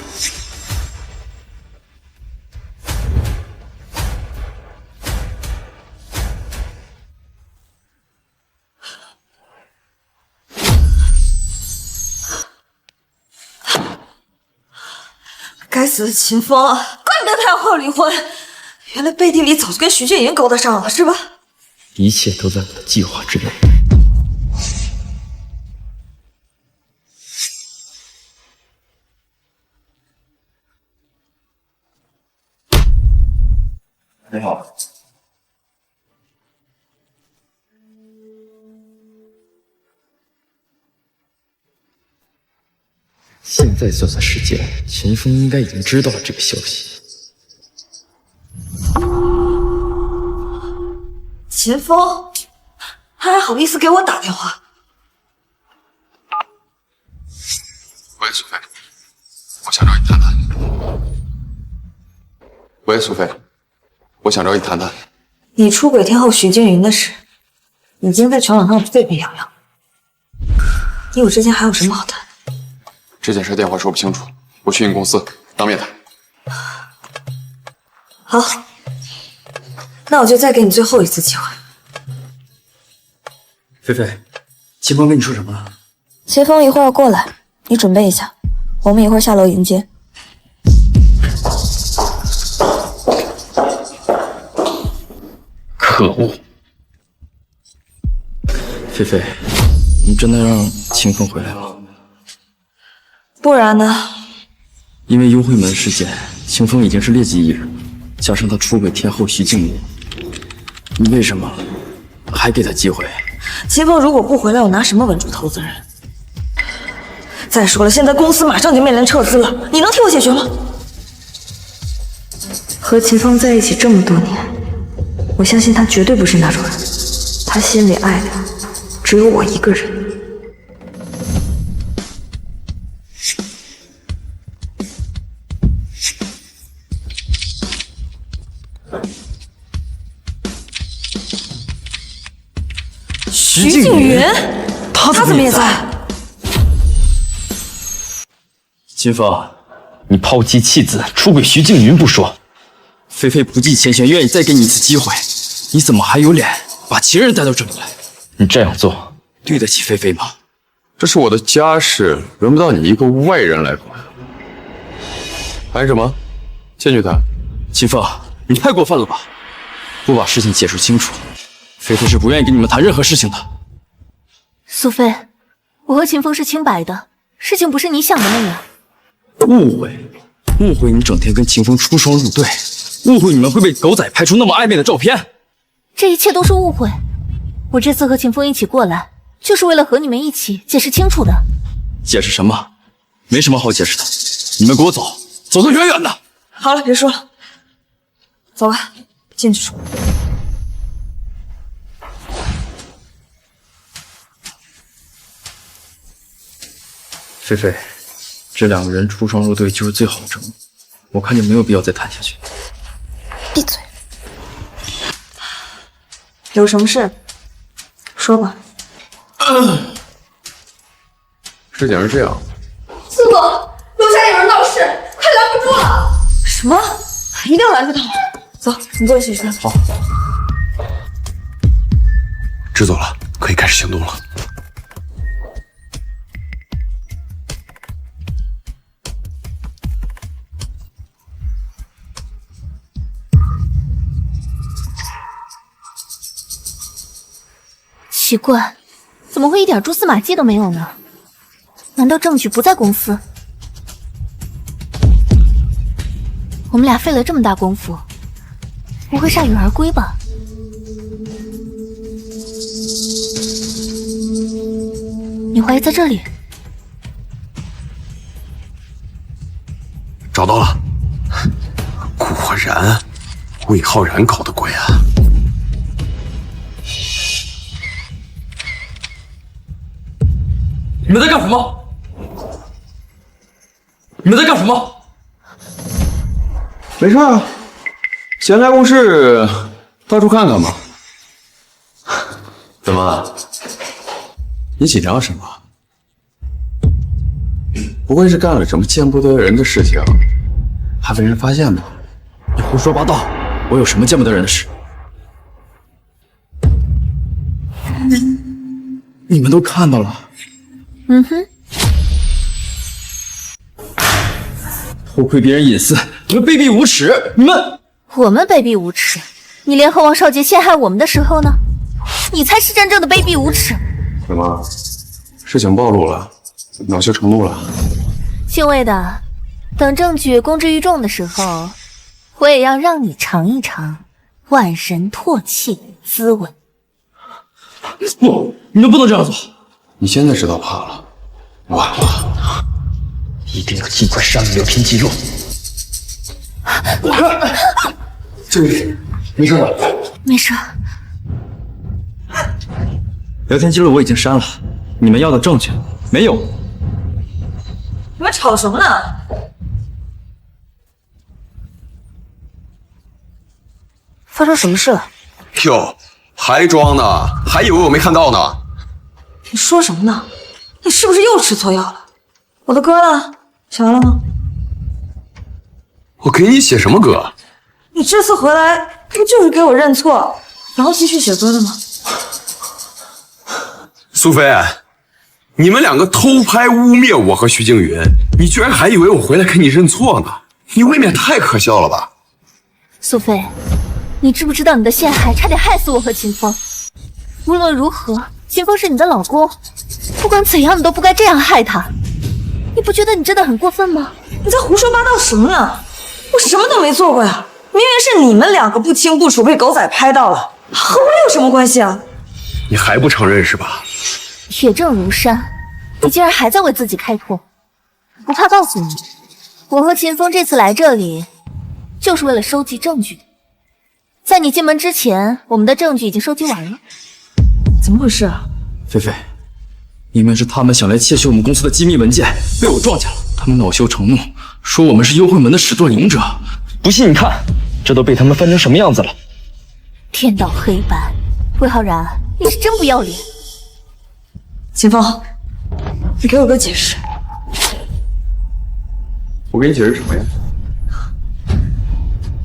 该死的秦风，怪不得他要和我离婚，原来背地里早就跟徐静云勾搭上了，是吧？一切都在我的计划之内。你好。现在算算时间，秦风应该已经知道了这个消息。秦风，他还好意思给我打电话？喂，苏菲，我想找你谈谈。喂，苏菲，我想找你谈谈。你出轨天后徐静云的事，已经在全网上沸沸扬扬。你我之间还有什么好谈？这件事电话说不清楚，我去你公司当面谈。好，那我就再给你最后一次机会。菲菲，秦风跟你说什么了？秦风一会儿要过来，你准备一下，我们一会儿下楼迎接。可恶！菲菲，你真的让秦风回来吗？不然呢？因为幽会门事件，秦风已经是劣迹艺人，加上他出轨天后徐静云，你为什么还给他机会？秦风如果不回来，我拿什么稳住投资人？再说了，现在公司马上就面临撤资了，你能替我解决吗？和秦风在一起这么多年，我相信他绝对不是那种人，他心里爱的只有我一个人。徐静云，他怎么也在？秦风，你抛妻弃子、出轨徐静云不说，菲菲不计前嫌，愿意再给你一次机会，你怎么还有脸把情人带到这里来？你这样做对得起菲菲吗？这是我的家事，轮不到你一个外人来管。谈什么？进去谈。秦风，你太过分了吧！不把事情解释清楚，菲菲是不愿意跟你们谈任何事情的。苏菲，我和秦风是清白的，事情不是你想的那样。误会，误会你整天跟秦风出双入对，误会你们会被狗仔拍出那么暧昧的照片。这一切都是误会。我这次和秦风一起过来，就是为了和你们一起解释清楚的。解释什么？没什么好解释的。你们给我走，走得远远的。好了，别说了，走吧，进去说。菲菲，这两个人出双入对就是最好的证明，我看就没有必要再谈下去。闭嘴！有什么事说吧。事情是这样，四总，楼下有人闹事，快拦不住了！什么？一定要拦住他！走，你坐一起去。好，知道了，可以开始行动了。奇怪，怎么会一点蛛丝马迹都没有呢？难道证据不在公司？我们俩费了这么大功夫，不会铩羽而归吧？你怀疑在这里？找到了，果然，魏浩然搞的鬼啊！你们在干什么？你们在干什么？没事啊，闲来无事到处看看嘛。怎么？你紧张什么？不会是干了什么见不得人的事情，还被人发现吧？你胡说八道！我有什么见不得人的事？你们都看到了。嗯哼，偷窥别人隐私，你们卑鄙无耻！你们，我们卑鄙无耻，你联合王少杰陷害我们的时候呢？你才是真正的卑鄙无耻！怎么，事情暴露了，恼羞成怒了？姓魏的，等证据公之于众的时候，我也要让你尝一尝万人唾弃的滋味。不，你们不能这样做！你现在知道怕了，晚了。一定要尽快删了聊天记录。这位，没事吧？没事。聊天记录我已经删了，你们要的证据没有。你们吵什么呢？发生什么事了？哟，还装呢？还以为我没看到呢。你说什么呢？你是不是又吃错药了？我的歌呢？写完了吗？我给你写什么歌？你这次回来不就是给我认错，然后继续写歌的吗？苏菲，你们两个偷拍污蔑我和徐静云，你居然还以为我回来给你认错呢？你未免太可笑了吧！苏菲，你知不知道你的陷害差点害死我和秦风？无论如何，秦风是你的老公，不管怎样你都不该这样害他。你不觉得你真的很过分吗？你在胡说八道什么呢？我什么都没做过呀，明明是你们两个不清不楚被狗仔拍到了，和我有什么关系啊？你还不承认是吧？铁证如山，你竟然还在为自己开脱！不怕告诉你，我和秦风这次来这里，就是为了收集证据的。在你进门之前，我们的证据已经收集完了。怎么回事啊？菲菲，明明是他们想来窃取我们公司的机密文件，被我撞见了。他们恼羞成怒，说我们是幽会门的始作俑者。不信你看，这都被他们翻成什么样子了？天道黑白，魏浩然，你是真不要脸！秦风，你给我个解释。我给你解释什么呀？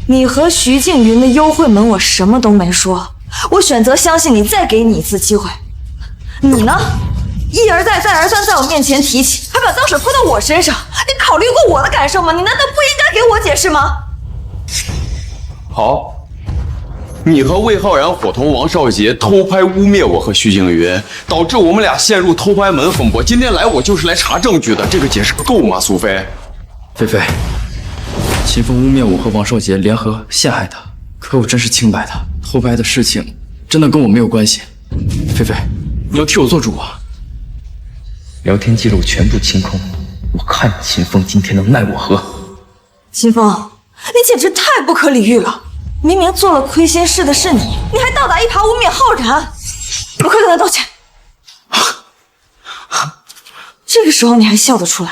你和徐静云的幽会门，我什么都没说，我选择相信你，再给你一次机会。你呢，一而再再而三在我面前提起，还把脏水泼到我身上，你考虑过我的感受吗？你难道不应该给我解释吗？好，你和魏浩然伙同王少杰偷拍污蔑我和徐静云，导致我们俩陷入偷拍门风波。今天来我就是来查证据的，这个解释够吗？苏菲，菲菲，秦风污蔑我和王少杰联合陷害他，可我真是清白的，偷拍的事情真的跟我没有关系。菲菲，你要替我做主啊！聊天记录全部清空，我看秦风今天能奈我何？秦风，你简直太不可理喻了！明明做了亏心事的是你，你还倒打一耙污蔑浩然，你快跟他道歉！这个时候你还笑得出来？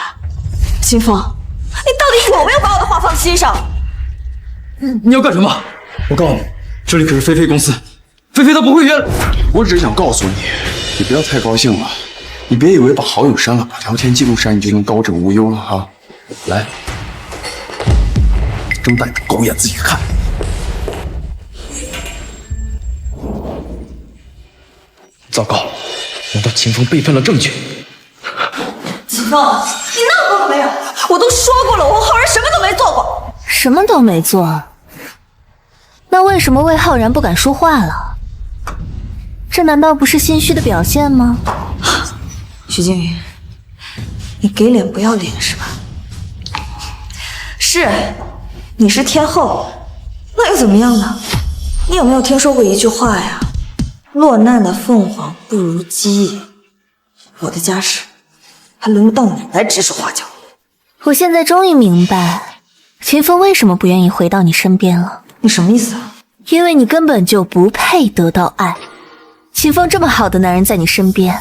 秦风，你到底有没有把我的话放心上？你要干什么？我告诉你，这里可是菲菲公司，菲菲她不会原谅。我只是想告诉你，你不要太高兴了。你别以为把好友删了，把聊天记录删，你就能高枕无忧了哈！来，睁大狗眼自己看。糟糕，难道秦风背叛了证据？秦风，你闹够了没有？我都说过了，我和浩然什么都没做过。什么都没做，那为什么魏浩然不敢说话了？这难道不是心虚的表现吗？徐静云，你给脸不要脸是吧？是，你是天后，那又怎么样呢？你有没有听说过一句话呀？落难的凤凰不如鸡。我的家事，还轮不到你来指手画脚。我现在终于明白，秦风为什么不愿意回到你身边了。你什么意思啊？因为你根本就不配得到爱。秦风这么好的男人在你身边，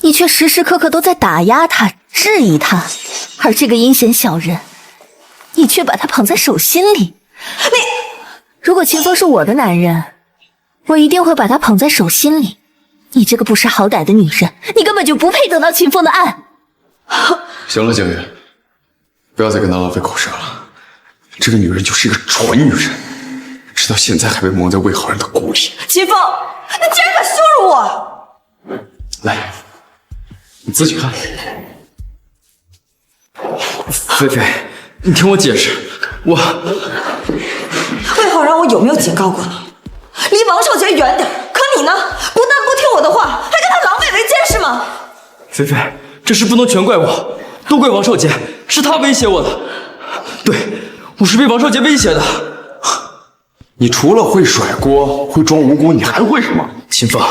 你却时时刻刻都在打压他、质疑他，而这个阴险小人，你却把他捧在手心里。如果秦风是我的男人，我一定会把她捧在手心里。你这个不识好歹的女人，你根本就不配得到秦风的爱。行了，景云，不要再跟她浪费口舌了。这个女人就是一个蠢女人，直到现在还被蒙在魏浩然的鼓里。秦风，你竟然敢羞辱我！来，你自己看。菲菲，你听我解释，魏浩然，我有没有警告过你，离王少杰远点？可你呢，不但不听我的话，还跟他狼狈为奸是吗？菲菲，这事不能全怪我，都怪王少杰，是他威胁我的。对，我是被王少杰威胁的。你除了会甩锅、会装无辜，你还会什么？秦风，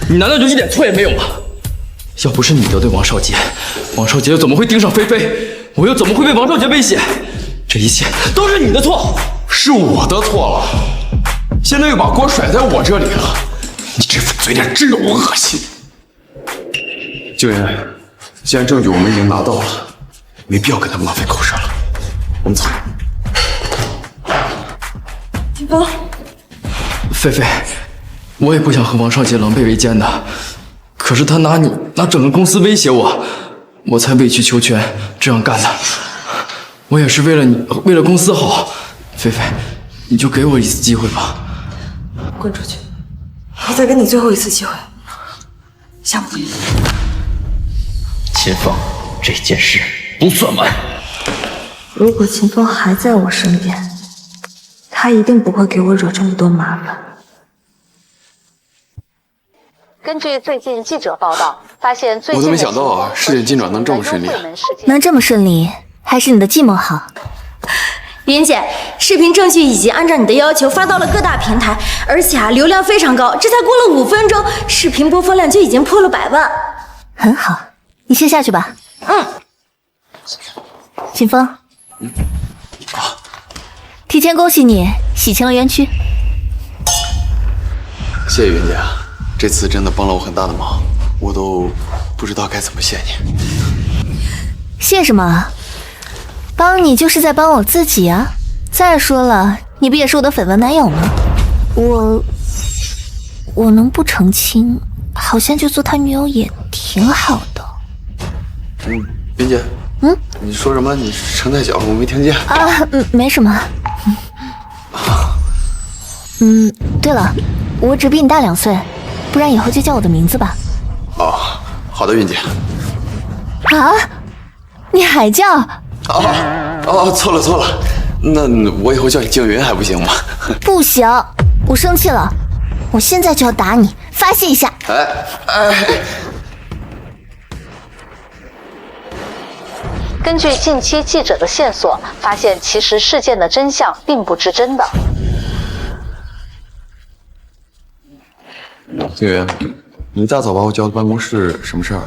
你难道就一点错也没有吗？要不是你得罪王少杰，王少杰又怎么会盯上菲菲？我又怎么会被王少杰威胁？这一切都是你的错，是我的错了。现在又把锅甩在我这里了，你这副嘴脸真让我恶心。静言，既然证据我们已经拿到了，没必要跟他们浪费口舌了，我们走。秦风，菲菲，我也不想和王少杰狼狈为奸的，可是他拿整个公司威胁我，我才委曲求全这样干的。我也是为了你，为了公司好。菲菲，你就给我一次机会吧。滚出去！我再给你最后一次机会，下不去。秦风，这件事不算完。如果秦风还在我身边，他一定不会给我惹这么多麻烦。根据最近记者报道，发现最近我都没想到啊，事件进展能这么顺利。能这么顺利，还是你的计谋好。云姐，视频证据已经按照你的要求发到了各大平台，而且流量非常高，这才过了5分钟，视频播放量就已经破了100万。很好，你先下去吧。秦风，提前恭喜你洗清了冤屈。谢谢云姐，这次真的帮了我很大的忙，我都不知道该怎么谢你。谢什么？帮你就是在帮我自己啊！再说了，你不也是我的绯闻男友吗？我能不澄清，好像就做他女友也挺好的。云姐，你说什么？你声太小了，我没听见。没什么。对了，我只比你大2岁，不然以后就叫我的名字吧。哦，好的，云姐。啊？你还叫？错了，那我以后叫你静云还不行吗？不行，我生气了，我现在就要打你，发泄一下。根据近期记者的线索，发现其实事件的真相并不是真的。静云，你一大早把我叫到办公室，什么事儿？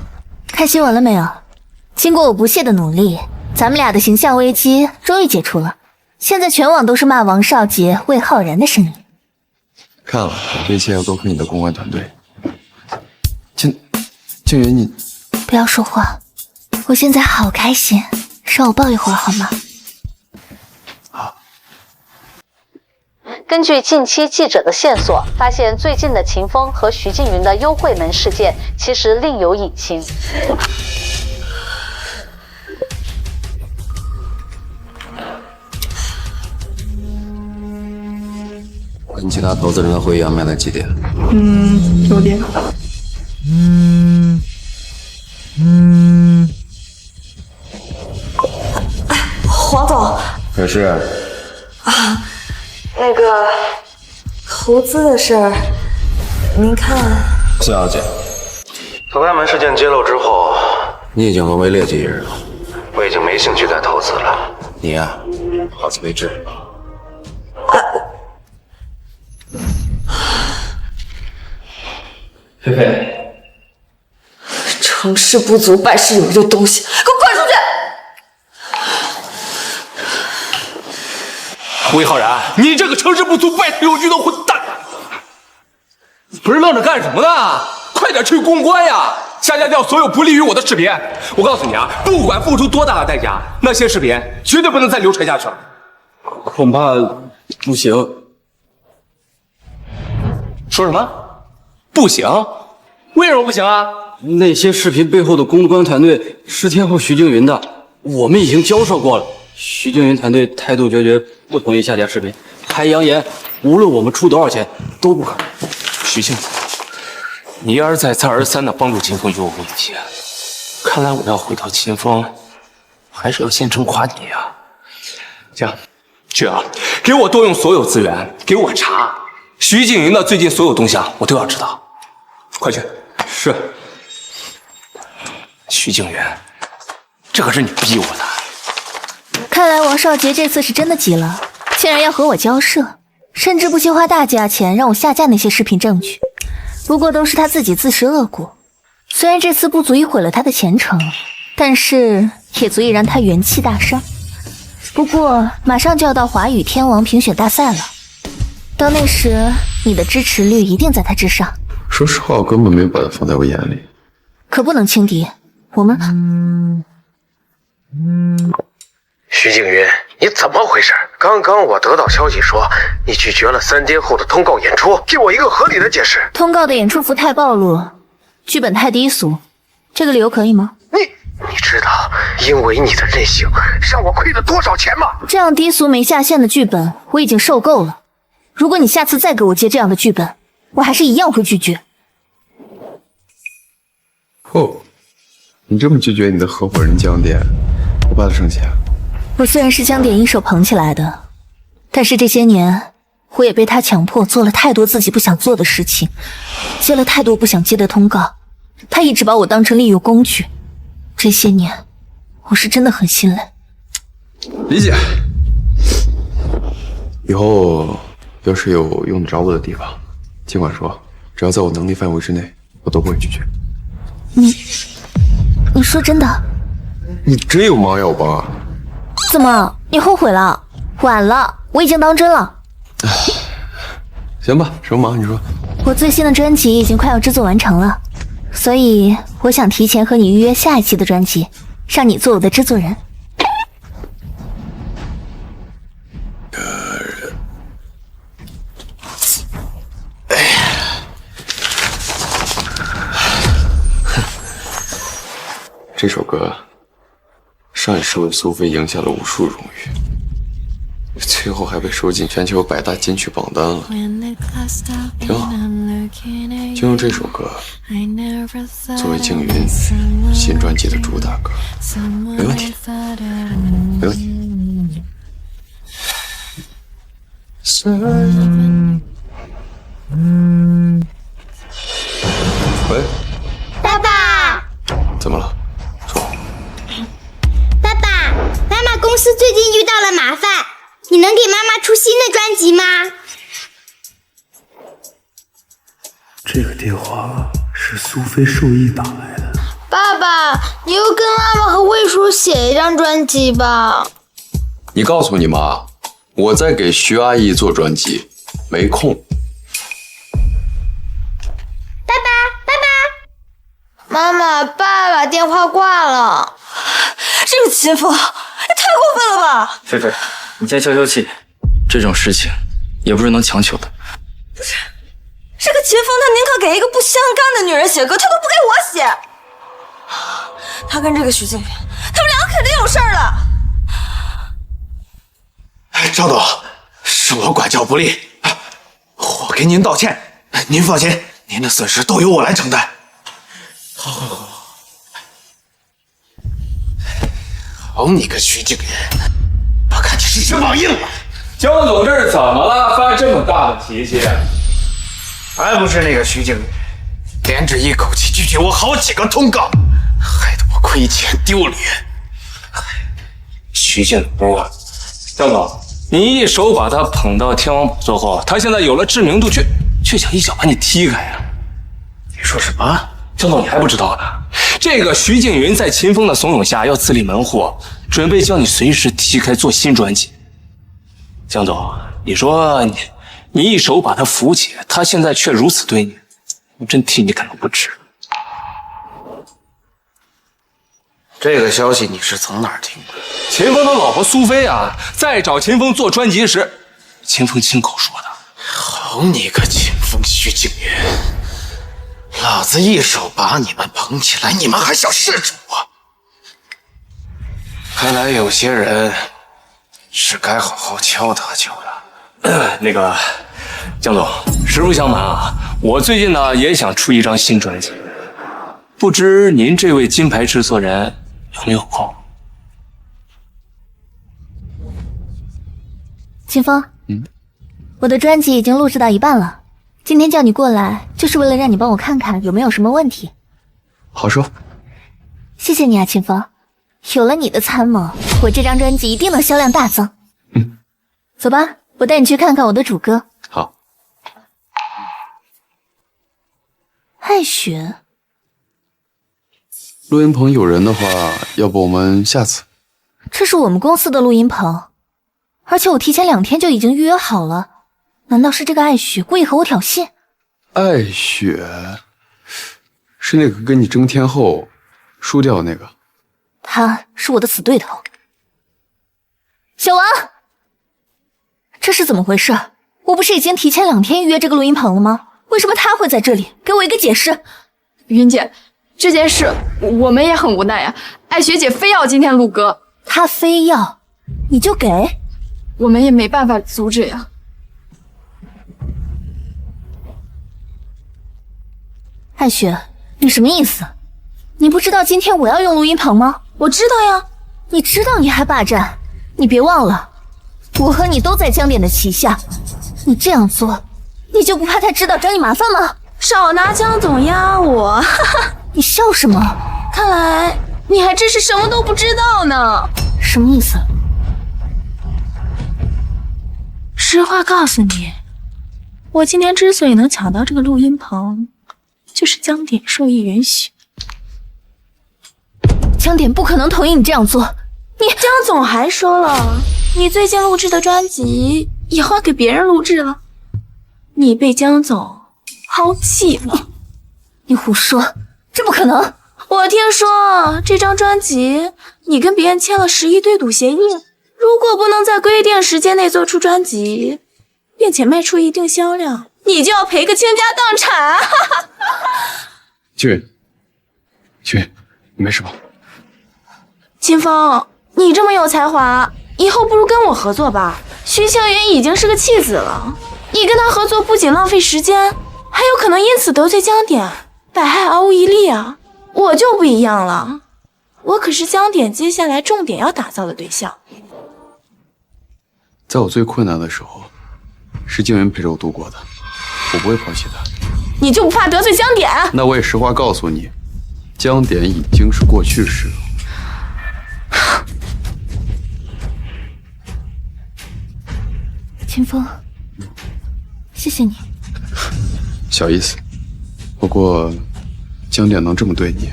看新闻了没有？经过我不懈的努力，咱们俩的形象危机终于解除了。现在全网都是骂王少杰、魏浩然的声音。看了，这一切要多亏你的公关团队。静云，你不要说话，我现在好开心，让我抱一会儿好吗？根据近期记者的线索，发现最近的秦风和徐静云的幽会门事件其实另有隐情。跟其他投资人的会议安排在几点？9点。黄总。可是。那个投资的事儿，您看。小姐，投开门事件揭露之后，你已经沦为劣迹艺人了。我已经没兴趣再投资了。你呀，好自为之。菲菲，成事不足败事有余的东西，给我滚出去！魏浩然，你这个成事不足败事有余的混蛋，不是愣着干什么呢？快点去公关呀！下架掉所有不利于我的视频。我告诉你啊，不管付出多大的代价，那些视频绝对不能再流传下去了。恐怕不行。说什么？不行？为什么不行啊？那些视频背后的公关团队是天后徐静云的，我们已经交涉过了。徐静云团队态度决绝，不同意下架视频，还扬言无论我们出多少钱都不可能。徐静，你一而再再而三的帮助秦风与我为敌，看来我要回到秦风，还是要先惩罚你啊！这样，去啊，给我动用所有资源，给我查徐静云的最近所有动向，我都要知道。快去！是。徐静云，这可是你逼我的。看来王少杰这次是真的急了，竟然要和我交涉，甚至不惜花大价钱让我下架那些视频证据。不过都是他自己自食恶果，虽然这次不足以毁了他的前程，但是也足以让他元气大伤。不过马上就要到华语天王评选大赛了，到那时你的支持率一定在他之上。说实话，我根本没有把他放在我眼里。可不能轻敌，我们徐静云，你怎么回事？刚刚我得到消息说你拒绝了3天后的通告演出，给我一个合理的解释。通告的演出服太暴露，剧本太低俗，这个理由可以吗？你知道因为你的任性让我亏了多少钱吗？这样低俗没下限的剧本我已经受够了，如果你下次再给我接这样的剧本，我还是一样会拒绝。哦，你这么拒绝你的合伙人江点，我怕他生气啊。我虽然是江点一手捧起来的，但是这些年我也被他强迫做了太多自己不想做的事情，接了太多不想接的通告，他一直把我当成利用工具。这些年我是真的很心累。理解。以后要是有用得着我的地方，尽管说，只要在我能力范围之内，我都不会拒绝。你说真的？你真有忙要我帮啊？怎么，你后悔了？晚了，我已经当真了。行吧，什么忙你说？我最新的专辑已经快要制作完成了，所以我想提前和你预约下一期的专辑，让你做我的制作人。这首歌上一世为苏菲赢下了无数荣誉，最后还被收进全球100大金曲榜单了，挺好。就用这首歌作为静云新专辑的主打歌，没问题，没问题。喂，爸爸，怎么了？爸爸，妈妈公司最近遇到了麻烦，你能给妈妈出新的专辑吗？这个电话是苏菲授意打来的。爸爸，你又跟妈妈和魏叔写一张专辑吧。你告诉你妈，我在给徐阿姨做专辑，没空。爸爸，妈妈，爸爸电话挂了。这个秦风也太过分了吧！菲菲，你先消消气，这种事情也不是能强求的。不是，这个秦风他宁可给一个不相干的女人写歌，他都不给我写。他跟这个徐静云，他们两个肯定有事儿了。赵总，是我管教不力，我给您道歉。您放心，您的损失都由我来承担。好，你个徐静云，我看你是翅膀硬了。江总这是怎么了？发这么大的脾气？还不是那个徐静云，连着一口气拒绝我好几个通告，害得我亏钱丢脸。徐静云啊，江总，你一手把他捧到天王宝座后，他现在有了知名度，却想一脚把你踢开啊！你说什么？江总，你还不知道呢？这个徐静云在秦风的怂恿下要自立门户，准备将你随时踢开做新专辑。江总，你说你一手把他扶起，他现在却如此对你，我真替你感到不值。这个消息你是从哪儿听的？秦风的老婆苏菲在找秦风做专辑时，秦风亲口说的。好你个秦风！风、徐静云，老子一手把你们捧起来，你们还想试着我？看来有些人是该好好敲打敲打。那个江总，实不相瞒啊，我最近呢也想出一张新专辑，不知您这位金牌制作人有没有空？秦风，我的专辑已经录制到一半了，今天叫你过来，就是为了让你帮我看看有没有什么问题。好说。谢谢你啊，秦风，有了你的参谋，我这张专辑一定能销量大增。走吧，我带你去看看我的主歌。好。艾雪，录音棚有人的话，要不我们下次？这是我们公司的录音棚，而且我提前2天就已经预约好了。难道是这个艾雪故意和我挑衅？艾雪是那个跟你争天后输掉的那个。他是我的死对头。小王，这是怎么回事？我不是已经提前2天预约这个录音棚了吗？为什么他会在这里？给我一个解释。云姐，这件事我们也很无奈啊。艾雪姐非要今天录歌，她非要，你就给，我们也没办法阻止呀。艾雪，你什么意思？你不知道今天我要用录音棚吗？我知道呀。你知道你还霸占？你别忘了，我和你都在江点的旗下，你这样做，你就不怕他知道找你麻烦吗？少拿江总压我，哈哈！你笑什么？看来你还真是什么都不知道呢。什么意思？实话告诉你，我今天之所以能抢到这个录音棚，就是江点授意允许。江点不可能同意你这样做。江总还说了，你最近录制的专辑以后给别人录制了，你被江总抛弃了。你胡说，这不可能！我听说这张专辑你跟别人签了11对赌协议，如果不能在规定时间内做出专辑，并且卖出一定销量，你就要赔个倾家荡产。俊，你没事吧？秦风，你这么有才华，以后不如跟我合作吧。徐庆云已经是个弃子了，你跟他合作不仅浪费时间，还有可能因此得罪江点，百害而无一利啊。我就不一样了，我可是江点接下来重点要打造的对象。在我最困难的时候，是静云陪着我度过的，我不会抛弃他。你就不怕得罪江点？那我也实话告诉你，江点已经是过去式了。秦风，谢谢你。小意思，不过江点能这么对你，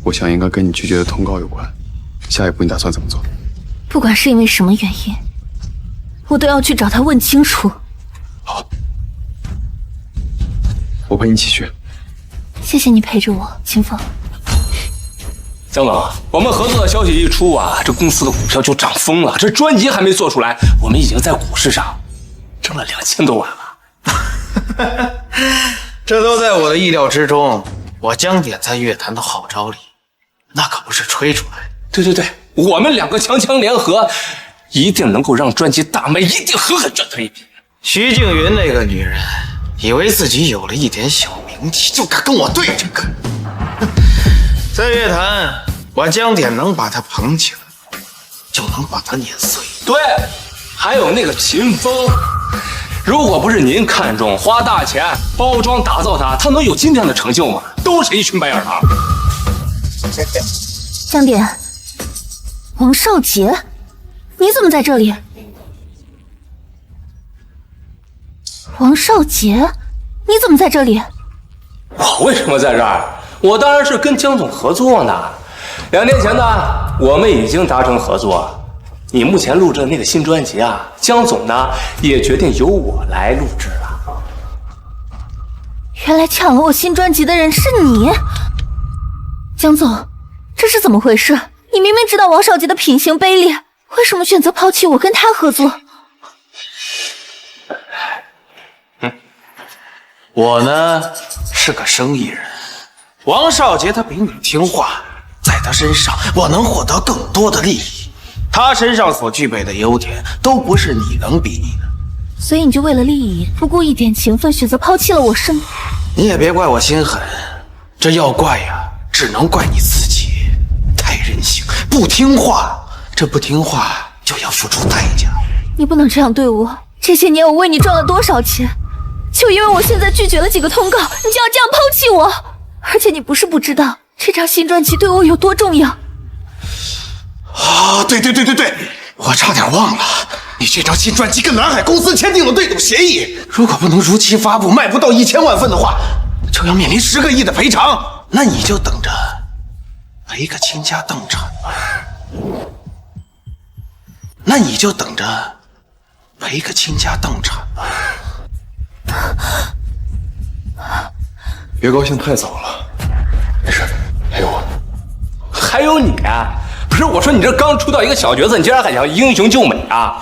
我想应该跟你拒绝的通告有关。下一步你打算怎么做？不管是因为什么原因，我都要去找他问清楚。好，我陪你一起去。谢谢你陪着我，秦风。江总，我们合作的消息一出啊，这公司的股票就涨疯了。这专辑还没做出来，我们已经在股市上挣了2000多万了。这都在我的意料之中。我江点在乐坛的号召力，那可不是吹出来的。对，我们2个强强联合，一定能够让专辑大卖，一定狠狠赚他一笔。徐静云那个女人，以为自己有了一点小名气，就敢跟我对着干。在乐坛，我江点能把她捧起来，就能把她碾碎。对，还有那个秦风，如果不是您看中，花大钱包装打造他，他能有今天的成就吗？都是一群白眼狼。江点，王少杰，你怎么在这里？王少杰，你怎么在这里？我为什么在这儿？我当然是跟江总合作呢。2天前呢，我们已经达成合作。你目前录制的那个新专辑啊，江总呢也决定由我来录制了。原来抢了我新专辑的人是你，江总，这是怎么回事？你明明知道王少杰的品行卑劣，为什么选择抛弃我跟他合作？我呢是个生意人，王少杰他比你听话，在他身上我能获得更多的利益。他身上所具备的优点都不是你能比拟的。所以你就为了利益，不顾一点情分，选择抛弃了我，是吗？你也别怪我心狠，这要怪呀，只能怪你自己太任性，不听话。这不听话就要付出代价。你不能这样对我。这些年我为你赚了多少钱，就因为我现在拒绝了几个通告，你就要这样抛弃我？而且你不是不知道这张新专辑对我有多重要。啊，对，我差点忘了，你这张新专辑跟蓝海公司签订了对赌协议，如果不能如期发布，卖不到1000万份的话，就要面临10个亿的赔偿。那你就等着赔个倾家荡产吧。别高兴太早了，没事，还有我。还有你啊！不是我说你这刚出道一个小角色，你竟然还想英雄救美啊？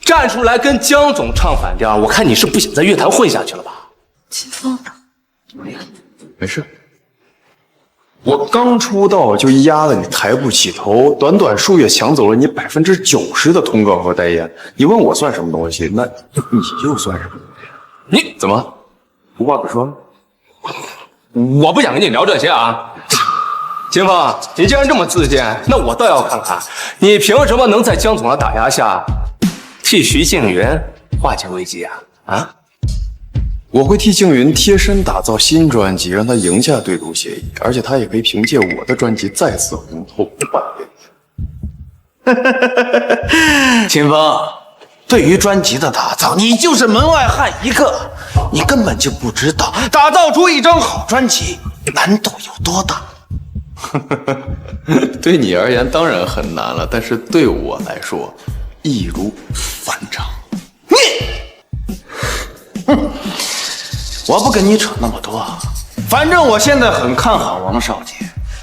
站出来跟江总唱反调，我看你是不想在乐坛混下去了吧？秦风，没事。我刚出道就压得你抬不起头，短短数月抢走了你90%的通告和代言。你问我算什么东西？那你又算什么？你怎么无话可说？我不想跟你聊这些啊。秦风，你既然这么自信，那我倒要看看你凭什么能在江总的打压下替徐静云化解危机啊？我会替静云贴身打造新专辑，让她赢下对赌协议，而且她也可以凭借我的专辑再次红透半边。秦风，对于专辑的打造，你就是门外汉一个，你根本就不知道打造出一张好专辑难度有多大。对你而言当然很难了，但是对我来说易如反掌。我不跟你扯那么多，反正我现在很看好王少杰，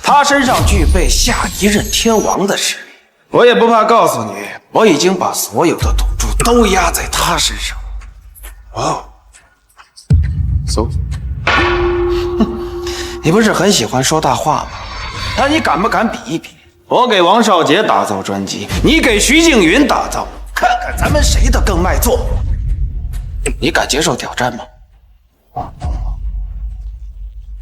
他身上具备下一任天王的实力。我也不怕告诉你，我已经把所有的赌注都压在他身上。哦 ，so， 你不是很喜欢说大话吗？那你敢不敢比一比？我给王少杰打造专辑，你给徐静云打造，看看咱们谁的更卖座。你敢接受挑战吗？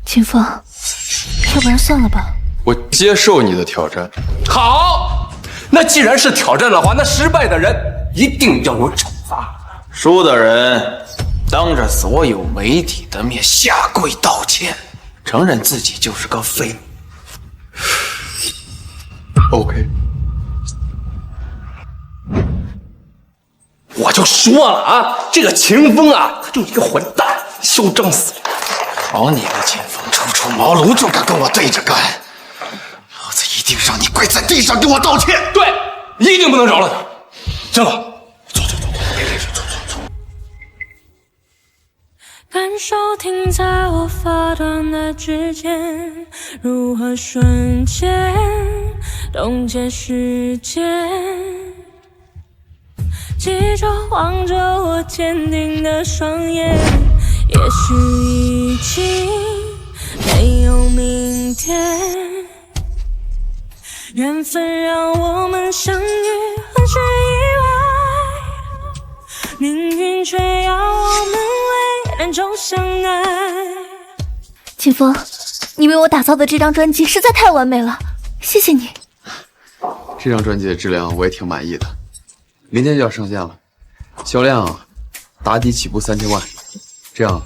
秦风，要不然算了吧。我接受你的挑战。好，那既然是挑战的话，那失败的人一定要有惩罚。输的人当着所有媒体的面下跪道歉，承认自己就是个废物。OK。我就说了啊，这个秦风啊，他就一个混蛋，嚣张死了。好你个秦风，初出茅庐就敢跟我对着干，老子一定让你跪在地上给我道歉。对，一定不能饶了他。行了，走。感受停在我发端的指尖，如何瞬间冻结时间？记着望着我坚定的双眼，也许已经没有明天。缘分让我们相遇，很是意外，命运却要我们为两种相爱。秦风，你为我打造的这张专辑实在太完美了，谢谢你。这张专辑的质量我也挺满意的，明天就要上线了，销量打底起步3000万，这样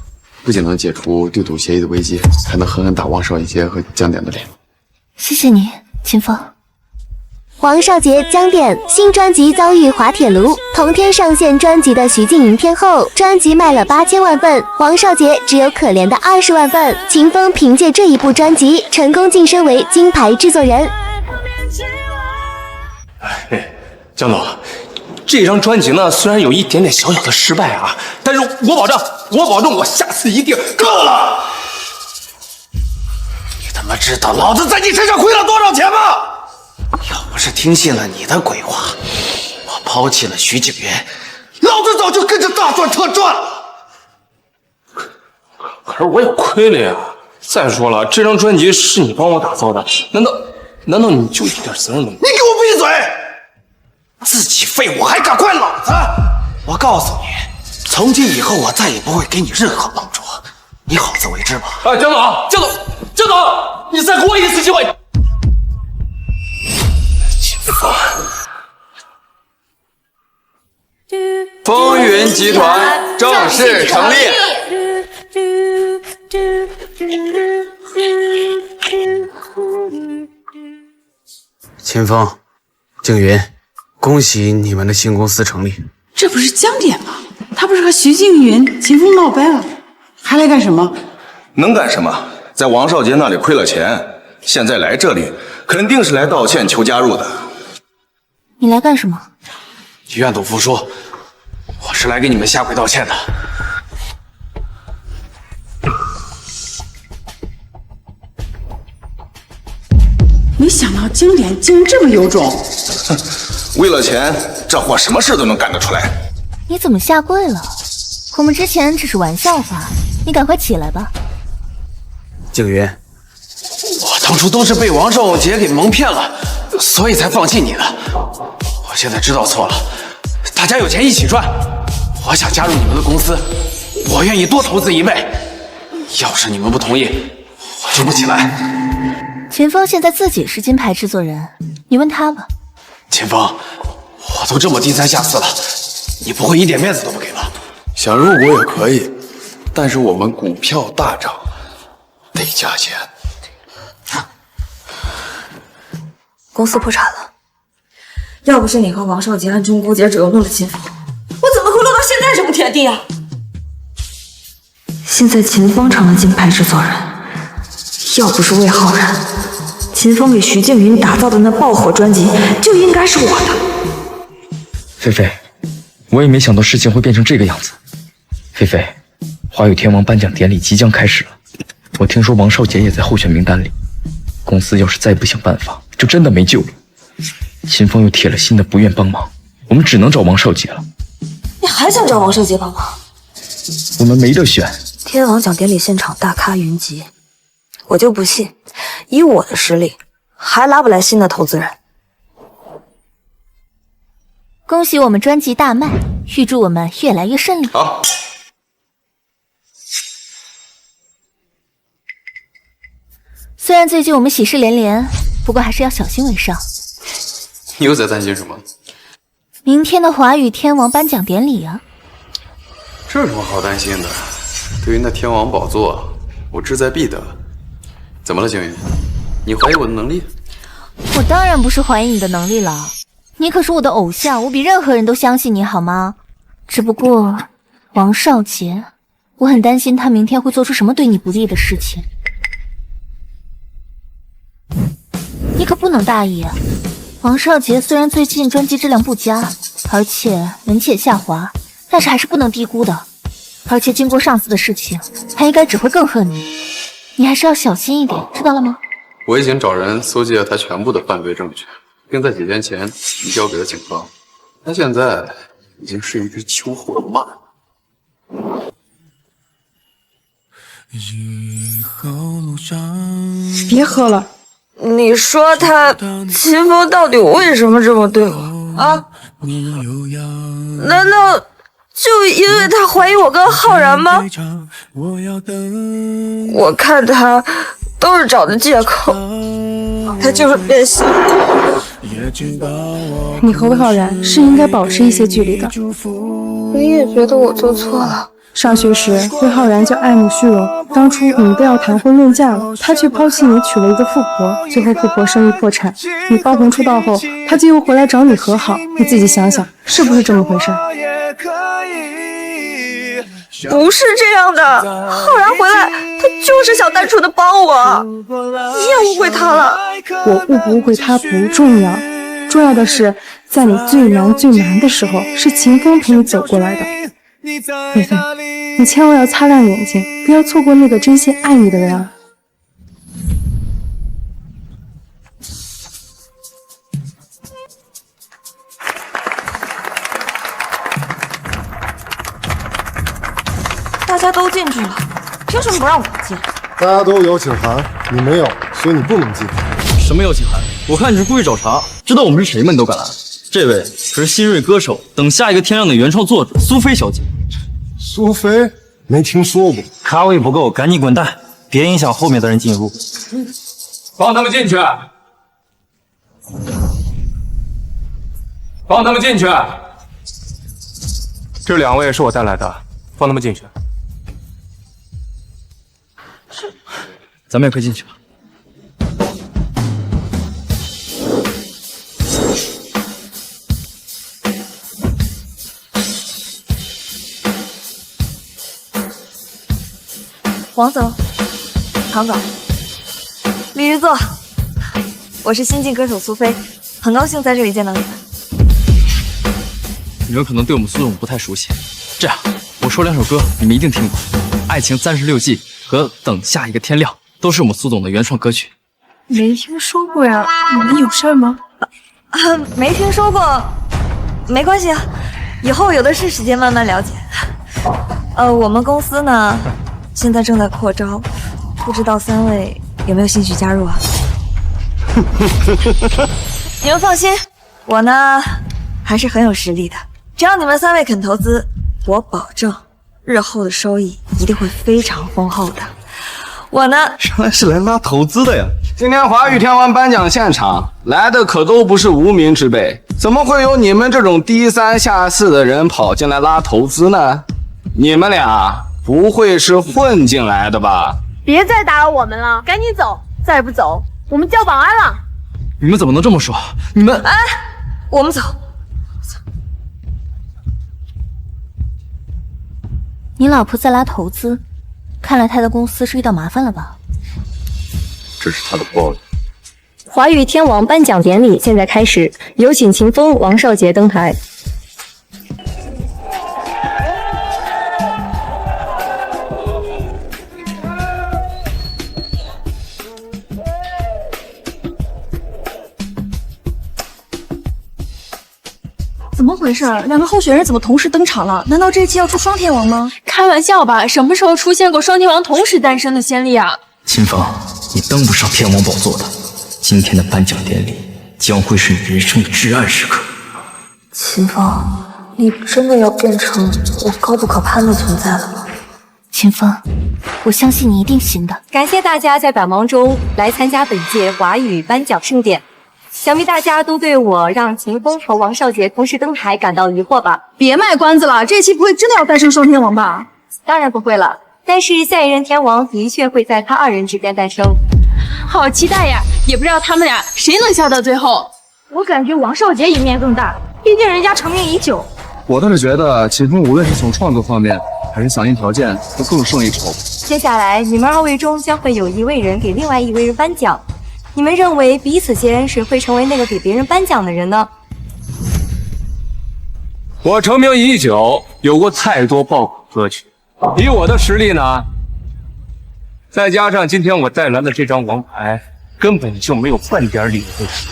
不仅能解除对赌协议的危机，还能狠狠打王少杰和江点的脸。谢谢你，秦风。王少杰、江点新专辑遭遇滑铁卢，同天上线专辑的徐静莹天后，专辑卖了8000万份，王少杰只有可怜的20万份。秦风凭借这一部专辑成功晋升为金牌制作人。江总，这张专辑呢，虽然有一点点小小的失败啊，但是我保证，我下次一定够了。你他妈知道老子在你身上亏了多少钱吗？要不是听信了你的鬼话，我抛弃了徐景元，老子早就跟着大赚特赚了。可是我也亏了呀。再说了，这张专辑是你帮我打造的，难道你就一点责任都没有？你给我闭嘴！自己废物还敢怪老子！我告诉你，从今以后我再也不会给你任何帮助，你好自为之吧。哎，江总，你再给我一次机会。秦风，风云集团正式成立。秦风、静云，恭喜你们的新公司成立。这不是江点吗？他不是和徐静云、秦风闹掰了，还来干什么？能干什么？在王少杰那里亏了钱，现在来这里肯定是来道歉求加入的。你来干什么？愿赌服输，我是来给你们下跪道歉的。没想到江点竟然这么有种！为了钱，这货什么事都能干得出来。你怎么下跪了？我们之前只是玩笑话，你赶快起来吧。静云，我当初都是被王少杰给蒙骗了，所以才放弃你的。我现在知道错了，大家有钱一起赚。我想加入你们的公司，我愿意多投资1倍。要是你们不同意，我就不起来。秦风现在自己是金牌制作人，你问他吧。秦风，我都这么低三下四了，你不会一点面子都不给吧？想入股也可以，但是我们股票大涨，得加钱。公司破产了，要不是你和王少杰暗中勾结惹怒了秦风，我怎么会落到现在这步田地啊？现在秦风成了金牌制作人，要不是魏浩然，秦风给徐静云打造的那爆火专辑就应该是我的。菲菲，我也没想到事情会变成这个样子。菲菲，华语天王颁奖典礼即将开始了，我听说王少杰也在候选名单里。公司要是再不想办法，就真的没救了。秦风又铁了心的不愿帮忙，我们只能找王少杰了。你还想找王少杰帮忙？我们没得选。天王奖典礼现场大咖云集，我就不信，以我的实力，还拉不来新的投资人。恭喜我们专辑大卖，预祝我们越来越顺利。好。虽然最近我们喜事连连，不过还是要小心为上。你又在担心什么？明天的华语天王颁奖典礼啊，这有什么好担心的？对于那天王宝座，我志在必得。怎么了，景云？你怀疑我的能力？我当然不是怀疑你的能力了，你可是我的偶像，我比任何人都相信你，好吗？只不过王少杰，我很担心他明天会做出什么对你不利的事情。你可不能大意啊！王少杰虽然最近专辑质量不佳，而且人气也下滑，但是还是不能低估的。而且经过上次的事情，他应该只会更恨你。你还是要小心一点，知道了吗？我已经找人搜集了他全部的犯罪证据，并在几天前移交给了警方。他现在已经是一只秋后的蚂蚁。别喝了。你说他秦风到底为什么这么对我啊？难道就因为他怀疑我跟浩然吗？我看他都是找的借口，他就是变心。你和魏浩然是应该保持一些距离的。我也觉得我做错了。上学时，魏浩然就爱慕虚荣，当初你们都要谈婚论嫁了，他却抛弃你，娶了一个富婆，最后富婆生意破产。你爆红出道后，他就又回来找你和好，你自己想想，是不是这么回事？不是这样的，浩然回来，他就是想单纯的帮我，你也误会他了。我误不误会他不重要，重要的是，在你最难最难的时候，是秦风陪你走过来的。菲菲，你千万要擦亮眼睛，不要错过那个真心爱你的人啊！大家都进去了，凭什么不让我进？大家都有邀请函，你没有，所以你不能进。什么邀请函？我看你是故意找茬，知道我们是谁吗？你都敢来？这位可是新锐歌手《等下一个天亮》的原创作者苏菲小姐。苏菲？没听说过。咖位不够，赶紧滚蛋，别影响后面的人进入。放他们进去！放他们进去！这2位是我带来的，放他们进去。咱们也可以进去吧。王总，唐总，李日坐。我是新晋歌手苏菲，很高兴在这里见到你们。你们可能对我们苏总不太熟悉，这样我说2首歌，你们一定听过，《爱情36计》和《等下一个天亮》都是我们苏总的原创歌曲。没听说过呀，你们有事儿吗？没听说过，没关系啊，以后有的是时间慢慢了解。我们公司呢，现在正在扩招，不知道3位有没有兴趣加入啊？你们放心，我呢还是很有实力的。只要你们3位肯投资，我保证日后的收益一定会非常丰厚的。我呢，原来是来拉投资的呀！今天华语天王颁奖现场来的可都不是无名之辈，怎么会有你们这种低3下4的人跑进来拉投资呢？你们俩不会是混进来的吧？别再打扰我们了，赶紧走！再不走，我们叫保安了。你们怎么能这么说？你们……哎，我们走。你老婆在拉投资，看来她的公司是遇到麻烦了吧？这是他的报应。华语天王颁奖典礼现在开始，有请秦风、王少杰登台。怎么回事？2个候选人怎么同时登场了？难道这一期要出双天王吗？开玩笑吧，什么时候出现过双天王同时诞生的先例啊？秦风，你登不上天王宝座的。今天的颁奖典礼将会是你人生的至暗时刻。秦风，你真的要变成我高不可攀的存在了吗？秦风，我相信你一定行的。感谢大家在百忙中来参加本届华语颁奖盛典。想必大家都对我让秦风和王少杰同时登台感到疑惑吧？别卖关子了，这期不会真的要诞生双天王吧？当然不会了，但是下一任天王的确会在他2人之间诞生。好期待呀！也不知道他们俩谁能笑到最后。我感觉王少杰赢面更大，毕竟人家成名已久。我倒是觉得秦风无论是从创作方面还是响应条件都更胜一筹。接下来你们2位中将会有1位人给另外1位人颁奖。你们认为彼此间谁会成为那个给别人颁奖的人呢？我成名已久，有过太多爆款歌曲，以我的实力呢，再加上今天我带来的这张王牌，根本就没有半点理由会输。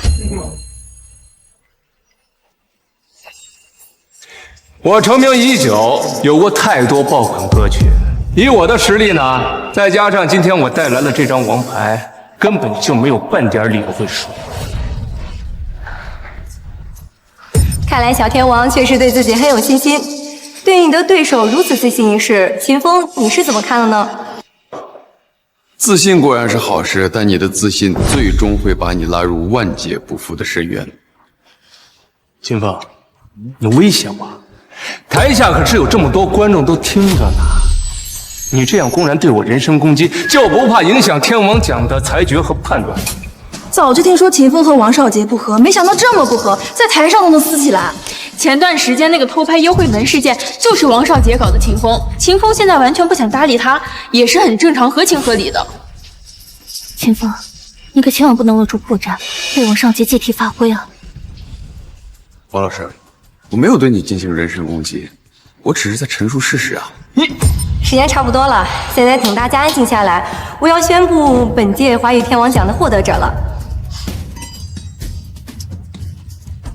我成名已久，有过太多爆款歌曲，以我的实力呢，再加上今天我带来的这张王牌，根本就没有半点理由会输。看来小天王确实对自己很有信心，对你的对手如此自信一事，秦风你是怎么看的呢？自信固然是好事，但你的自信最终会把你拉入万劫不复的深渊。秦风，你危险我！台下可是有这么多观众都听着呢。你这样公然对我人身攻击，就不怕影响天王奖的裁决和判断？早就听说秦风和王少杰不和，没想到这么不和，在台上都能撕起来。前段时间那个偷拍优惠门事件，就是王少杰搞的秦风。秦风现在完全不想搭理他，也是很正常、合情合理的。秦风，你可千万不能露出破绽，被王少杰借题发挥啊！王老师，我没有对你进行人身攻击，我只是在陈述事实啊。时间差不多了，现在请大家安静下来，我要宣布本届华语天王奖的获得者了。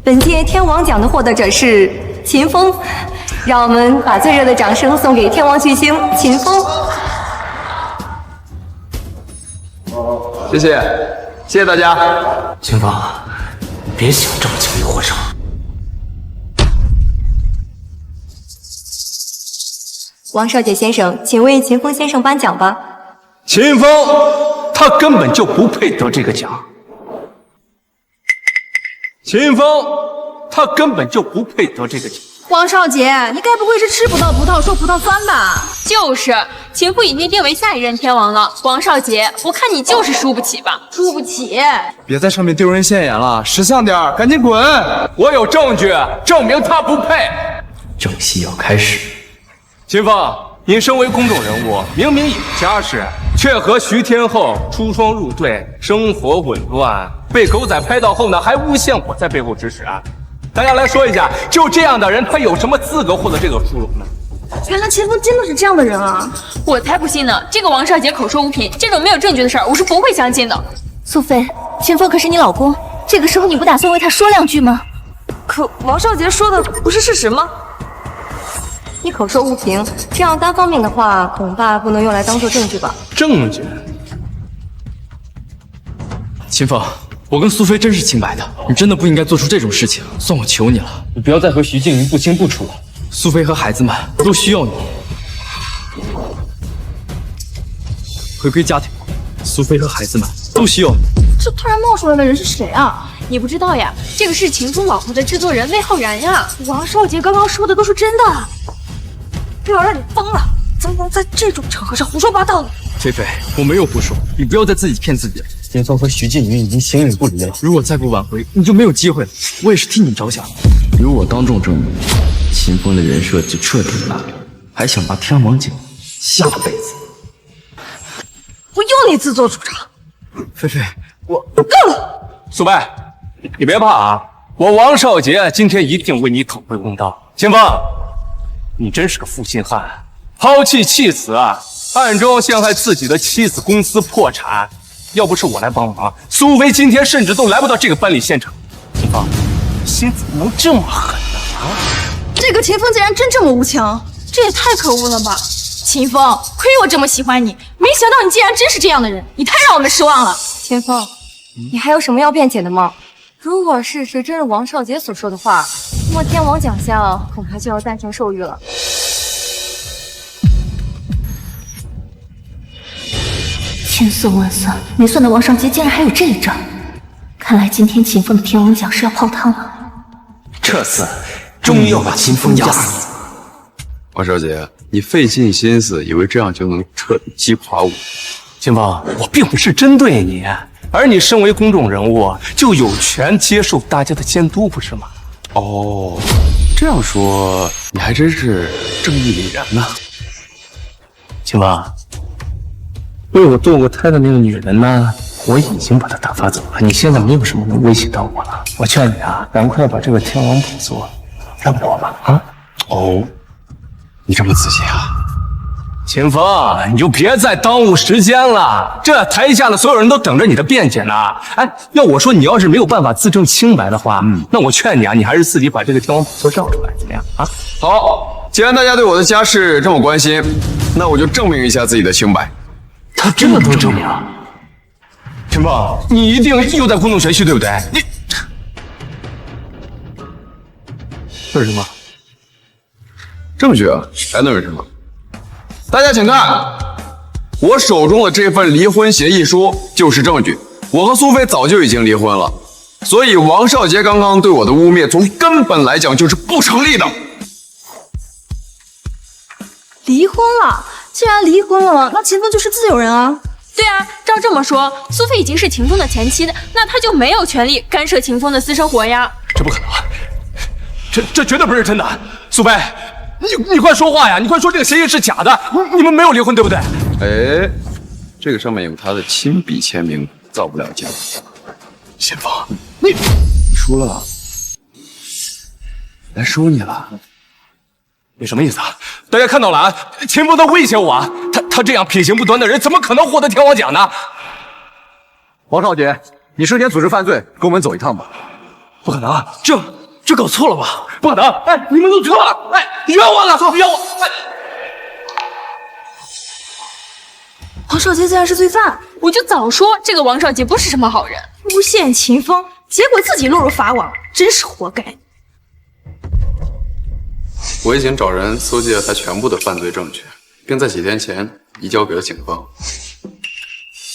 本届天王奖的获得者是秦风，让我们把最热的掌声送给天王巨星秦风。谢谢，谢谢大家。秦风，别想这么轻易获胜。王少杰先生，请为秦风先生颁奖吧。秦风，他根本就不配得这个奖。秦风，他根本就不配得这个奖。王少杰，你该不会是吃不到葡萄说葡萄酸吧？就是，秦父已经定为下一任天王了。王少杰，我看你就是输不起吧？输不起！别在上面丢人现眼了，识相点，赶紧滚！我有证据证明他不配。正戏要开始。秦风，你身为公众人物，明明有家室，却和徐天后出双入对，生活紊乱。被狗仔拍到后呢，还诬陷我在背后指使。大家来说一下，就这样的人，他有什么资格获得这个殊荣呢？原来秦风真的是这样的人啊！我才不信呢！这个王少杰口说无凭，这种没有证据的事儿，我是不会相信的。苏菲，秦风可是你老公，这个时候你不打算为他说两句吗？可王少杰说的不是事实吗？你口说无凭，这样单方面的话，恐怕不能用来当做证据吧？证据？秦风，我跟苏菲真是清白的，你真的不应该做出这种事情，算我求你了，你不要再和徐静云不清不楚了。苏菲和孩子们都需要你，回归家庭。苏菲和孩子们都需要你。这突然冒出来的人是谁啊？你不知道呀？这个是秦风老婆的制作人魏浩然呀。王少杰刚刚说的都是真的。月儿，你疯了！怎么能在这种场合上胡说八道呢？菲菲，我没有胡说，你不要再自己骗自己了。秦风和徐静云已经形影不离了，如果再不挽回，你就没有机会了。我也是替你着想。有我当众证明，秦风的人设就彻底烂了，还想拔天王奖，下辈子我又你自作主张。菲菲，我够了！苏贝，你别怕啊，我王少杰今天一定为你讨回公道。秦风，你真是个负心汉，抛弃妻子啊，暗中陷害自己的妻子，公司破产。要不是我来帮忙，苏菲今天甚至都来不到这个搬离现场。秦风，心怎么能这么狠呢？啊！这个秦风竟然真这么无情，这也太可恶了吧！秦风，亏我这么喜欢你，没想到你竟然真是这样的人，你太让我们失望了。秦风，你还有什么要辩解的吗？如果事实真是王少杰所说的话，那么天王奖项恐怕就要暂停授予了。千算万算，没算到王少杰竟然还有这一招。看来今天秦风的天王奖是要泡汤了。这次终于要把秦风压死。王少杰，你费尽心思，以为这样就能彻底击垮我？秦风，我并不是针对你，而你身为公众人物，就有权接受大家的监督，不是吗？哦，这样说你还真是正义凛然呐。秦风，为我堕过胎的那个女人呢，我已经把她打发走了，你现在没有什么能威胁到我了。我劝你啊，赶快把这个天王宝座让给我吧。啊？哦，你这么仔细啊？秦风，你就别再耽误时间了，这台下的所有人都等着你的辩解呢。哎，要我说，你要是没有办法自证清白的话，那我劝你啊，你还是自己把这个天王宝座绕出来，怎么样啊？好，既然大家对我的家世这么关心，那我就证明一下自己的清白。他真的能证明？秦风，你一定又在故弄玄虚，对不对？你这是什么？证据啊，还能是什么？大家请看，我手中的这份离婚协议书就是证据。我和苏菲早就已经离婚了，所以王少杰刚刚对我的污蔑，从根本来讲就是不成立的。离婚了？既然离婚了，那秦风就是自由人啊。对啊，照这么说，苏菲已经是秦风的前妻的，那他就没有权利干涉秦风的私生活呀。这不可能啊！这绝对不是真的，苏菲。你快说话呀！你快说这个协议是假的，你们没有离婚对不对？哎，这个上面有他的亲笔签名，造不了假。秦风，你输了，来收你了。你什么意思啊？大家看到了啊，秦风在威胁我啊！他这样品行不端的人，怎么可能获得天王奖呢？王少杰，你涉嫌组织犯罪，跟我们走一趟吧。不可能啊！这搞错了吧？不可能！哎，你们都错了！哎，冤枉啊！冤枉！王少杰竟然是罪犯！我就早说这个王少杰不是什么好人，诬陷秦风，结果自己落入法网，真是活该。我已经找人搜集了他全部的犯罪证据，并在几天前移交给了警方。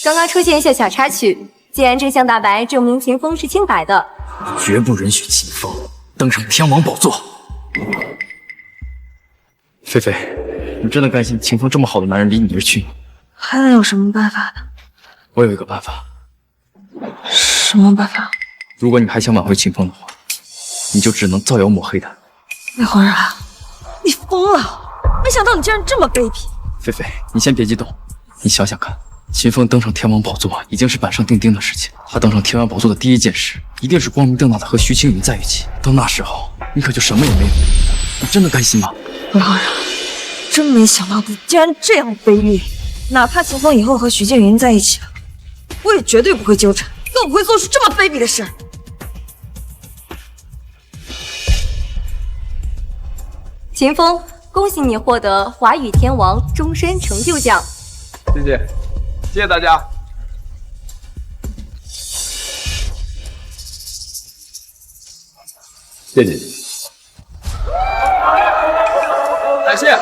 刚刚出现一些小插曲，既然真相大白，证明秦风是清白的，绝不允许秦风登上天王宝座。菲菲，你真的甘心秦风这么好的男人离你而去？还能有什么办法呢？我有一个办法。什么办法？如果你还想挽回秦风的话，你就只能造谣抹黑他。魏皇然，你疯了！没想到你竟然这么卑鄙。菲菲，你先别激动，你想想看，秦风登上天王宝座已经是板上钉钉的事情。他登上天王宝座的第一件事，一定是光明正大的和徐青云在一起。到那时候，你可就什么也没有。你真的甘心吗？魏皇然，真没想到你竟然这样卑劣。哪怕秦风以后和徐静云在一起了，我也绝对不会纠缠，更不会做出这么卑鄙的事。秦风，恭喜你获得华语天王终身成就奖。谢谢，谢谢大家。谢谢你，感谢。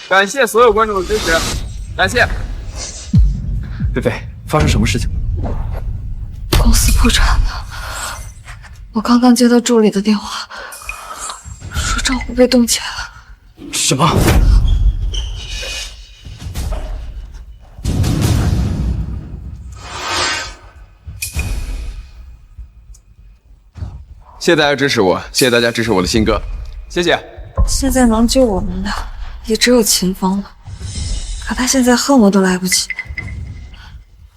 感谢所有观众的支持，感谢。菲菲，发生什么事情？公司破产了。我刚刚接到助理的电话，说账户被冻结了。什么？谢谢大家支持我，谢谢大家支持我的新歌，谢谢。现在能救我们的也只有秦风了，可他现在恨我都来不及，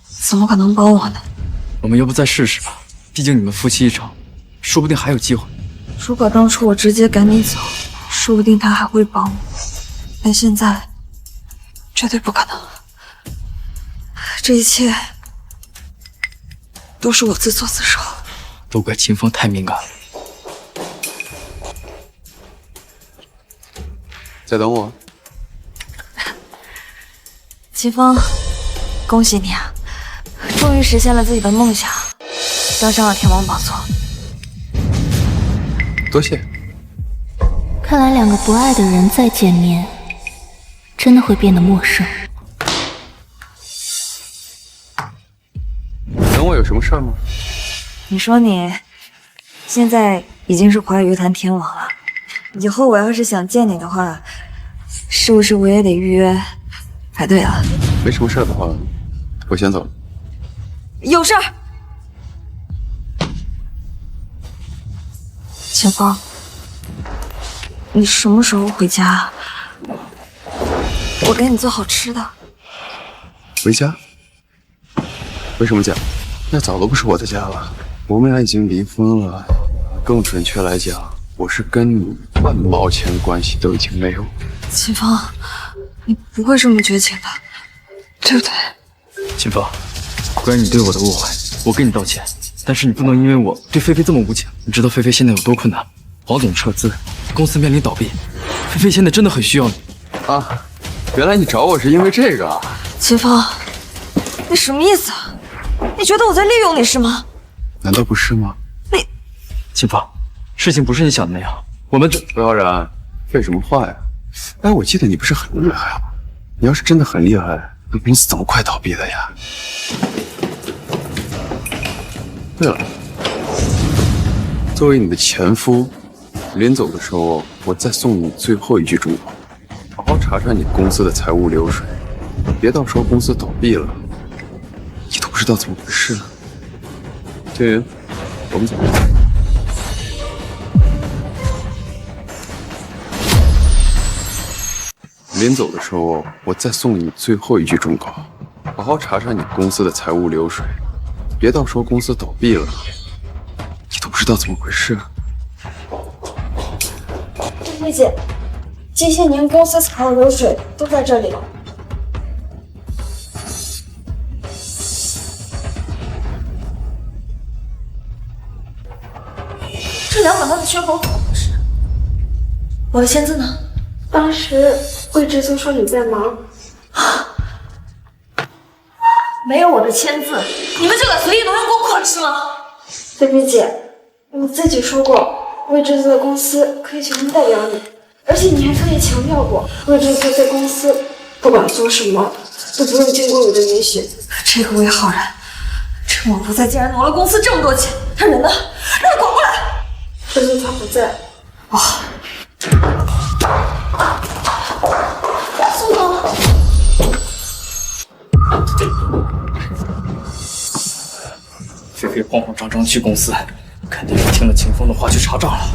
怎么可能帮我呢？我们要不再试试吧？毕竟你们夫妻一场，说不定还有机会。如果当初我直接赶你走，说不定他还会帮我，但现在绝对不可能。这一切都是我自作自受，都怪秦风太敏感了。再等我。秦风，恭喜你啊，终于实现了自己的梦想，登上了天王宝座。多谢。看来两个不爱的人再见面，真的会变得陌生。等我有什么事儿吗？你说你现在已经是华语乐坛天王了，以后我要是想见你的话，是不是我也得预约排队了？没什么事儿的话，我先走了。有事儿。秦风，你什么时候回家？我给你做好吃的。回家？为什么家？那早都不是我的家了。我们俩已经离婚了，更准确来讲，我是跟你半毛钱关系都已经没有。秦风，你不会这么绝情的，对不对？秦风，关于你对我的误会，我跟你道歉。但是你不能因为我对菲菲这么无情。你知道菲菲现在有多困难？黄总撤资，公司面临倒闭，菲菲现在真的很需要你啊！原来你找我是因为这个啊！秦风，你什么意思啊？你觉得我在利用你是吗？难道不是吗？你，秦风，事情不是你想的那样。我们这魏浩然，废什么话呀？哎，我记得你不是很厉害吗？你要是真的很厉害，那公司怎么快倒闭的呀？对了，作为你的前夫，临走的时候，我再送你最后一句忠告：好好查查你公司的财务流水，别到时候公司倒闭了，你都不知道怎么回事。青云，我们走。临走的时候，我再送你最后一句忠告：好好查查你公司的财务流水，别到时候公司倒闭了，你都不知道怎么回事。薇姐，这些年公司财务流水都在这里了。这200万的缺口怎么回事？我的签字呢？当时魏志聪说你在忙，没有我的签字，你们就敢随意挪用公款是吗？菲菲姐，你自己说过魏志聪的公司可以全权代表你，而且你还特意强调过魏志聪在公司不管做什么都不用经过我的允许。这个魏浩然，趁我不在竟然挪了公司这么多钱，他人呢？让他滚过来！魏志聪不在。哇！宋总。菲菲慌慌张张去公司，肯定是听了秦风的话去查账了。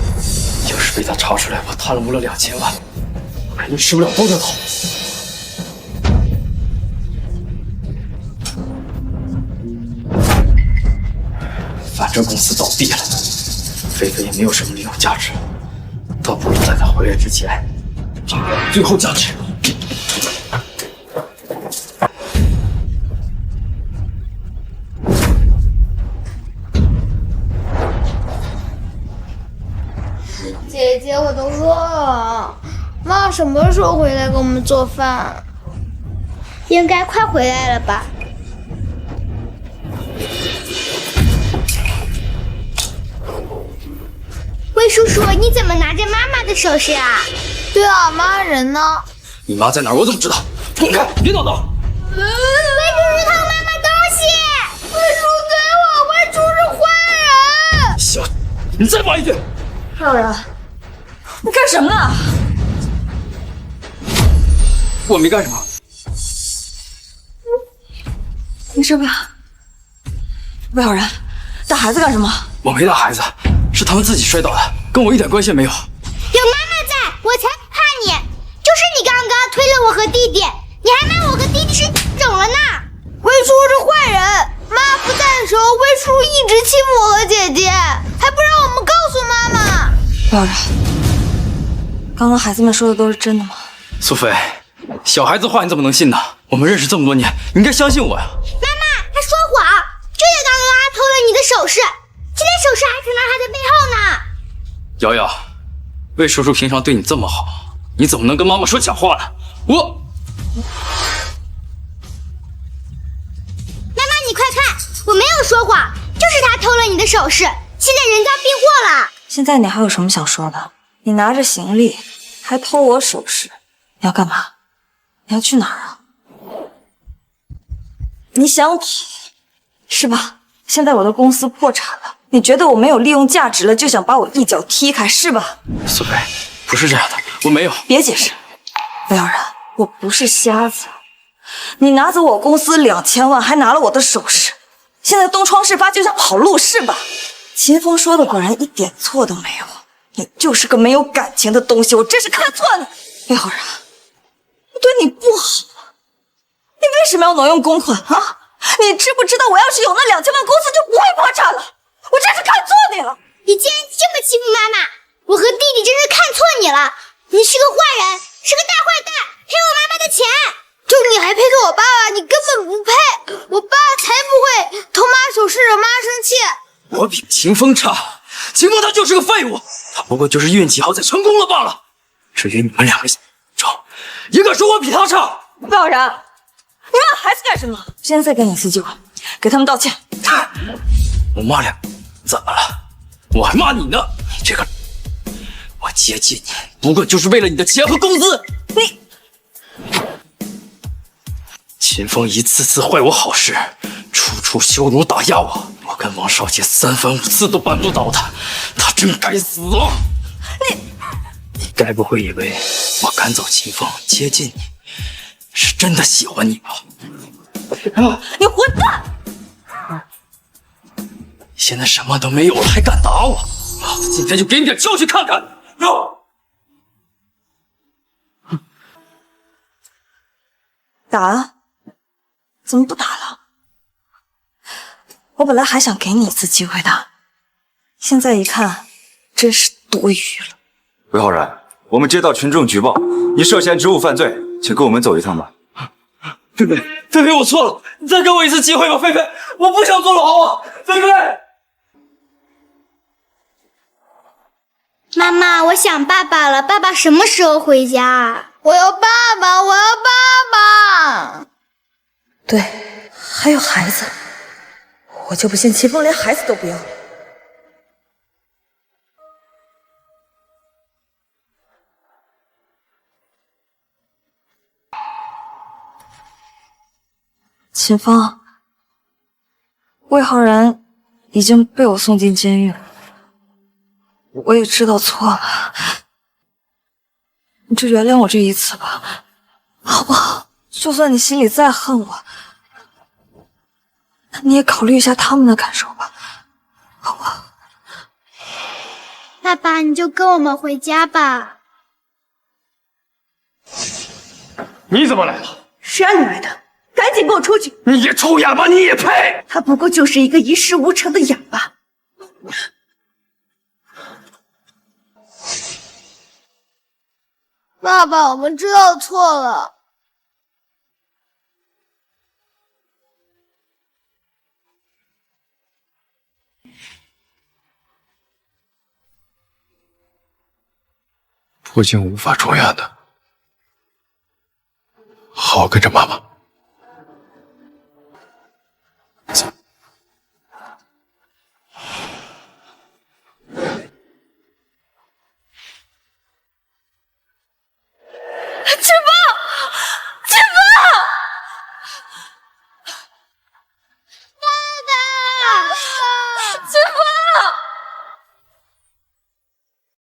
要是被他查出来我贪污了2000万，我肯定吃不了兜着走。反正公司倒闭了，菲菲也没有什么利用价值，倒不如在他回来之前找到最后价值。姐姐，我都饿了，妈什么时候回来给我们做饭？应该快回来了吧？魏叔叔，你怎么拿着妈妈的首饰啊？对啊，妈人呢？你妈在哪儿？我怎么知道？滚开！别叨叨！魏叔叔偷妈妈东西！魏叔给我！魏叔是坏人！小，你再骂一句！浩然，你干什么呢？我没干什么。没事吧？魏浩然，带孩子干什么？我没带孩子，是他们自己摔倒的，跟我一点关系也没有。有妈妈在，我才不怕你！就是你刚刚推了我和弟弟，你还骂我和弟弟是整了呢！魏叔是坏人，妈不在的时候，魏叔一直欺负我和姐姐，还不让我们告诉妈妈。魏浩然，刚刚孩子们说的都是真的吗？苏菲，小孩子话你怎么能信呢？我们认识这么多年，你应该相信我呀。妈妈，他说谎，就是刚刚他偷了你的首饰，现在首饰还藏在他的背后呢。瑶瑶，魏叔叔平常对你这么好，你怎么能跟妈妈说假话呢？妈妈，你快看，我没有说谎，就是他偷了你的首饰，现在人赃并获了。现在你还有什么想说的？你拿着行李，还偷我首饰，你要干嘛？你要去哪儿啊？你想跑是吧？现在我的公司破产了，你觉得我没有利用价值了，就想把我一脚踢开是吧？苏菲，不是这样的，我没有。别解释，魏浩然，我不是瞎子。你拿走我公司2000万，还拿了我的首饰，现在东窗事发就想跑路是吧？秦风说的果然一点错都没有，你就是个没有感情的东西，我真是看错你。魏浩然，我对你不好，你为什么要挪用公款啊？你知不知道我要是有那2000万，公司就不会破产了？我真是看错你了。你竟然这么欺负妈妈，我和弟弟真是看错你了。你是个坏人，是个大坏蛋，骗我妈妈的钱。就你还配给我爸爸，你根本不配。我爸才不会偷妈首饰惹妈生气。我比秦风差，秦风他就是个废物，他不过就是运气好才成功了罢了。至于你们两个中，一个说我比他差。魏浩然，你骂孩子干什么？现在再给你一次机会，给他们道歉。我骂两个怎么了？我还骂你呢！你这个，我接近你不过就是为了你的钱和工资。你，秦风一次次坏我好事，处处羞辱打压我，我跟王少杰3番5次都扳不倒他，他真该死！你该不会以为我赶走秦风接近你，是真的喜欢你吧？你混蛋！现在什么都没有了，还敢打我？老子今天就给你点教训看看！打啊！怎么不打了？我本来还想给你一次机会的，现在一看，真是多余了。魏浩然，我们接到群众举报，你涉嫌职务犯罪，请跟我们走一趟吧。菲菲，菲菲，我错了，你再给我一次机会吧，菲菲，我不想坐牢啊，菲菲。妈妈，我想爸爸了，爸爸什么时候回家？我要爸爸，我要爸爸。对，还有孩子，我就不信秦风连孩子都不要。秦风，魏浩然已经被我送进监狱了，我也知道错了，你就原谅我这一次吧，好不好？就算你心里再恨我，你也考虑一下他们的感受吧，好不好？爸爸，你就跟我们回家吧。你怎么来了？谁让你来的？赶紧给我出去！你也臭哑巴，你也配？他不过就是一个一事无成的哑巴。爸爸，我们知道错了。破镜无法重圆的，好好跟着妈妈。